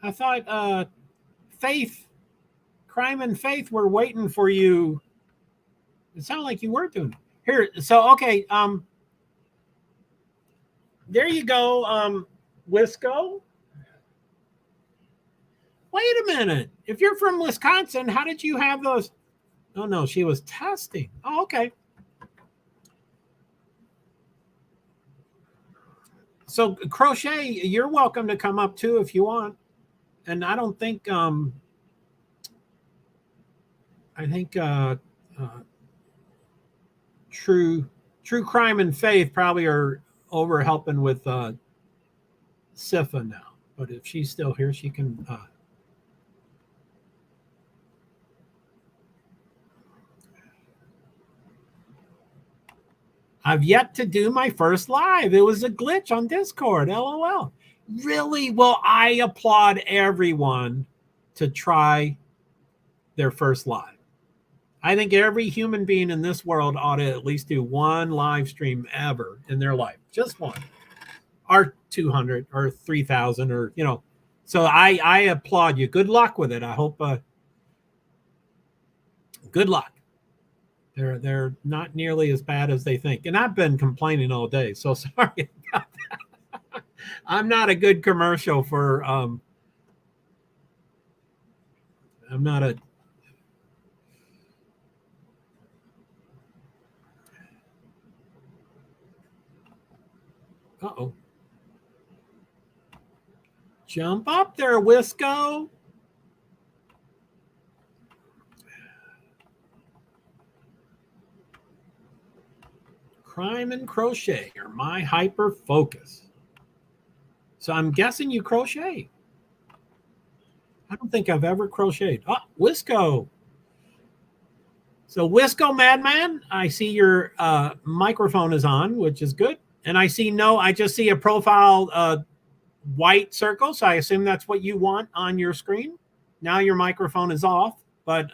I thought Faith, Crime and Faith were waiting for you. It sounded like you were doing it. Here. So okay, there you go, Wisco. Wait a minute. If you're from Wisconsin, how did you have those? Oh no, she was testing. Oh, okay. So crochet, you're welcome to come up too if you want. And I don't think I think True Crime and Faith probably are over helping with Sifa now. But if she's still here, she can I've yet to do my first live. It was a glitch on Discord. LOL. Really? Well, I applaud everyone to try their first live. I think every human being in this world ought to at least do one live stream ever in their life. Just one. Or 200 or 3,000 or, you know. So I applaud you. Good luck with it. I hope good luck. They're not nearly as bad as they think. And I've been complaining all day, so sorry about that. I'm not a good commercial for I'm not a uh-oh. Jump up there, Wisco. Crime and crochet are my hyper focus. So I'm guessing you crochet. I don't think I've ever crocheted. Oh, Wisco. So Wisco Madman, I see your microphone is on, which is good. And I just see a profile white circle. So I assume that's what you want on your screen. Now your microphone is off, but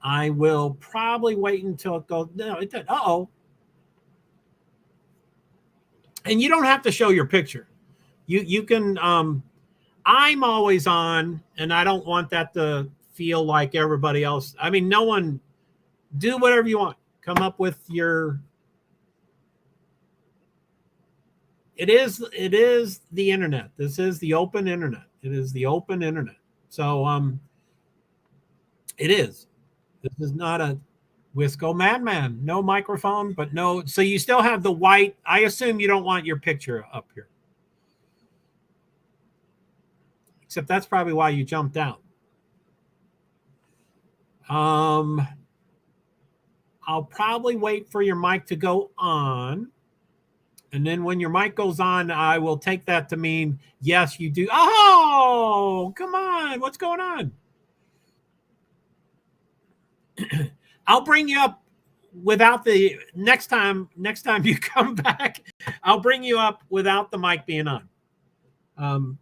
I will probably wait until it goes. No, it did. Uh-oh. And you don't have to show your picture. You can I'm always on, and I don't want that to feel like everybody else. I mean, no one, do whatever you want. Come up with your. It is the internet. This is the open internet. It is the open internet. So it is. This is not a Wisco Madman. No microphone, but no. So you still have the white. I assume you don't want your picture up here. Except that's probably why you jumped out. I'll probably wait for your mic to go on. And then when your mic goes on, I will take that to mean, yes, you do. Oh, come on. What's going on? I'll bring you up without the next time you come back. I'll bring you up without the mic being on.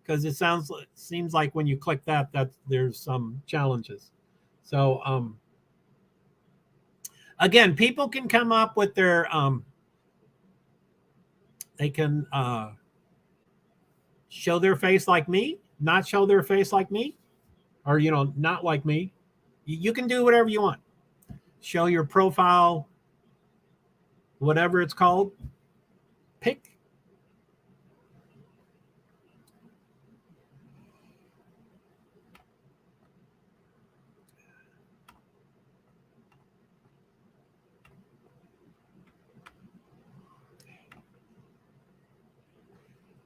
Because it seems like when you click that there's some challenges. So again, people can come up with their they can show their face like me, not show their face like me, or not like me. You can do whatever you want. Show your profile, whatever it's called. Pick.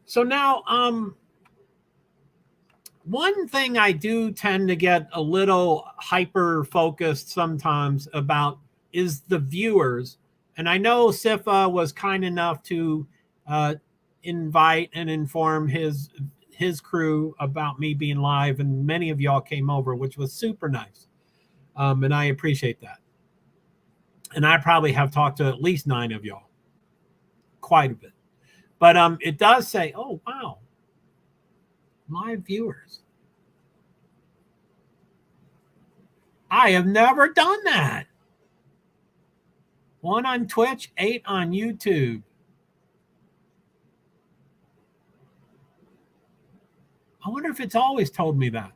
So now, one thing I do tend to get a little hyper focused sometimes about is the viewers. And I know Sifa was kind enough to invite and inform his crew about me being live, and many of y'all came over, which was super nice. And I appreciate that. And I probably have talked to at least 9 of y'all, quite a bit. But it does say, oh, wow, live viewers. I have never done that. 1 on Twitch, 8 on YouTube. I wonder if it's always told me that.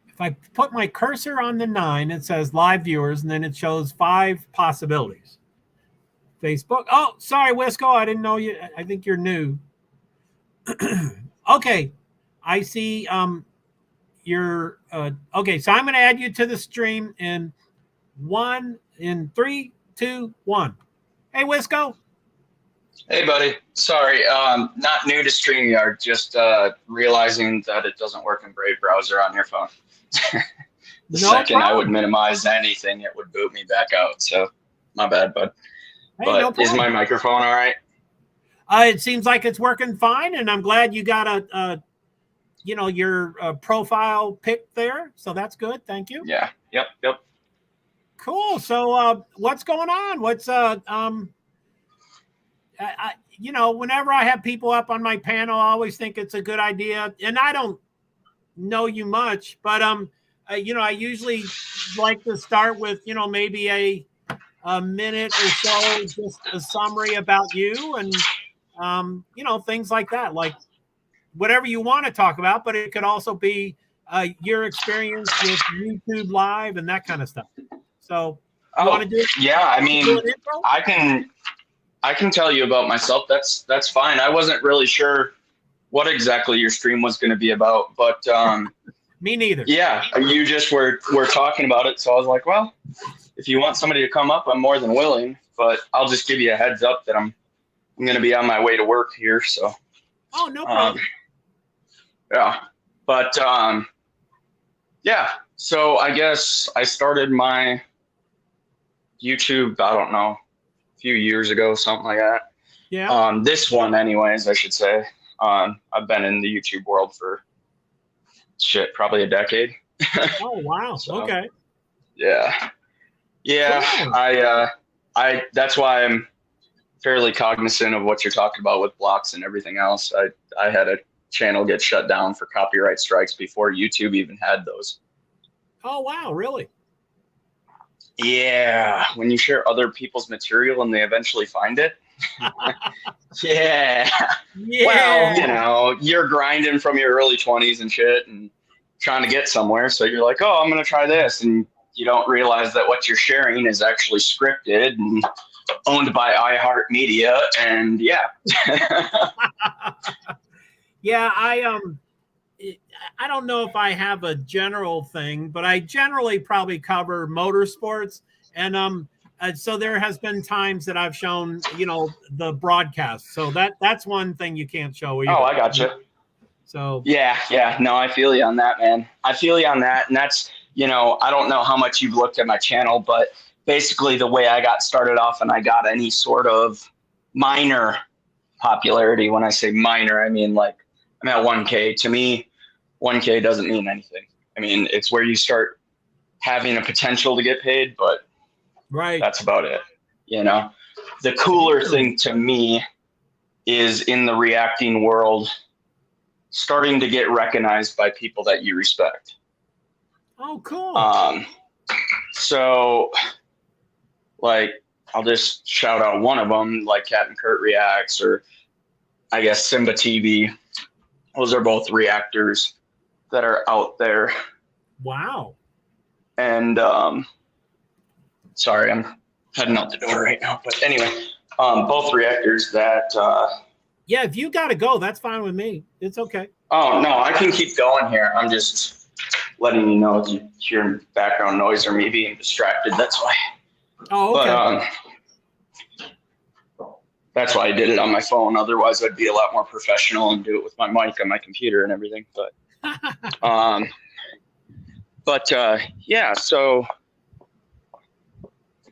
If I put my cursor on the 9, it says live viewers, and then it shows 5 possibilities. Facebook. Oh, sorry, Wisco. I didn't know you. I think you're new. Okay. I see you're okay. So I'm going to add you to the stream in 3, 2, 1. Hey, Wisco. Hey, buddy. Sorry, not new to StreamYard, just realizing that it doesn't work in Brave browser on your phone. The second I would minimize anything, it would boot me back out. So my bad, bud. Hey, but is my microphone all right? It seems like it's working fine, and I'm glad you got your profile picked there. So that's good. Thank you. Yeah. Yep. Cool. So what's going on? What's whenever I have people up on my panel, I always think it's a good idea. And I don't know you much, but I usually like to start with, maybe a minute or so, just a summary about you and, things like that, like whatever you want to talk about, but it could also be your experience with YouTube Live and that kind of stuff. So you want to do it? Yeah, I mean, I can tell you about myself. That's fine. I wasn't really sure what exactly your stream was going to be about, but me neither. Yeah, you just were talking about it, so I was like, well, if you want somebody to come up, I'm more than willing, but I'll just give you a heads up that I'm going to be on my way to work here. So. Oh, no problem. Yeah, but yeah. So I guess I started my YouTube, I don't know, a few years ago, something like that. Yeah. This one, anyways, I should say. I've been in the YouTube world for probably a decade. Oh wow! So, okay. Yeah. Cool. I that's why I'm fairly cognizant of what you're talking about with blocks and everything else. I had a channel get shut down for copyright strikes before YouTube even had those. Oh wow! Really? Yeah. When you share other people's material and they eventually find it. Yeah. Well, you're grinding from your early 20s and shit and trying to get somewhere. So you're like, oh, I'm going to try this. And you don't realize that what you're sharing is actually scripted and owned by iHeart Media. And yeah. Yeah. I don't know if I have a general thing, but I generally probably cover motorsports. And so there has been times that I've shown, the broadcast. So that's one thing you can't show either. Oh, I gotcha. So yeah. No, I feel you on that, man. I feel you on that. And that's, I don't know how much you've looked at my channel, but basically the way I got started off and I got any sort of minor popularity. When I say minor, I mean like I'm at 1K. To me, 1K doesn't mean anything. I mean, it's where you start having a potential to get paid, but right. That's about it. The cooler thing to me is in the reacting world, starting to get recognized by people that you respect. Oh, cool. So like, I'll just shout out one of them, like Captain Kurt Reacts, or I guess Simba TV. Those are both reactors that are out there. Wow. And sorry, I'm heading out the door right now. But anyway, both reactors that. Yeah, if you got to go, that's fine with me. It's okay. Oh, no, I can keep going here. I'm just letting you know if you hear background noise or me being distracted. That's why. Oh, okay. But that's why I did it on my phone. Otherwise, I'd be a lot more professional and do it with my mic on my computer and everything. But yeah, so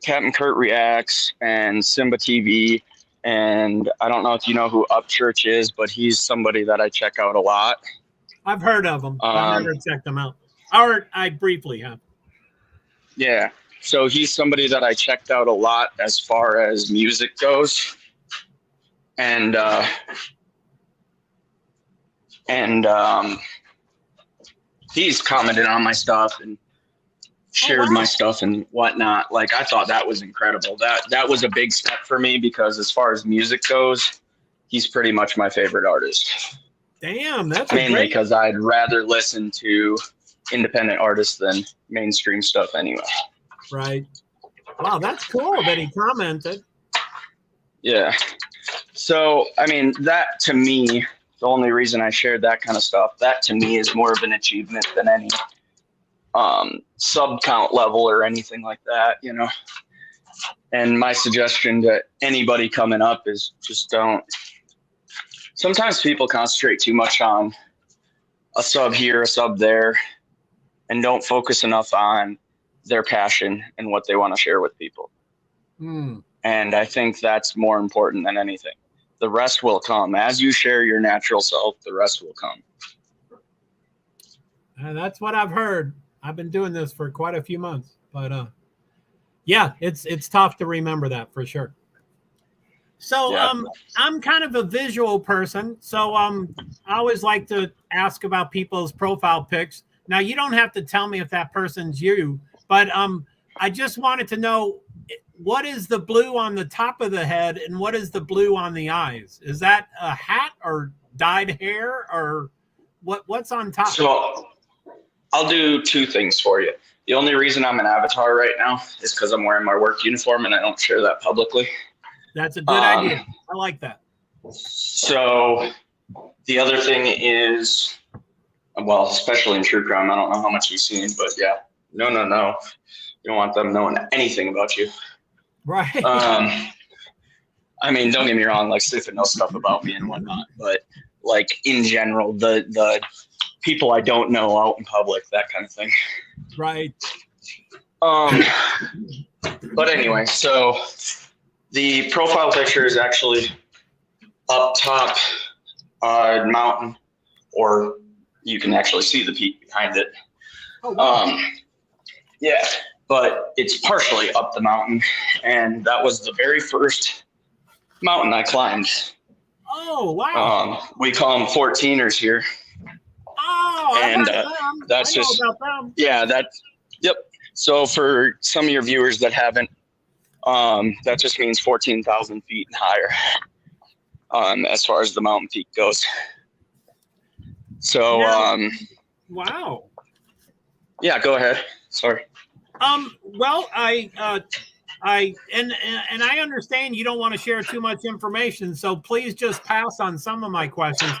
Captain Kurt Reacts and Simba TV, and I don't know if you know who Upchurch is, but he's somebody that I check out a lot. I've heard of him. I've never checked him out. Or I briefly have. Yeah. So he's somebody that I checked out a lot as far as music goes. And he's commented on my stuff and shared my stuff and whatnot. Like, I thought that was incredible. That was a big step for me, because as far as music goes, he's pretty much my favorite artist. Damn, that's mainly because I'd rather listen to independent artists than mainstream stuff anyway. Right. Wow, that's cool that he commented. Yeah. So, I mean, that to me, the only reason I shared that kind of stuff, that to me is more of an achievement than any sub count level or anything like that, you know. And my suggestion to anybody coming up is just don't. Sometimes people concentrate too much on a sub here, a sub there, and don't focus enough on their passion and what they want to share with people. And I think that's more important than anything. The rest will come. As you share your natural self, the rest will come. That's what I've heard. I've been doing this for quite a few months, but yeah, it's tough to remember that for sure. So I'm kind of a visual person, so I always like to ask about people's profile pics. Now, you don't have to tell me if that person's you, but I just wanted to know, what is the blue on the top of the head and what is the blue on the eyes? Is that a hat or dyed hair, or what's on top? So I'll do two things for you. The only reason I'm an avatar right now is because I'm wearing my work uniform and I don't share that publicly. That's a good idea. I like that. So the other thing is, well, especially in true crime, I don't know how much you've seen, but yeah, no. You don't want them knowing anything about you. Right. I mean, don't get me wrong, like Stephen knows stuff about me and whatnot, but like in general, the people I don't know out in public, that kind of thing. Right. But anyway, so the profile picture is actually up top mountain, or you can actually see the peak behind it. Oh, wow. Yeah, but it's partially up the mountain, and that was the very first mountain I climbed. Oh, wow. We call them 14ers here. Oh, and that's I know just about them. Yeah, yep. So for some of your viewers that haven't, that just means 14,000 feet and higher, as far as the mountain peak goes. So wow. Yeah, go ahead. Sorry. Well, I understand you don't want to share too much information, so please just pass on some of my questions.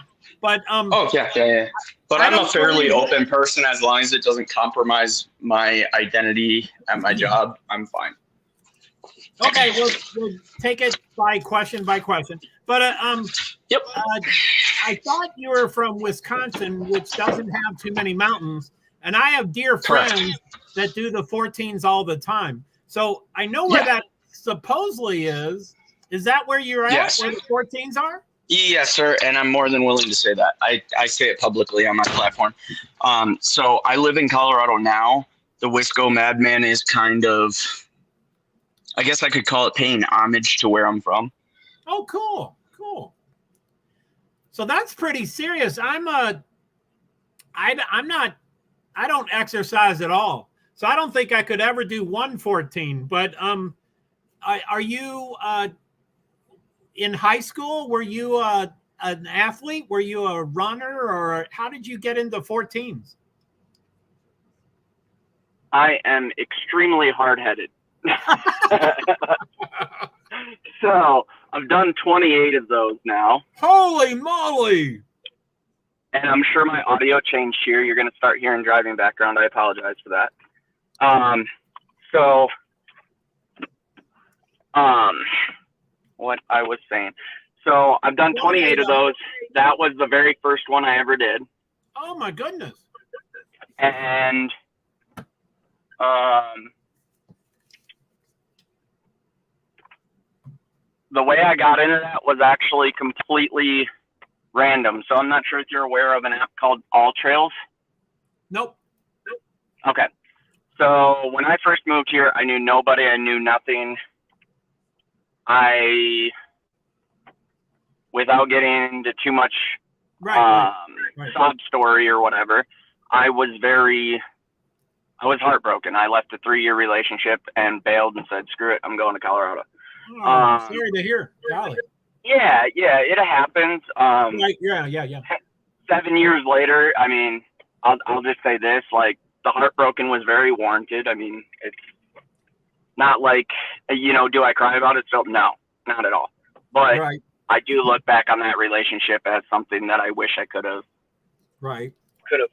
But oh yeah. But I'm a fairly open person. As long as it doesn't compromise my identity at my job, I'm fine. Okay, we'll take it by question. But yep. I thought you were from Wisconsin, which doesn't have too many mountains, and I have dear friends that do the 14s all the time. So I know where that supposedly is. Is that where you're at? Yes. Where the 14s are? Yes, sir, and I'm more than willing to say that. I say it publicly on my platform. So I live in Colorado now. The Wisco Madman is kind of, I guess I could call it paying homage to where I'm from. Oh, cool. So that's pretty serious. I don't exercise at all, so I don't think I could ever do 114. But are you in high school? Were you an athlete? Were you a runner, or how did you get into 14s? I am extremely hard-headed. So I've done 28 of those now. Holy moly! And I'm sure my audio changed here. You're going to start hearing driving background. I apologize for that. What I was saying. So I've done 28 of those. That was the very first one I ever did. Oh my goodness. And the way I got into that was actually completely random. So I'm not sure if you're aware of an app called All Trails. Nope. Okay. So when I first moved here, I knew nobody. I knew nothing. Without getting into too much Right. sob story or whatever, I was heartbroken. I left a 3-year relationship and bailed and said, screw it, I'm going to Colorado. Oh, sorry to hear. Golly. Yeah, it happens. Right. Yeah. 7 years later, I mean, I'll just say this, like, the heartbroken was very warranted. I mean, it's not like, do I cry about it still? No, not at all. But right. I do look back on that relationship as something that I wish I could have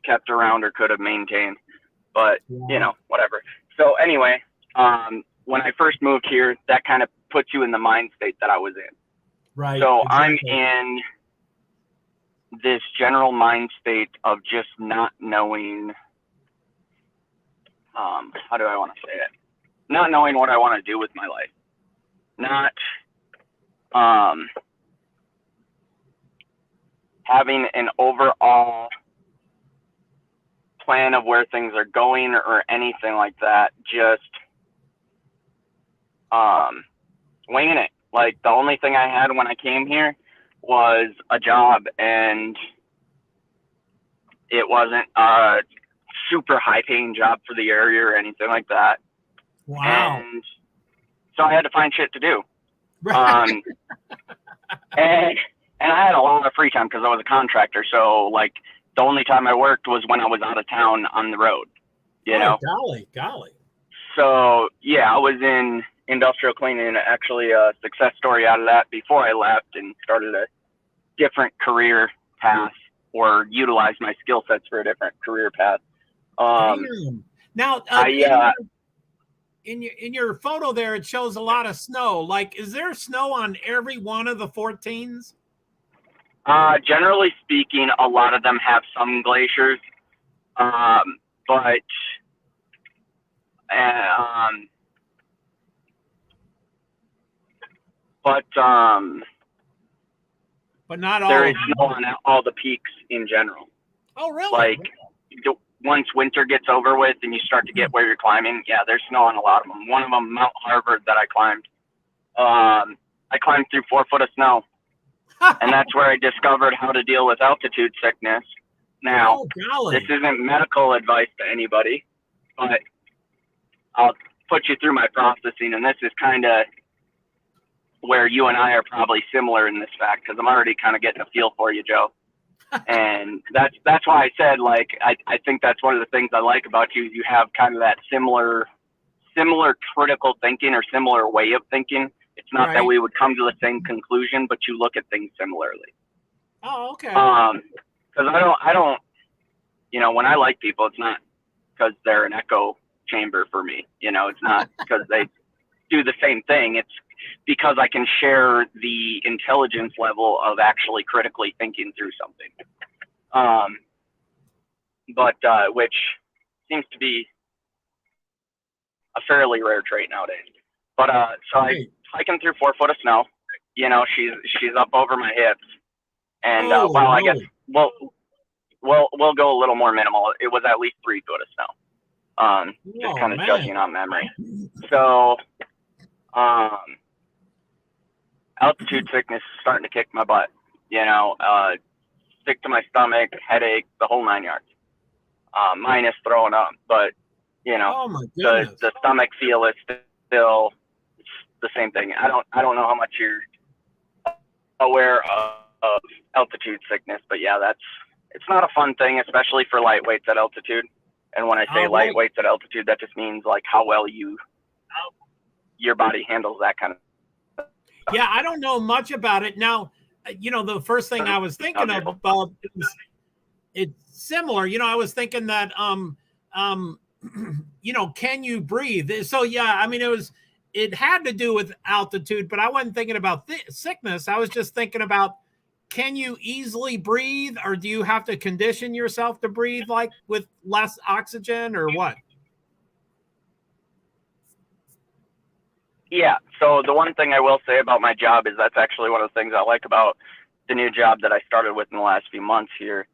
kept around or could have maintained. But, whatever. So anyway, when I first moved here, that kind of puts you in the mind state that I was in. Right. So exactly. I'm in this general mind state of just not knowing, how do I want to say it? Not knowing what I want to do with my life. Not having an overall plan of where things are going or anything like that. Just winging it. Like, the only thing I had when I came here was a job, and it wasn't a super high paying job for the area or anything like that. Wow. And so I had to find shit to do. Right. And I had a lot of free time because I was a contractor. So, like, the only time I worked was when I was out of town on the road, you know? Golly. So, yeah, I was in industrial cleaning, actually a success story out of that before I left and started a different career path or utilized my skill sets for a different career path. Now, in your photo there, it shows a lot of snow. Like, is there snow on every one of the 14s? Generally speaking, a lot of them have some glaciers, but not all. There is snow on all the peaks in general. Oh, really? Like, once winter gets over with and you start to get where you're climbing, yeah, there's snow on a lot of them. One of them, Mount Harvard, that I climbed. I climbed through 4 foot of snow, and that's where I discovered how to deal with altitude sickness. Now, this isn't medical advice to anybody, but I'll put you through my processing, and this is kind of where you and I are probably similar in this fact, because I'm already kind of getting a feel for you, Joe. And that's why I said, like, I think that's one of the things I like about you. You have kind of that similar critical thinking or similar way of thinking. It's not that we would come to the same conclusion, but you look at things similarly. Oh, okay. Because I don't, when I like people, it's not because they're an echo chamber for me. It's not because they do the same thing. It's because I can share the intelligence level of actually critically thinking through something. Which seems to be a fairly rare trait nowadays. But so I hiking through 4 foot of snow. She's up over my hips, and I guess we'll go a little more minimal. It was at least 3 foot of snow. Just kind of judging on memory. So, altitude sickness is starting to kick my butt. Sick to my stomach, headache, the whole 9 yards. Minus throwing up, but oh my goodness. the stomach feel is still the same thing. I don't know how much you're aware of altitude sickness, but yeah, it's not a fun thing, especially for lightweights at altitude. And when I say lightweights at altitude, that just means like how well your body handles that kind of. Yeah, I don't know much about it. Now, the first thing I was thinking about is it's similar. I was thinking that can you breathe? So yeah, I mean it had to do with altitude, but I wasn't thinking about sickness. I was just thinking about, can you easily breathe, or do you have to condition yourself to breathe like with less oxygen, or what? Yeah. So the one thing I will say about my job is that's actually one of the things I like about the new job that I started with in the last few months here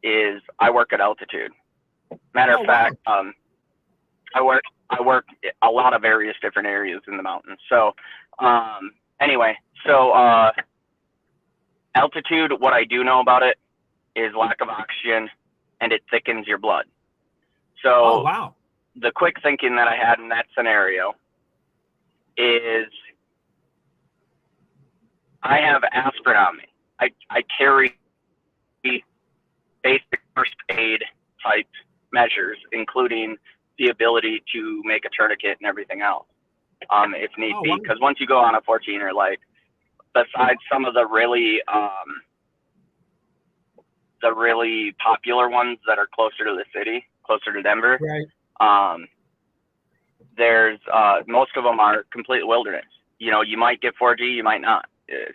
is I work at altitude. Matter of fact, I work a lot of various different areas in the mountains. So anyway, so altitude, what I do know about it is lack of oxygen, and it thickens your blood. So Oh, wow. the quick thinking that I had in that scenario is I have aspirin on me. I carry basic first aid type measures, including the ability to make a tourniquet and everything else, if need be. Because once you go on a 14er, like, besides some of the really popular ones that are closer to the city, closer to Denver, Right. there's most of them are complete wilderness. You know, you might get 4G, you might not.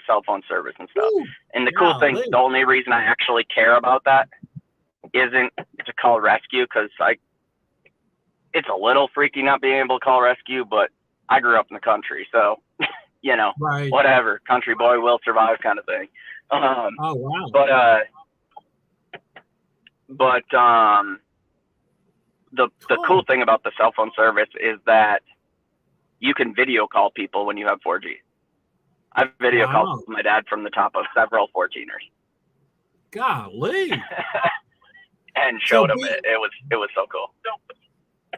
Cell phone service and stuff. Ooh, and the cool thing, the only reason I actually care about that isn't to call rescue, because it's a little freaky not being able to call rescue, but I grew up in the country, so you know, right. whatever, country boy will survive kind of thing. Oh, wow. But the cool thing about the cell phone service is that you can video call people when you have 4G. I've video called my dad from the top of several 14ers. Golly. And showed him it. It was so cool.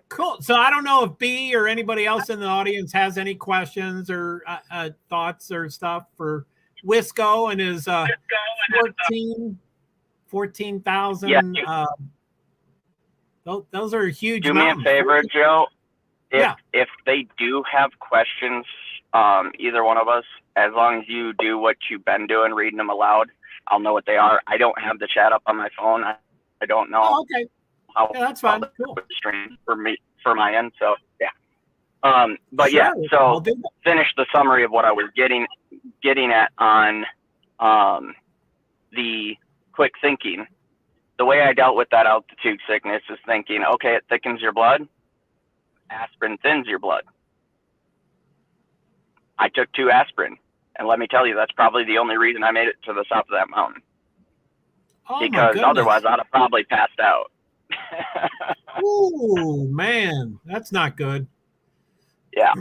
Cool. So I don't know if B or anybody else in the audience has any questions or thoughts or stuff for Wisco and his 14,000. Yeah. Those are huge. Do me a favor, Joe. If they do have questions, either one of us, as long as you do what you've been doing, reading them aloud, I'll know what they are. I don't have the chat up on my phone. I don't know. Oh, okay. How that's fine. Cool. Stream for my end. So yeah. But sure, yeah. So finish the summary of what I was getting at on the quick thinking. The way I dealt with that altitude sickness is thinking, okay, it thickens your blood. Aspirin thins your blood. I took 2 aspirin, and let me tell you, that's probably the only reason I made it to the top of that mountain. Oh, because otherwise I'd have probably passed out. Ooh, man, that's not good. Yeah.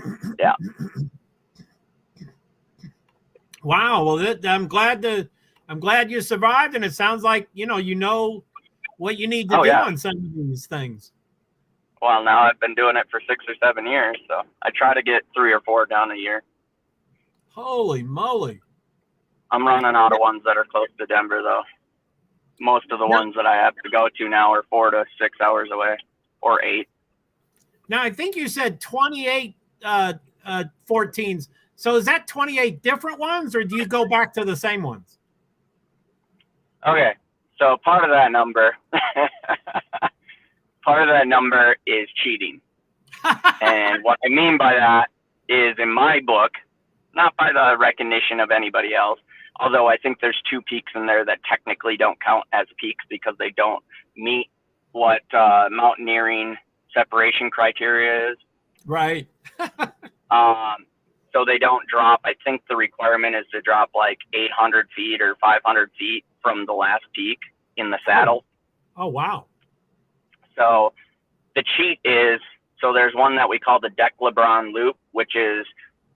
Wow. Well, I'm glad you survived, and it sounds like you know what you need to do on some of these things. Well, now I've been doing it for 6 or 7 years, so I try to get 3 or 4 down a year. Holy moly! I'm running out of ones that are close to Denver, though. Most of the ones that I have to go to now are 4 to 6 hours away, or 8. Now, I think you said 28 14s. So is that 28 different ones, or do you go back to the same ones? Okay, so part of that number is cheating. And what I mean by that is, in my book, not by the recognition of anybody else, although I think there's 2 peaks in there that technically don't count as peaks because they don't meet what mountaineering separation criteria is. Right. So they don't drop. I think the requirement is to drop like 800 feet or 500 feet from the last peak in the saddle. Oh, wow. So the cheat is, so there's one that we call the Deck LeBron Loop, which is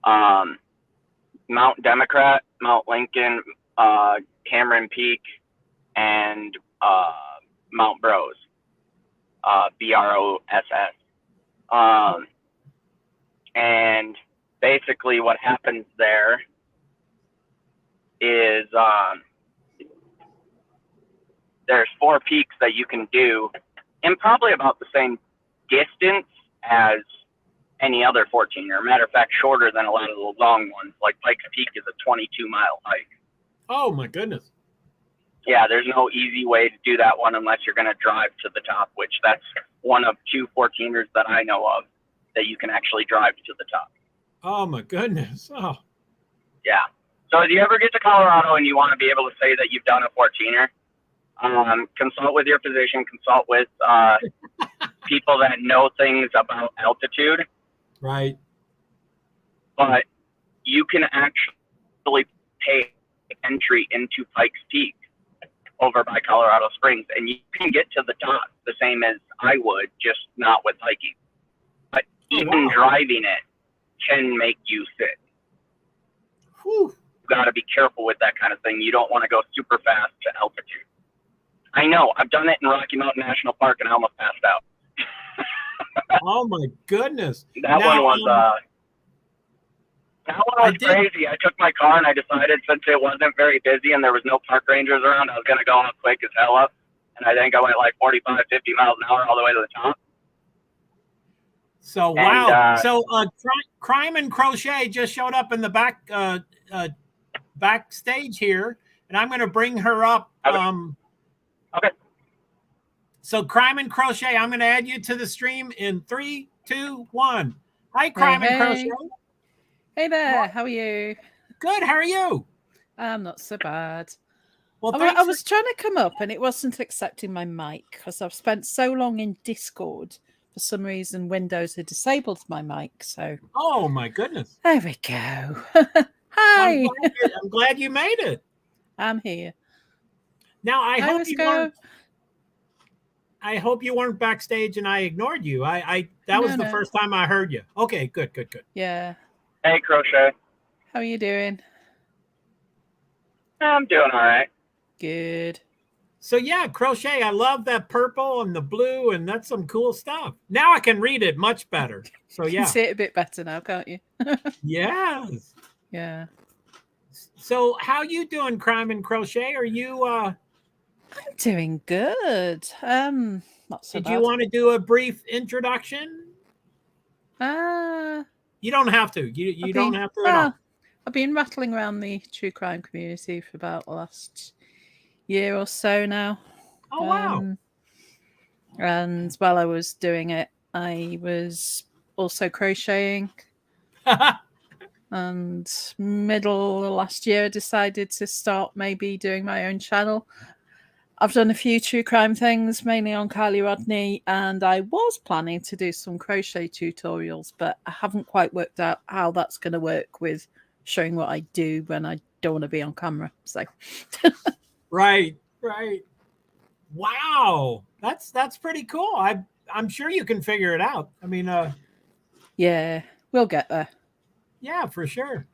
Mount Democrat, Mount Lincoln, Cameron Peak, and Mount Bros, BROSS. And basically what happens there is there's 4 peaks that you can do in probably about the same distance as any other 14er. Matter of fact, shorter than a lot of the long ones. Like Pikes Peak is a 22-mile hike. Oh, my goodness. Yeah, there's no easy way to do that one unless you're going to drive to the top, which that's one of 2 14ers that I know of that you can actually drive to the top. Oh, my goodness. Oh. Yeah. So if you ever get to Colorado and you want to be able to say that you've done a 14er, consult with your physician, consult with people that know things about altitude. Right. But you can actually pay entry into Pikes Peak over by Colorado Springs, and you can get to the top the same as I would, just not with hiking. even wow. driving it can make you sick. Whew. You got to be careful with that kind of thing. You don't want to go super fast to altitude. I know. I've done it in Rocky Mountain National Park, and I almost passed out. Oh my goodness! That Now, one was crazy. I took my car and I decided, since it wasn't very busy and there was no park rangers around, I was going to go up quick as hell up. And I think I went like 45, 50 miles an hour all the way to the top. So wow! So Crime and Crochet just showed up in the backstage here, and I'm going to bring her up. Okay. So Crime and Crochet, I'm going to add you to the stream in 3, 2, 1. Hi, Crime and Crochet. Hey there. How are you? Good. How are you? I'm not so bad. Well, I was trying to come up and it wasn't accepting my mic because I've spent so long in Discord. For some reason, Windows had disabled my mic. So. Oh my goodness. There we go. Hi. I'm glad you made it. I'm here. Now I hope you weren't backstage and I ignored you. That was the first time I heard you. Okay, good. Yeah. Hey, Crochet. How are you doing? I'm doing all right. Good. So yeah, Crochet, I love that purple and the blue, and that's some cool stuff. Now I can read it much better. So yeah. You can see it a bit better now, can't you? Yes. Yeah. So how you doing, Crime and Crochet? Are you I'm doing good. Not so Did bad. you want to do a brief introduction? You don't have to. You don't have to at all. I've been rattling around the true crime community for about the last year or so now. Oh, wow. And while I was doing it, I was also crocheting. And middle of last year, I decided to start maybe doing my own channel. I've done a few true crime things, mainly on Kylie Rodney, and I was planning to do some crochet tutorials, but I haven't quite worked out how that's going to work with showing what I do when I don't want to be on camera. So, right. Wow, that's pretty cool. I'm sure you can figure it out. I mean, yeah, we'll get there. Yeah, for sure.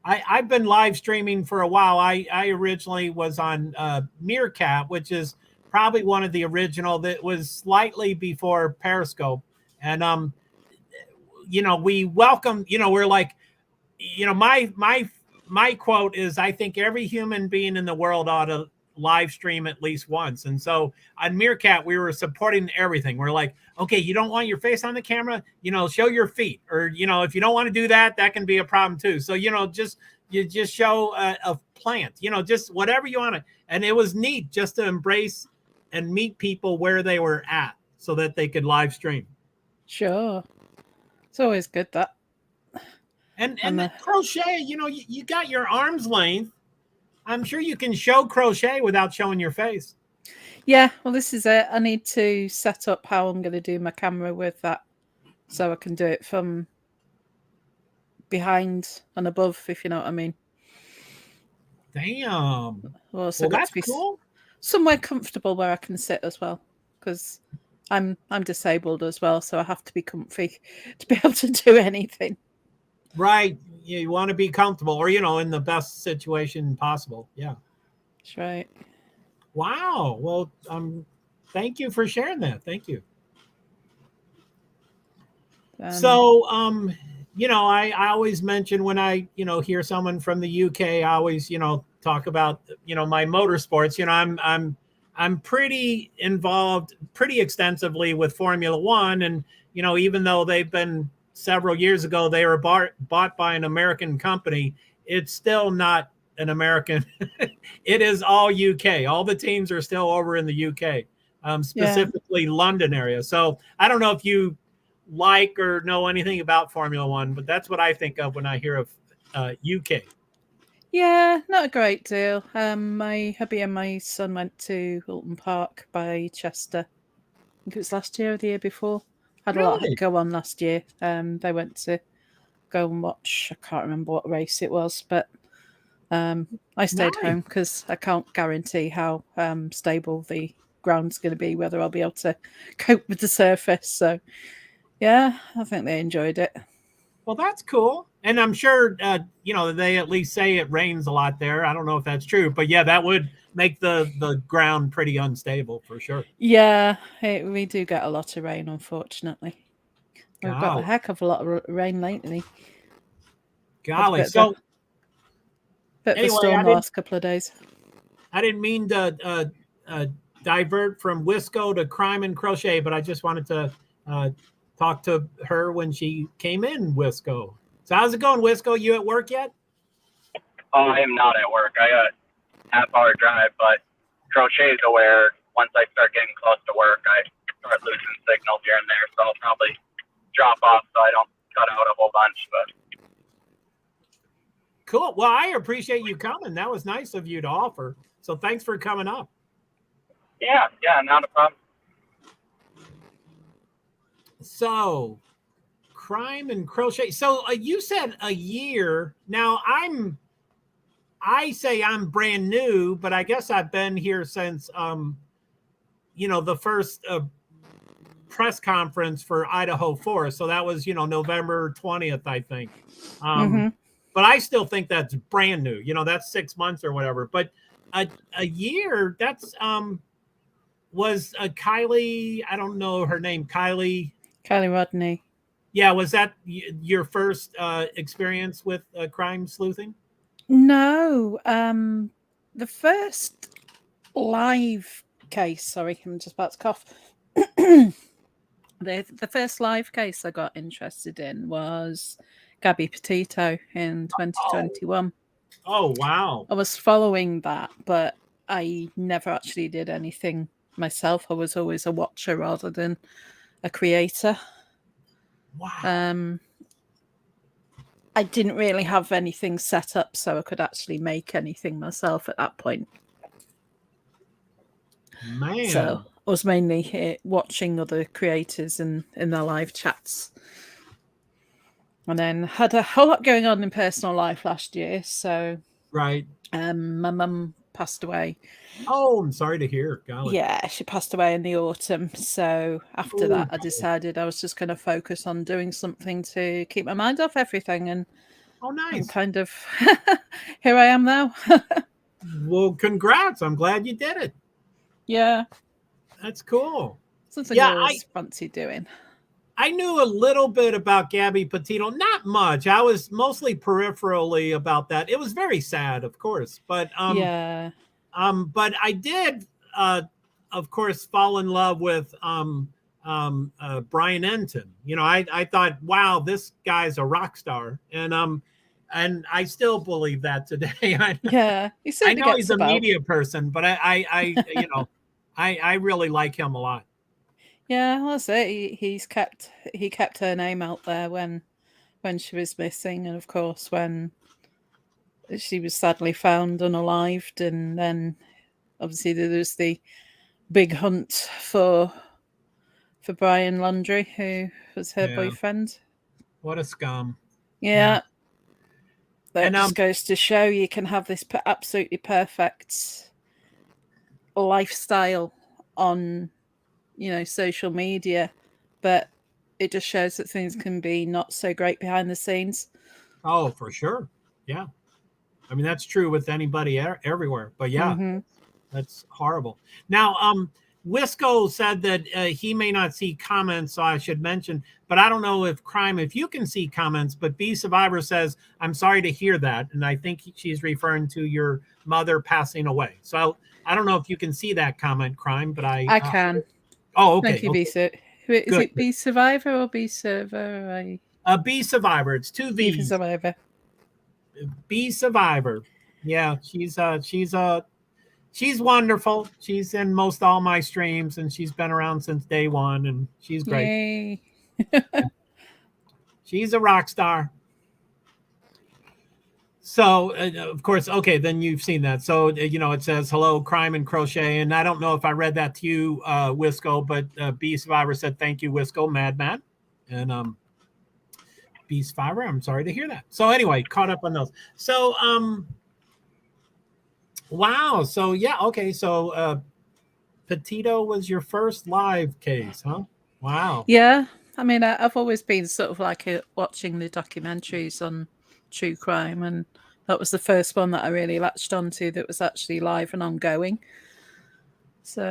I've been live streaming for a while. I originally was on Meerkat, which is probably one of the original that was slightly before Periscope. And we welcome, we're like, my quote is, I think every human being in the world ought to live stream at least once. And so on Meerkat, we were supporting everything. We're like, okay, you don't want your face on the camera, show your feet, or, if you don't want to do that, that can be a problem too. So, you just show a plant, just whatever you want to. And it was neat just to embrace and meet people where they were at so that they could live stream. Sure. It's always good that. And the crochet, you got your arm's length. I'm sure you can show crochet without showing your face. Yeah, well, this is it. I need to set up how I'm going to do my camera with that so I can do it from behind and above, if you know what I mean. Damn. Well, that's cool. Somewhere comfortable where I can sit as well, because I'm disabled as well, so I have to be comfy to be able to do anything. Right. Yeah, you want to be comfortable, or in the best situation possible. Yeah. That's right. Wow. Well, thank you for sharing that. Thank you. So, I always mention when I, hear someone from the UK, I always, talk about, my motorsports. I'm pretty involved pretty extensively with Formula One, and even though they've been several years ago, they were bought by an American company. It's still not an American. It is all UK. All the teams are still over in the UK, specifically London area. So I don't know if you like or know anything about Formula One, but that's what I think of when I hear of UK. Yeah, not a great deal. My hubby and my son went to Wilton Park by Chester. I think it was last year or the year before. Had a lot go on last year. They went to go and watch, I can't remember what race it was, but I stayed home because I can't guarantee how stable the ground's going to be, whether I'll be able to cope with the surface. So Yeah, I think they enjoyed it. Well, that's cool. And I'm sure, they at least say it rains a lot there. I don't know if that's true, but yeah, that would make the ground pretty unstable for sure. Yeah, we do get a lot of rain, unfortunately. We've got a heck of a lot of rain lately. Golly. Bit of a storm the last couple of days. I didn't mean to divert from Wisco to crime and crochet, but I just wanted to talk to her when she came in Wisco. So how's it going, Wisco? You at work yet? Oh, I am not at work. I got a half-hour drive, but crochet is where once I start getting close to work, I start losing signal here and there. So I'll probably drop off so I don't cut out a whole bunch. But cool. Well, I appreciate you coming. That was nice of you to offer. So thanks for coming up. Yeah, not a problem. So, crime and crochet. So you said a year. Now I say I'm brand new, but I guess I've been here since the first press conference for Idaho 4. So that was November 20th, I think. But I still think that's brand new. That's 6 months or whatever. But a year, that's was Kylie, I don't know her name, Kylie Rodney. Yeah, was that your first experience with crime sleuthing? No, the first live case. Sorry, I'm just about to cough. The first live case I got interested in was Gabby Petito in 2021. Oh, wow! I was following that, but I never actually did anything myself. I was always a watcher rather than a creator. Wow. I didn't really have anything set up so I could actually make anything myself at that point. Man. So I was mainly watching other creators in their live chats. And then had a whole lot going on in personal life last year. So right. My mum passed away. Oh, I'm sorry to hear. Golly. Yeah, she passed away in the autumn. So after that, I decided I was just going to focus on doing something to keep my mind off everything. And oh, nice. I'm kind of here I am now. Well, congrats. I'm glad you did it. Yeah. That's cool. Something I always fancy doing. I knew a little bit about Gabby Petito, not much. I was mostly peripherally about that. It was very sad, of course, but yeah. But I did, of course, fall in love with Brian Enton. I thought, wow, this guy's a rock star, and I still believe that today. Yeah, I know he's a media person, but I really like him a lot. Yeah, that's it. He kept her name out there when she was missing, and of course when she was sadly found unalived, and then obviously there was the big hunt for Brian Laundrie, who was her boyfriend. What a scum! Yeah. That just goes to show you can have this absolutely perfect lifestyle on social media, but it just shows that things can be not so great behind the scenes. Oh, for sure. Yeah. I mean, that's true with anybody everywhere, but yeah, that's horrible. Now, Wisco said that he may not see comments, so I should mention, but I don't know if you can see comments, but B Survivor says, I'm sorry to hear that. And I think she's referring to your mother passing away. So I don't know if you can see that comment, Crime, but I can. Oh, okay. Thank you, okay. Is it B Survivor or B Server? B Survivor. It's 2 V's. B Survivor. B Survivor. Yeah, she's wonderful. She's in most all my streams, and she's been around since day one, and she's great. Yay. She's a rock star. So, of course, okay, then you've seen that. So, it says, hello, Crime and Crochet. And I don't know if I read that to you, Wisco, but B Survivor said, thank you, Wisco, Mad. And B Survivor, I'm sorry to hear that. So anyway, caught up on those. So, wow. So, yeah, okay. So, Petito was your first live case, huh? Wow. Yeah. I mean, I've always been sort of like watching the documentaries on true crime, and that was the first one that I really latched onto that was actually live and ongoing. So,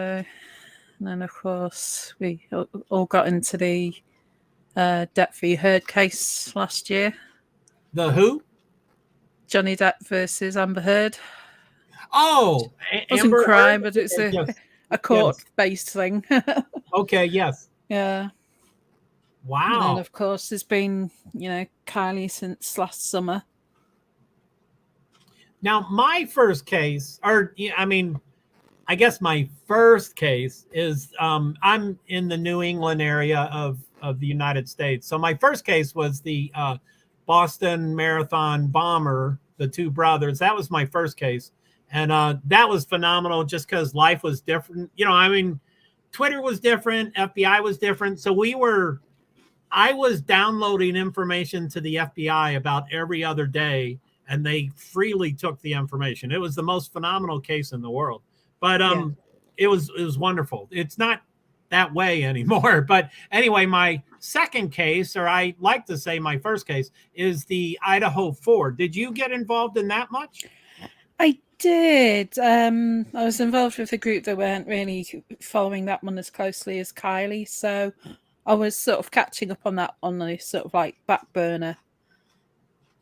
and then of course we all got into the Depp v. Heard case last year. The who? Johnny Depp versus Amber Heard. Oh, It wasn't Amber crime, Heard? but it's Yes. a court-based thing. Okay, yes. Yeah. Wow. And then, of course, there's been, Kylie since last summer. Now, my first case, I guess my first case is I'm in the New England area of the United States. So my first case was the Boston Marathon bomber, the two brothers. That was my first case. And that was phenomenal just because life was different. Twitter was different. FBI was different. So I was downloading information to the FBI about every other day, and they freely took the information. It was the most phenomenal case in the world. But it was wonderful. It's not that way anymore. But anyway, my second case, or I like to say my first case, is the Idaho 4. Did you get involved in that much? I did. I was involved with a group that weren't really following that one as closely as Kylie. So I was sort of catching up on that on a sort of like back burner.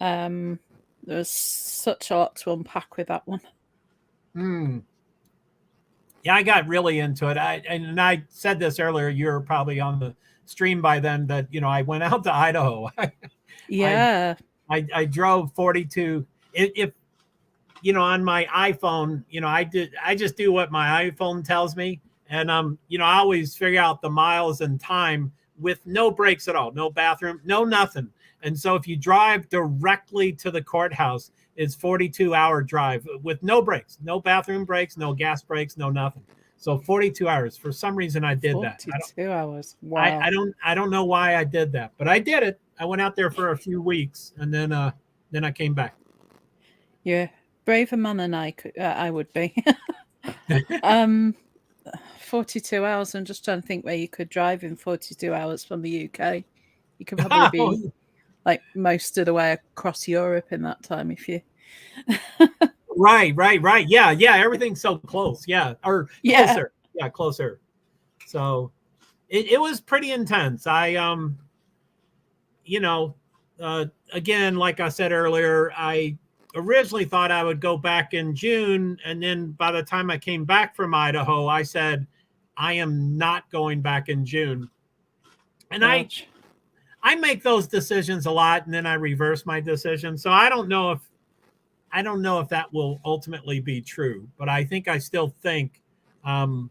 There was such a lot to unpack with that one. Yeah, I got really into it. I said this earlier, you're probably on the stream by then, that, I went out to Idaho. Yeah. I drove 42. If on my iPhone, I just do what my iPhone tells me. And, I always figure out the miles and time with no breaks at all, no bathroom, no nothing. And so if you drive directly to the courthouse, it's 42-hour drive with no breaks, no bathroom breaks, no gas breaks, no nothing. So 42 hours. For some reason, I did 42 that. 42 hours. Wow. I don't know why I did that, but I did it. I went out there for a few weeks, and then I came back. Yeah, braver man than I would be. 42 hours. I'm just trying to think where you could drive in 42 hours from the UK. You could probably be like most of the way across Europe in that time if you. Right. Yeah. Everything's so close. Yeah. Or closer. Yeah, closer. So it was pretty intense. I, again, like I said earlier, I originally thought I would go back in June. And then by the time I came back from Idaho, I said, I am not going back in June. And I make those decisions a lot, and then I reverse my decision. So I don't know if that will ultimately be true, but I think I still think, and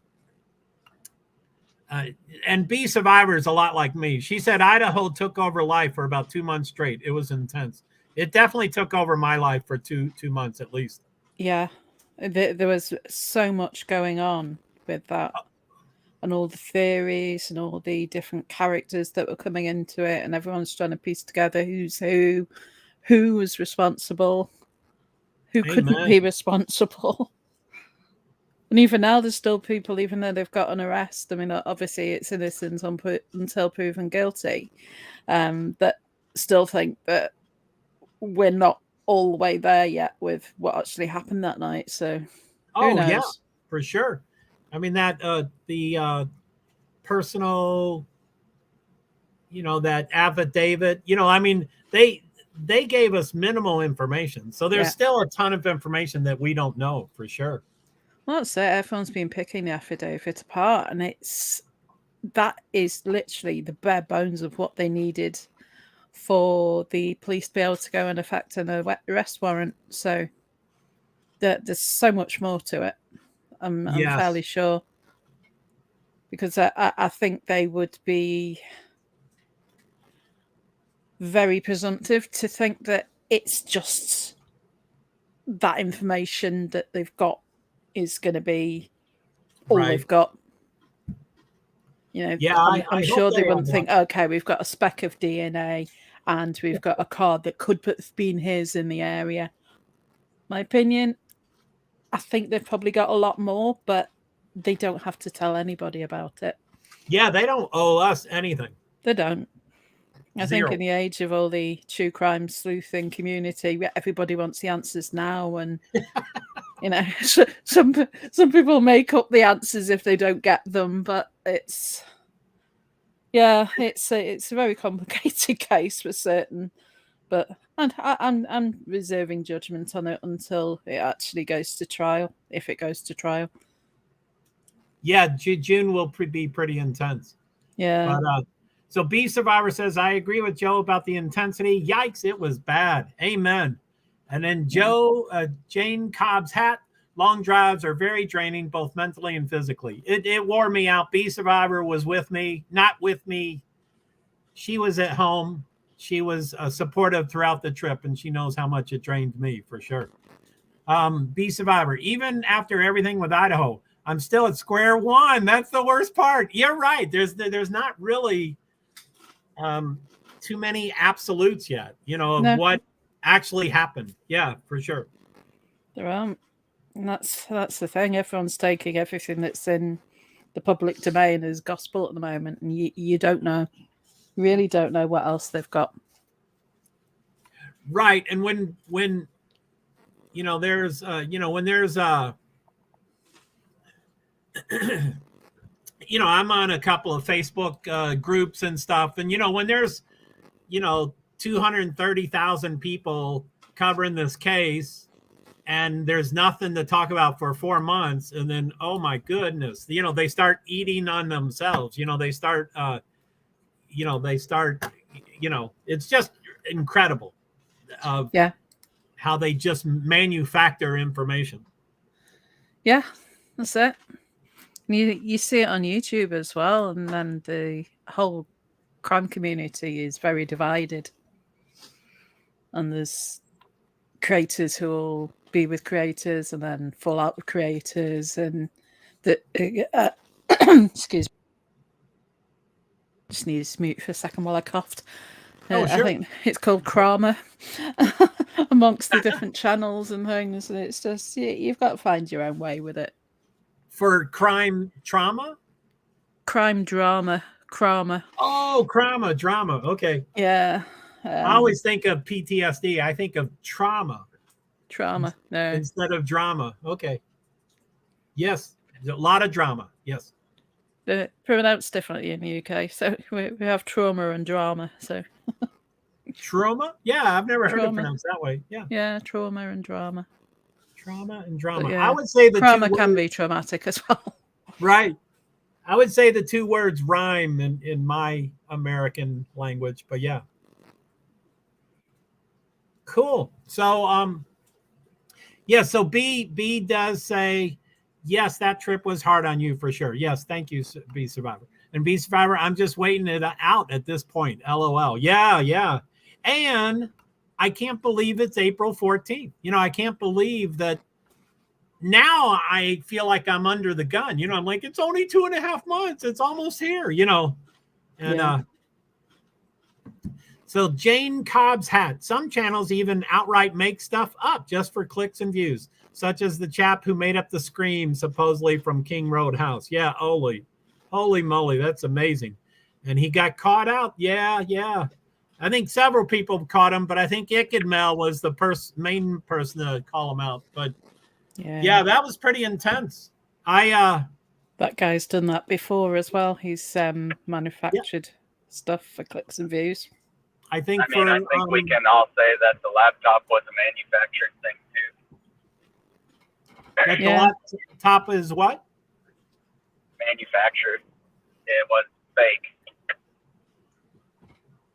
B Survivor is a lot like me. She said Idaho took over life for about 2 months straight. It was intense. It definitely took over my life for two months at least. Yeah, there was so much going on with that. And all the theories and all the different characters that were coming into it, and everyone's trying to piece together who's who was responsible, who couldn't be responsible. And even now, there's still people, even though they've got an arrest. I mean, obviously, it's innocent until proven guilty, that still think that we're not all the way there yet with what actually happened that night. So, who knows? Yeah, for sure. I mean, that the personal, that affidavit, they gave us minimal information. So there's still a ton of information that we don't know for sure. Well, that's it. Everyone's been picking the affidavit apart, and that is literally the bare bones of what they needed for the police to be able to go and effect an arrest warrant. So there's so much more to it. I'm fairly sure, because I think they would be very presumptive to think that it's just that information that they've got is going to be all they've got. I'm sure they wouldn't think, okay, we've got a speck of DNA and we've got a card that could have been his in the area. My opinion, I think they've probably got a lot more, but they don't have to tell anybody about it. Yeah, they don't owe us anything. They don't. I Zero. think in the age of all the true crime sleuthing community, everybody wants the answers now, and you know, some people make up the answers if they don't get them. But it's a very complicated case for certain. But I'm reserving judgment on it until it actually goes to trial, if it goes to trial. Yeah, June will be pretty intense. Yeah. But, so B Survivor says, I agree with Joe about the intensity. Yikes, it was bad. Amen. And then Jane Cobb's hat. Long drives are very draining, both mentally and physically. It wore me out. B Survivor was with me, not with me. She was at home. She was supportive throughout the trip, and she knows how much it drained me for sure. B Survivor, even after everything with Idaho, I'm still at square one. That's the worst part. You're right. There's not really too many absolutes yet, of what actually happened. Yeah, for sure. There aren't. And that's the thing. Everyone's taking everything that's in the public domain as gospel at the moment, and you don't know. Really don't know what else they've got. Right. And when there's when there's I'm on a couple of Facebook groups and stuff, and when there's 230,000 people covering this case, and there's nothing to talk about for 4 months, and then oh my goodness, they start eating on themselves. They start it's just incredible how they just manufacture information. Yeah, that's it. You see it on YouTube as well, and then the whole crime community is very divided. And there's creators who will be with creators and then fall out with creators, and excuse me. Just need to mute for a second while I coughed. Sure. I think it's called Krama amongst the different channels and things, and it's just you've got to find your own way with it. For crime drama? Crime drama. Krama. Oh, drama. Okay. Yeah. I always think of PTSD. I think of trauma. No. Instead of drama. Okay. Yes. There's a lot of drama. Yes. They're pronounced differently in the UK. So we have trauma and drama. So trauma? Yeah, I've never heard it pronounced that way. Yeah. Yeah, trauma and drama. Trauma and drama. Yeah, I would say the trauma two can words, be traumatic as well. Right. I would say the two words rhyme in my American language, but yeah. Cool. So so B does say, yes, that trip was hard on you for sure. Yes, thank you, B Survivor. And B Survivor, I'm just waiting it out at this point. LOL. Yeah. And I can't believe it's April 14th. I can't believe that now I feel like I'm under the gun. I'm like, it's only 2.5 months. It's almost here, And so Jane Cobb's hat. Some channels even outright make stuff up just for clicks and views, such as the chap who made up the scream supposedly from King Road House. Yeah, holy moly, that's amazing. And he got caught out. Yeah. I think several people caught him, but I think Ikadmel was the main person to call him out. But yeah, that was pretty intense. That guy's done that before as well. He's manufactured stuff for clicks and views. I think we can all say that the laptop was a manufactured thing too. That the laptop is what? Manufactured. It was fake.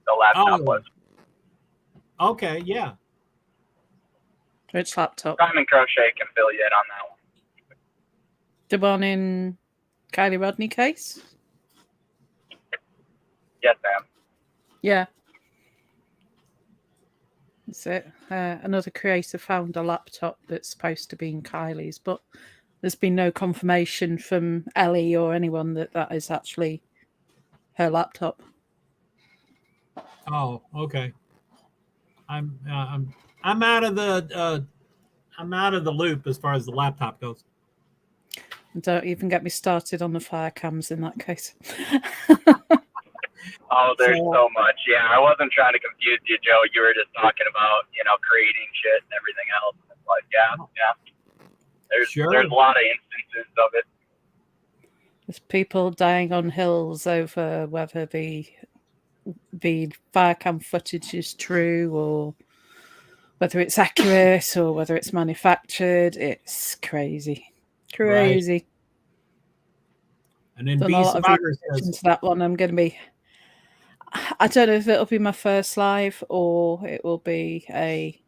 The laptop was. Okay, yeah. Which laptop? Simon Crochet can fill you in on that one. The one in Kylie Rodney case? Yes, ma'am. Yeah. That's it. Another creator found a laptop that's supposed to be in Kylie's, but there's been no confirmation from Ellie or anyone that is actually her laptop. Oh, okay. I'm out of the loop as far as the laptop goes. And don't even get me started on the fire cams in that case. Oh, there's so much. Yeah, I wasn't trying to confuse you, Joe. You were just talking about, creating shit and everything else. It's like, there's a lot of instances of it. There's people dying on hills over whether the fire cam footage is true or whether it's accurate or whether it's manufactured. It's crazy. Crazy. Right. And then done a lot of research into that one. I'm going to be... I don't know if it'll be my first live or it will be a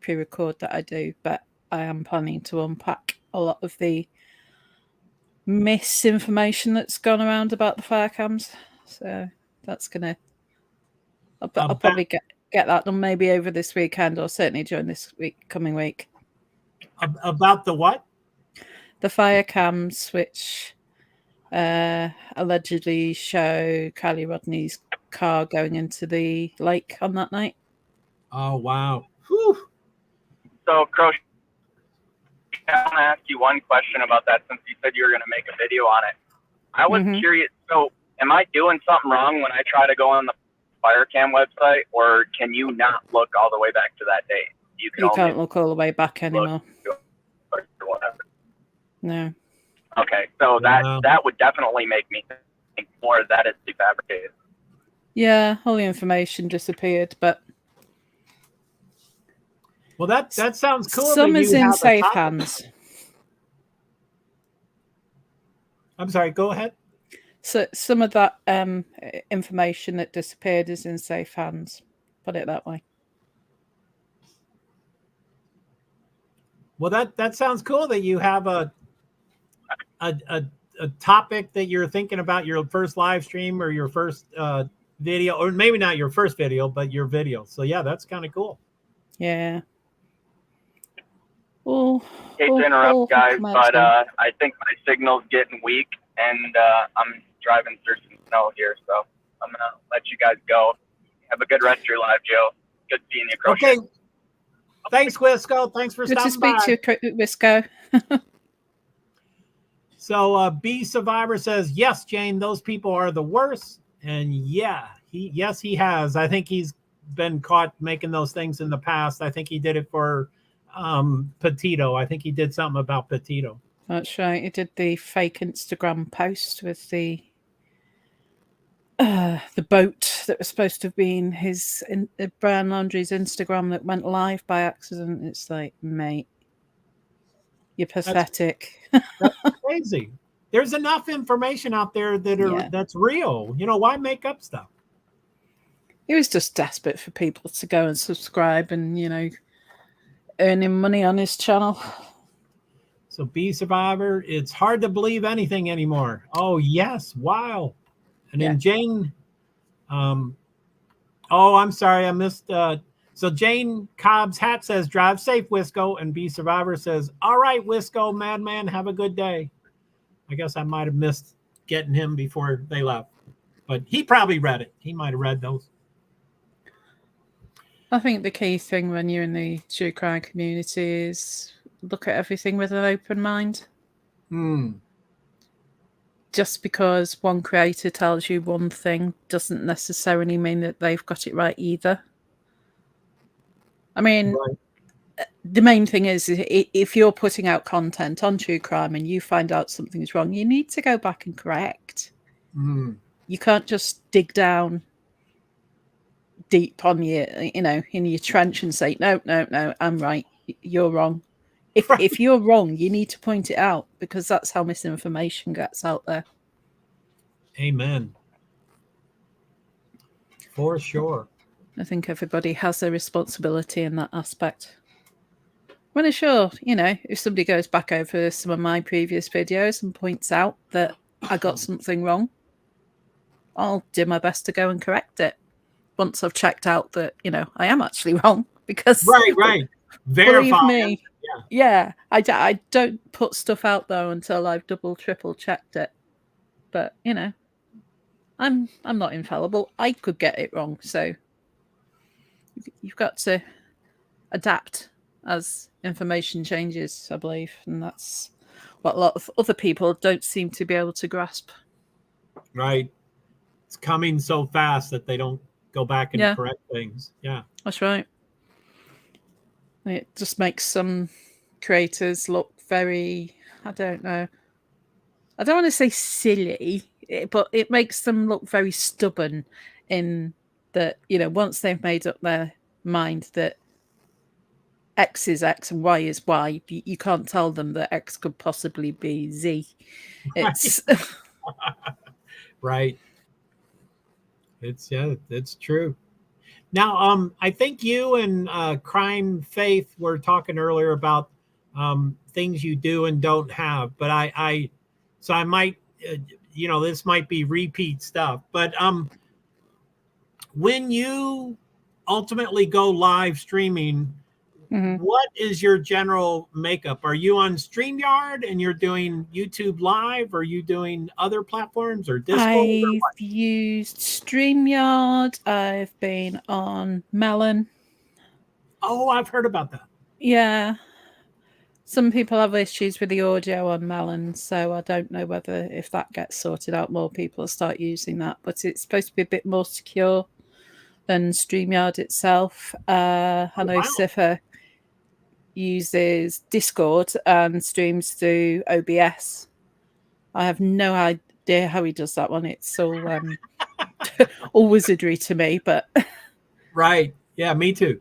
pre-record that I do, but I am planning to unpack a lot of the misinformation that's gone around about the fire cams. So that's going to... I'll probably get that done maybe over this weekend or certainly during this coming week. About the what? The fire cams, which allegedly show Kylie Rodney's car going into the lake on that night. Oh, wow. Whew. So, Croce, I want to ask you one question about that since you said you were going to make a video on it. I was curious. So, am I doing something wrong when I try to go on the Firecam website, or can you not look all the way back to that date? You can't look all the way back anymore. Or whatever. No. Okay, so that would definitely make me think more that it's defabricated. Yeah, all the information disappeared, but well, that sounds cool. Some is in safe hands. I'm sorry. Go ahead. So some of that information that disappeared is in safe hands. Put it that way. Well, that sounds cool that you have a topic that you're thinking about your first live stream or your first video, or maybe not your first video, but your video. So yeah, that's kind of cool. Yeah. Well, hate to interrupt, guys, but I think my signal's getting weak, and I'm driving through some snow here, so I'm gonna let you guys go. Have a good rest of your live, Joe. Good seeing you, Croce. Okay. Thanks, Wisco. Thanks for stopping by. Good to speak to you, Wisco. So B Survivor says, yes, Jane, those people are the worst. And yeah, he has. I think he's been caught making those things in the past. I think he did it for Petito. I think he did something about Petito. That's right. He did the fake Instagram post with the boat that was supposed to have been his Brown Laundry's Instagram that went live by accident. It's like, mate, you're pathetic. That's crazy. There's enough information out there that's real. Why make up stuff? He was just desperate for people to go and subscribe and, earning money on his channel. So B Survivor, it's hard to believe anything anymore. Oh, yes. Wow. And then Jane, I'm sorry. I missed. So Jane Cobb's hat says, drive safe, Wisco. And B Survivor says, all right, Wisco, madman, have a good day. I guess I might have missed getting him before they left. But he probably read it. He might have read those. I think the key thing when you're in the true crime community is look at everything with an open mind. Just because one creator tells you one thing doesn't necessarily mean that they've got it right either. I mean, the main thing is if you're putting out content on true crime and you find out something's wrong, you need to go back and correct. You can't just dig down deep on your, in your trench and say, no, I'm right. You're wrong. If you're wrong, you need to point it out because that's how misinformation gets out there. Amen. For sure. I think everybody has a responsibility in that aspect. Well, sure, if somebody goes back over some of my previous videos and points out that I got something wrong, I'll do my best to go and correct it. Once I've checked out that, I am actually wrong because... Right. Verify. Believe me. Yeah. I don't put stuff out there until I've double, triple checked it. But, I'm not infallible. I could get it wrong. So you've got to adapt as information changes, I believe. And that's what a lot of other people don't seem to be able to grasp. Right. it's coming so fast that they don't go back and correct things. Yeah, that's right. It just makes some creators look very, I don't know. I don't want to say silly, but it makes them look very stubborn in that, once they've made up their mind that X is X and Y is Y, you can't tell them that X could possibly be Z. It's right. It's true. Now, I think you and Crime Faith were talking earlier about things you do and don't have, but so I might, this might be repeat stuff, but when you ultimately go live streaming, what is your general makeup? Are you on StreamYard and you're doing YouTube Live? Are you doing other platforms or Discord? I've used StreamYard. I've been on Melon. Oh, I've heard about that. Yeah. Some people have issues with the audio on Melon, so I don't know whether if that gets sorted out, more people will start using that. But it's supposed to be a bit more secure than StreamYard itself. I know Cipher uses Discord and streams through OBS. I have no idea how he does that one. It's all all wizardry to me, but right. Yeah, me too.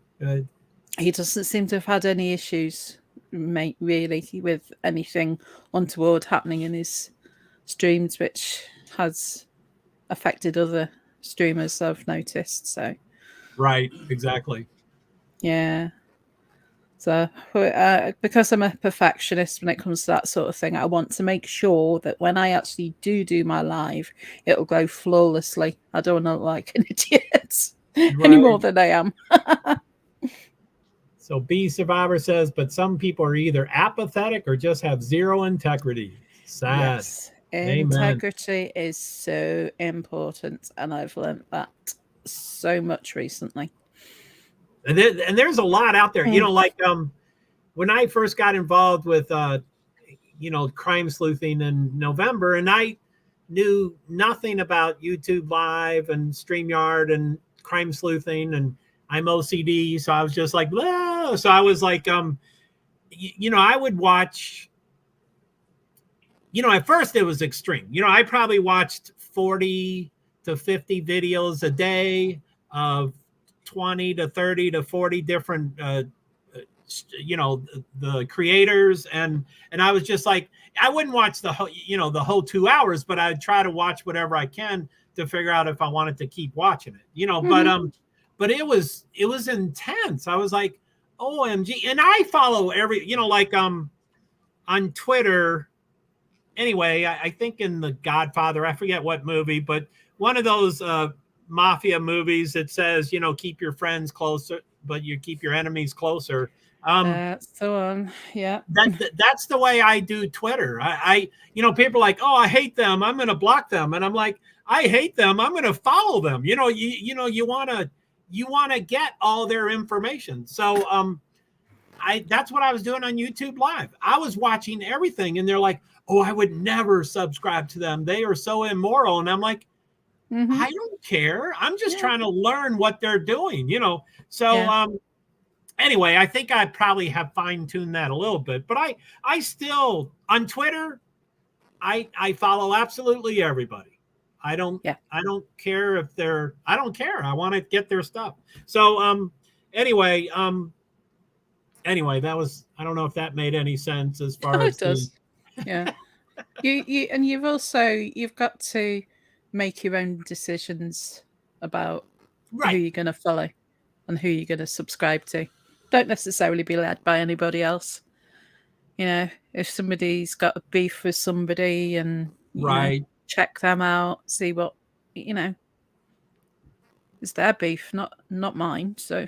He doesn't seem to have had any issues, mate, really, with anything untoward happening in his streams, which has affected other streamers, I've noticed. So, right, exactly. Yeah. So, because I'm a perfectionist when it comes to that sort of thing, I want to make sure that when I actually do my live, it'll go flawlessly. I don't want to look like an idiot any more than I am. So B Survivor says, but some people are either apathetic or just have zero integrity. Sad. Yes. Integrity is so important, and I've learned that so much recently. And there's a lot out there, like when I first got involved with crime sleuthing in November, and I knew nothing about YouTube Live and StreamYard and crime sleuthing, and I'm OCD, so I was just like, blah. So I was like, I would watch. At first it was extreme. I probably watched 40 to 50 videos a day of 20 to 30 to 40 different the creators, and I was just like, I wouldn't watch the whole 2 hours, but I'd try to watch whatever I can to figure out if I wanted to keep watching it, but it was intense. I was like, OMG. And I follow every, on Twitter. Anyway, I think in The Godfather, I forget what movie, but one of those mafia movies that says, keep your friends closer, but you keep your enemies closer. That's the one. Yeah. That's the way I do Twitter. I people are like, oh, I hate them, I'm going to block them. And I'm like, I hate them, I'm going to follow them. You want to get all their information. So that's what I was doing on YouTube Live. I was watching everything, and they're like, oh, I would never subscribe to them, they are so immoral. And I'm like, I don't care. I'm just trying to learn what they're doing, So anyway, I think I probably have fine-tuned that a little bit, but I still, on Twitter, I follow absolutely everybody. I don't care if I don't care. I want to get their stuff. So anyway, that was, I don't know if that made any sense as far as it does. Yeah. You've got to make your own decisions about who you're going to follow and who you're going to subscribe to. Don't necessarily be led by anybody else. If somebody's got a beef with somebody, and check them out, see what it's their beef, not mine. So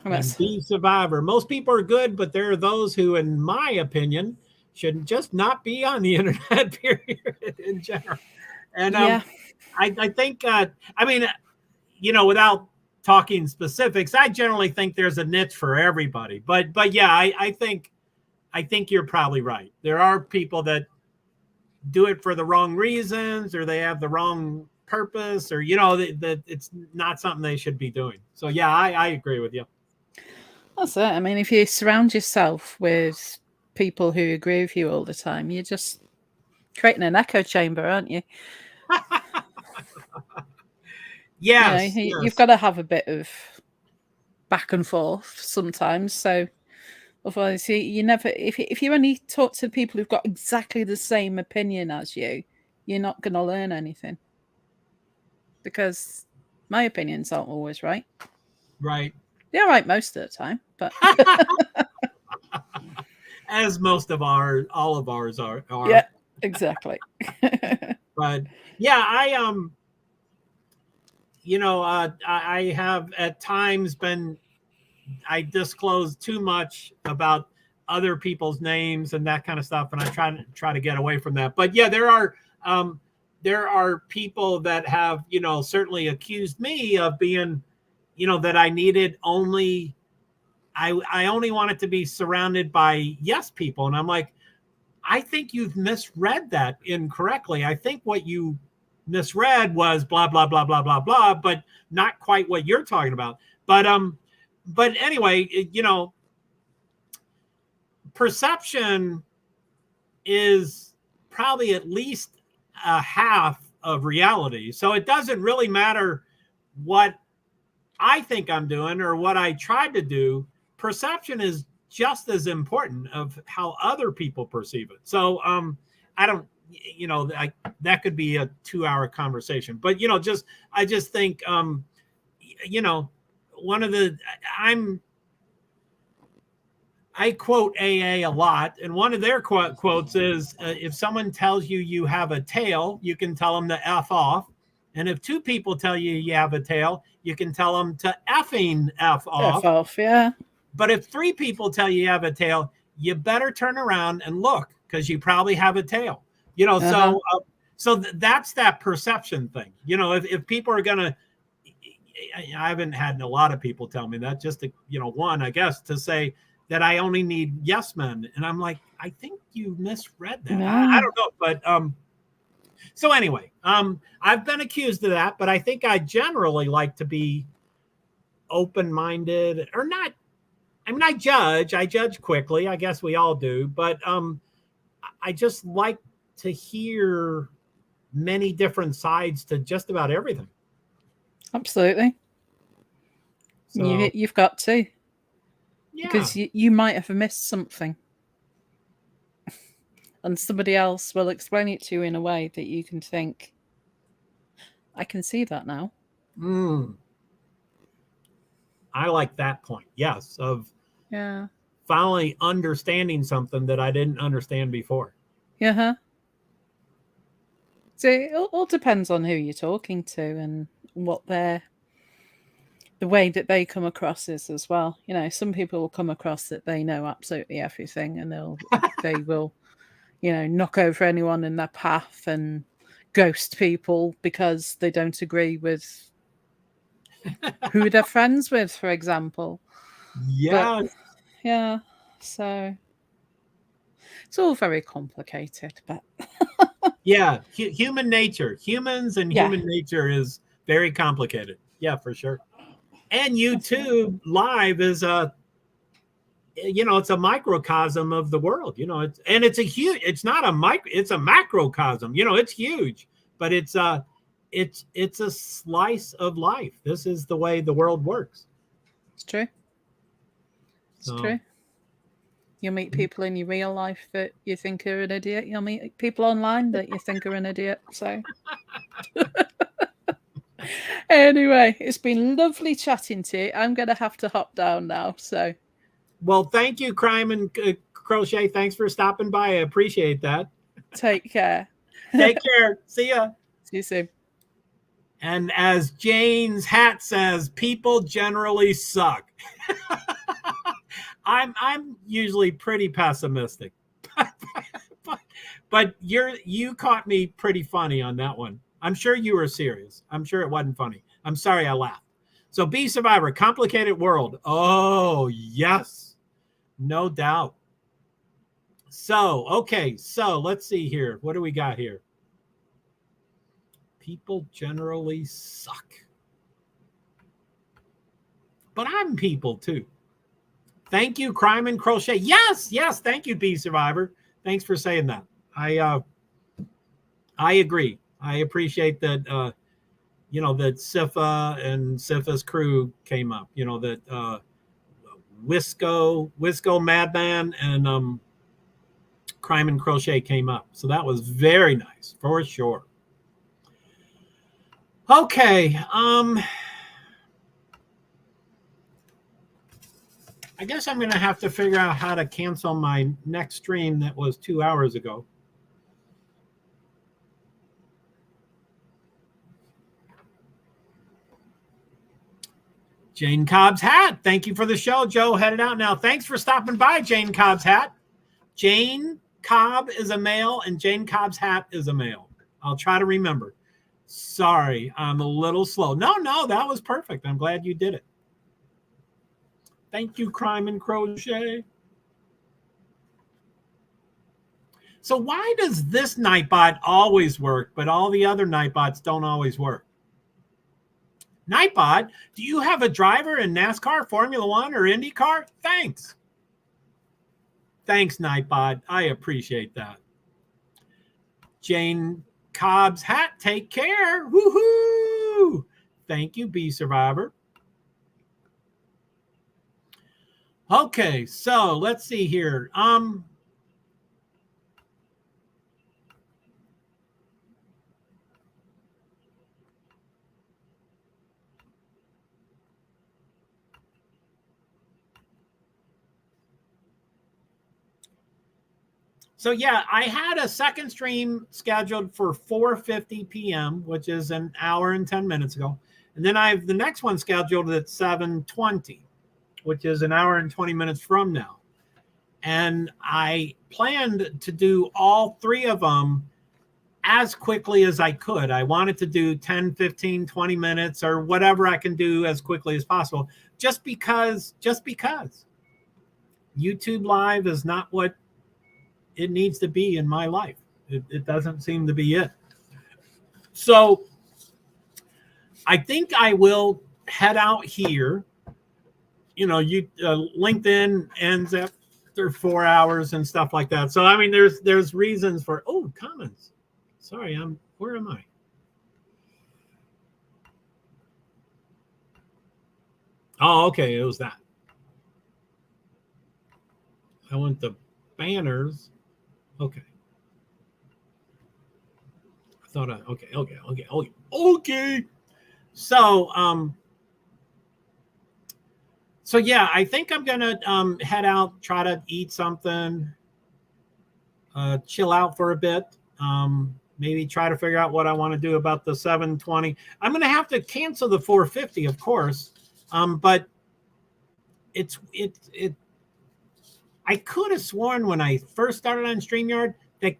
and be Survivor. Most people are good, but there are those who, in my opinion, should just not be on the internet, period, in general. And I think, without talking specifics, I generally think there's a niche for everybody. But yeah, I think you're probably right. There are people that do it for the wrong reasons, or they have the wrong purpose, or, you know, that it's not something they should be doing. So yeah, I agree with you. That's it. I mean, if you surround yourself with people who agree with you all the time, you're just creating an echo chamber, aren't you? Yes, You know, yes. you've got to have a bit of back and forth sometimes. So otherwise, you never. If you only talk to people who've got exactly the same opinion as you, you're not going to learn anything. Because my opinions aren't always right. Right. They're right most of the time, but as most of all of ours are. Yeah, exactly. But yeah, I have at times I disclose too much about other people's names and that kind of stuff, and I try to get away from that. But yeah, there are people that have, you know, certainly accused me of being, you know, that I needed only, I only wanted to be surrounded by yes people. And I'm like, I think you've misread that incorrectly. I think what you misread was blah, blah, blah, blah, blah, blah, but not quite what you're talking about. But anyway, you know, perception is probably at least a half of reality. So it doesn't really matter what I think I'm doing or what I tried to do. Perception is just as important of how other people perceive it. So I don't, you know, that could be a 2-hour conversation. But, you know, I just think, you know, I quote AA a lot, and one of their quotes is, if someone tells you you have a tail, you can tell them to F off. And if 2 people tell you you have a tail, you can tell them to effing F off. F off, yeah. But if 3 people tell you you have a tail, you better turn around and look, because you probably have a tail. You know, so that's that perception thing. You know, if people are going to, I haven't had a lot of people tell me that, just to, you know, one, I guess, to say that I only need yes men. And I'm like, I think you misread that. No. I don't know. But so anyway, I've been accused of that, but I think I generally like to be open-minded, or not. I mean, I judge quickly. I guess we all do, but I just like to hear many different sides to just about everything. Absolutely. So, You've got to. yeah. Because you might have missed something. And somebody else will explain it to you in a way that you can think, I can see that now. I like that point. Yes. Of finally understanding something that I didn't understand before. Yeah. So it all depends on who you're talking to and what the way that they come across is as well. You know, some people will come across that they know absolutely everything, and they will, you know, knock over anyone in their path and ghost people because they don't agree with who they're friends with, for example. Yeah. But, yeah. So it's all very complicated, but yeah, human nature, humans and human nature is very complicated. Yeah, for sure. And YouTube Live is it's a microcosm of the world, you know, it's not a micro, it's a macrocosm, you know, it's huge, but it's a slice of life. This is the way the world works. It's true. It's true. You'll meet people in your real life that you think are an idiot. You'll meet people online that you think are an idiot. So anyway, it's been lovely chatting to you. I'm going to have to hop down now. So, well, thank you, Crime and Crochet. Thanks for stopping by. I appreciate that. Take care. Take care. See ya. See you soon. And as Jane's hat says, people generally suck. I'm usually pretty pessimistic, but you caught me pretty funny on that one. I'm sure you were serious. I'm sure it wasn't funny. I'm sorry I laughed. So Be Survivor, complicated world. Oh, yes, no doubt. So, okay. So let's see here. What do we got here? People generally suck. But I'm people too. Thank you, Crime and Crochet. Yes, yes. Thank you, B Survivor. Thanks for saying that. I agree. I appreciate that. That Sifa and Sifa's crew came up. That Wisco Madman and Crime and Crochet came up. So that was very nice for sure. Okay. I guess I'm going to have to figure out how to cancel my next stream that was 2 hours ago. Jane Cobb's hat. Thank you for the show, Joe. Headed out now. Thanks for stopping by, Jane Cobb's hat. Jane Cobb is a male and Jane Cobb's hat is a male. I'll try to remember. Sorry, I'm a little slow. No, that was perfect. I'm glad you did it. Thank you, Crime and Crochet. So why does this Nightbot always work, but all the other Nightbots don't always work? Nightbot, do you have a driver in NASCAR, Formula One, or IndyCar? Thanks. Thanks, Nightbot. I appreciate that. Jane Cobb's hat, take care. Woohoo! Thank you, B Survivor. Okay, so let's see here. So yeah, I had a second stream scheduled for 4:50 p.m., which is an hour and 10 minutes ago. And then I have the next one scheduled at 7:20, which is an hour and 20 minutes from now. And I planned to do all three of them as quickly as I could. I wanted to do 10, 15, 20 minutes or whatever I can do as quickly as possible, just because YouTube Live is not what it needs to be in my life. It doesn't seem to be it. So I think I will head out here. LinkedIn ends after 4 hours and stuff like that. So I mean, there's reasons for comments. Sorry, where am I? Oh, okay, it was that. I went to banners. Okay. I thought okay. So yeah, I think I'm gonna head out, try to eat something, chill out for a bit. Maybe try to figure out what I want to do about the 7:20. I'm gonna have to cancel the 4:50, of course. But I could have sworn when I first started on StreamYard that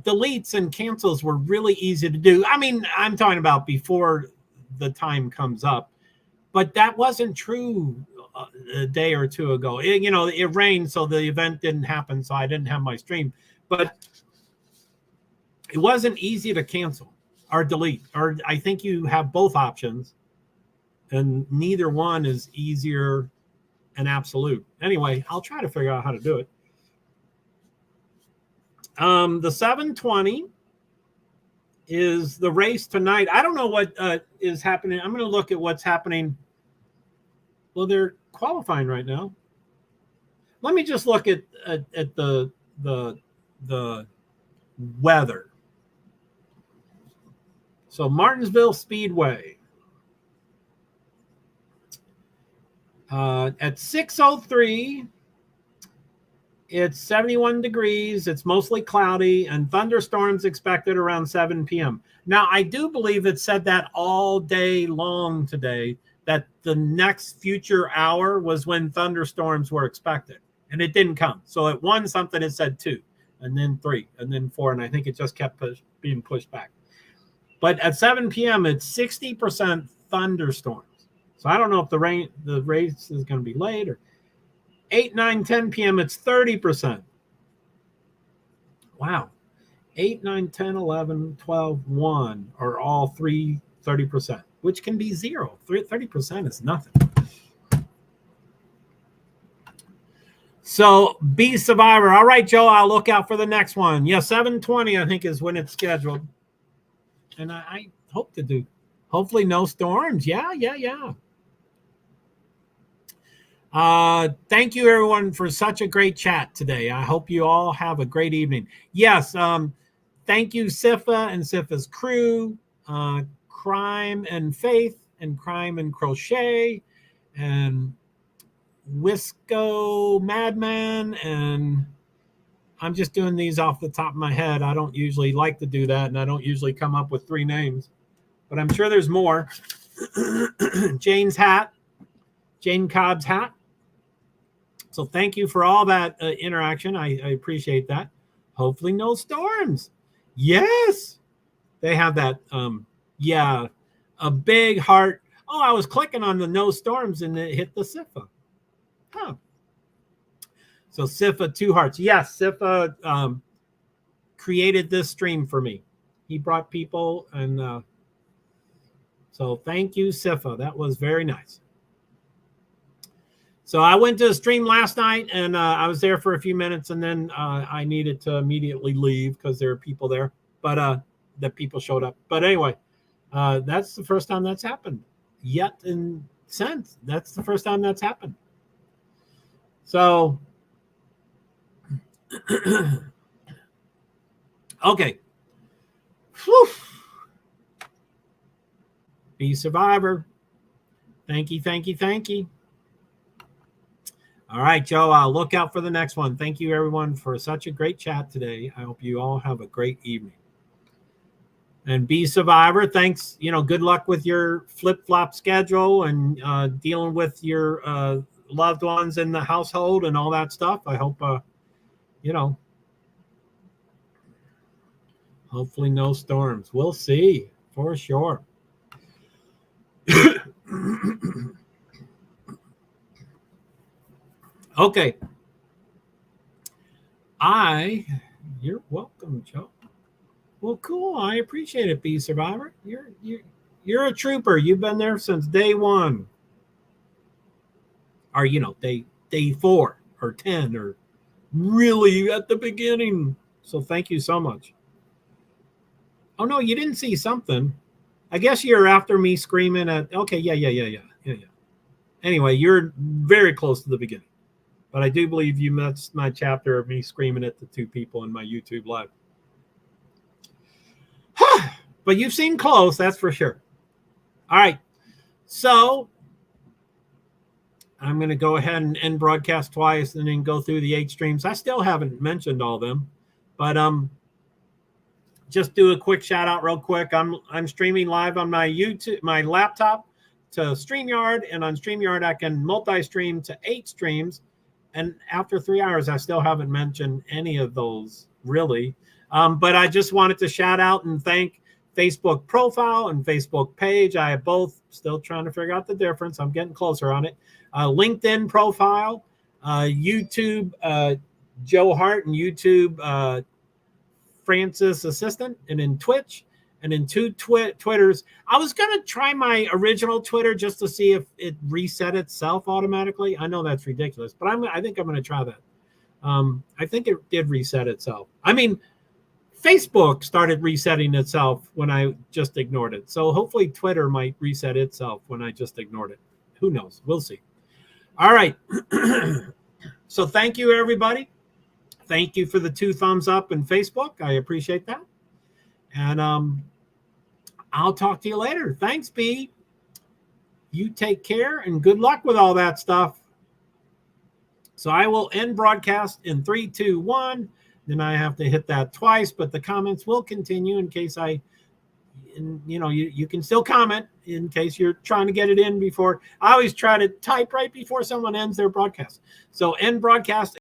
deletes and cancels were really easy to do. I mean, I'm talking about before the time comes up, but that wasn't true a day or two ago. It rained, so the event didn't happen, so I didn't have my stream. But it wasn't easy to cancel or delete, or I think you have both options, and neither one is easier and absolute. Anyway, I'll try to figure out how to do it. The 7:20 is the race tonight. I don't know what is happening. I'm going to look at what's happening. Well, they're qualifying right now. Let me just look at the weather. So Martinsville Speedway. At 6:03, it's 71 degrees. It's mostly cloudy and thunderstorms expected around 7 p.m. Now, I do believe it said that all day long today, that the next future hour was when thunderstorms were expected, and it didn't come. So at 1 something, it said 2, and then 3, and then 4, and I think it just kept being pushed back. But at 7 p.m., it's 60% thunderstorms. So I don't know if the race is going to be late, or 8, 9, 10 p.m. It's 30%. Wow. 8, 9, 10, 11, 12, 1 are all 30%, which can be 0. 30% is nothing. So be survivor. All right, Joe, I'll look out for the next one. Yeah, 7:20, I think, is when it's scheduled. And I hope to do. Hopefully no storms. Yeah. Thank you, everyone, for such a great chat today. I hope you all have a great evening. Yes, thank you, Sifa and Sifa's crew, Crime and Faith, and Crime and Crochet, and Wisco Madman, and I'm just doing these off the top of my head. I don't usually like to do that, and I don't usually come up with 3 names, but I'm sure there's more. Jane Cobb's hat. So thank you for all that interaction. I appreciate that. Hopefully no storms. Yes. They have that. A big heart. Oh, I was clicking on the no storms and it hit the Sifa. Huh. So Sifa, 2 hearts. Yes, Sifa created this stream for me. He brought people, and so thank you, Sifa. That was very nice. So I went to a stream last night, and I was there for a few minutes, and then I needed to immediately leave because there are people there, but the people showed up. But anyway, that's the first time that's happened yet in since. That's the first time that's happened. So, okay. Whew. Be survivor. Thank you. All right, Joe, I'll look out for the next one. Thank you, everyone, for such a great chat today. I hope you all have a great evening. And be survivor. Thanks. Good luck with your flip-flop schedule and dealing with your loved ones in the household and all that stuff. I hope, hopefully no storms. We'll see for sure. Okay. You're welcome, Joe. Well, cool. I appreciate it, Be Survivor. You're a trooper. You've been there since day 1. Or, day 4 or 10 or really at the beginning. So thank you so much. Oh, no, you didn't see something. I guess you're after me screaming at, okay, yeah. Anyway, you're very close to the beginning. But I do believe you missed my chapter of me screaming at the 2 people in my YouTube live. But you've seen close, that's for sure. All right. So I'm going to go ahead and end broadcast twice and then go through the 8 streams. I still haven't mentioned all of them, but just do a quick shout out real quick. I'm streaming live on my YouTube, my laptop to StreamYard, and on StreamYard I can multi-stream to 8 streams. And after 3 hours, I still haven't mentioned any of those, really. But I just wanted to shout out and thank Facebook profile and Facebook page. I have both. Still trying to figure out the difference. I'm getting closer on it. LinkedIn profile, YouTube, JoeHart, and YouTube, Francis Assistant, and then Twitch, and then 2 Twitters. I was going to try my original Twitter just to see if it reset itself automatically. I know that's ridiculous, but I think I'm going to try that. I think it did reset itself. I mean, Facebook started resetting itself when I just ignored it. So hopefully Twitter might reset itself when I just ignored it. Who knows? We'll see. All right. So thank you, everybody. Thank you for the 2 thumbs up in Facebook. I appreciate that. And I'll talk to you later. Thanks, B. You take care and good luck with all that stuff. So I will end broadcast in 3, 2, 1. Then I have to hit that twice, but the comments will continue in case you can still comment in case you're trying to get it in before. I always try to type right before someone ends their broadcast. So end broadcast.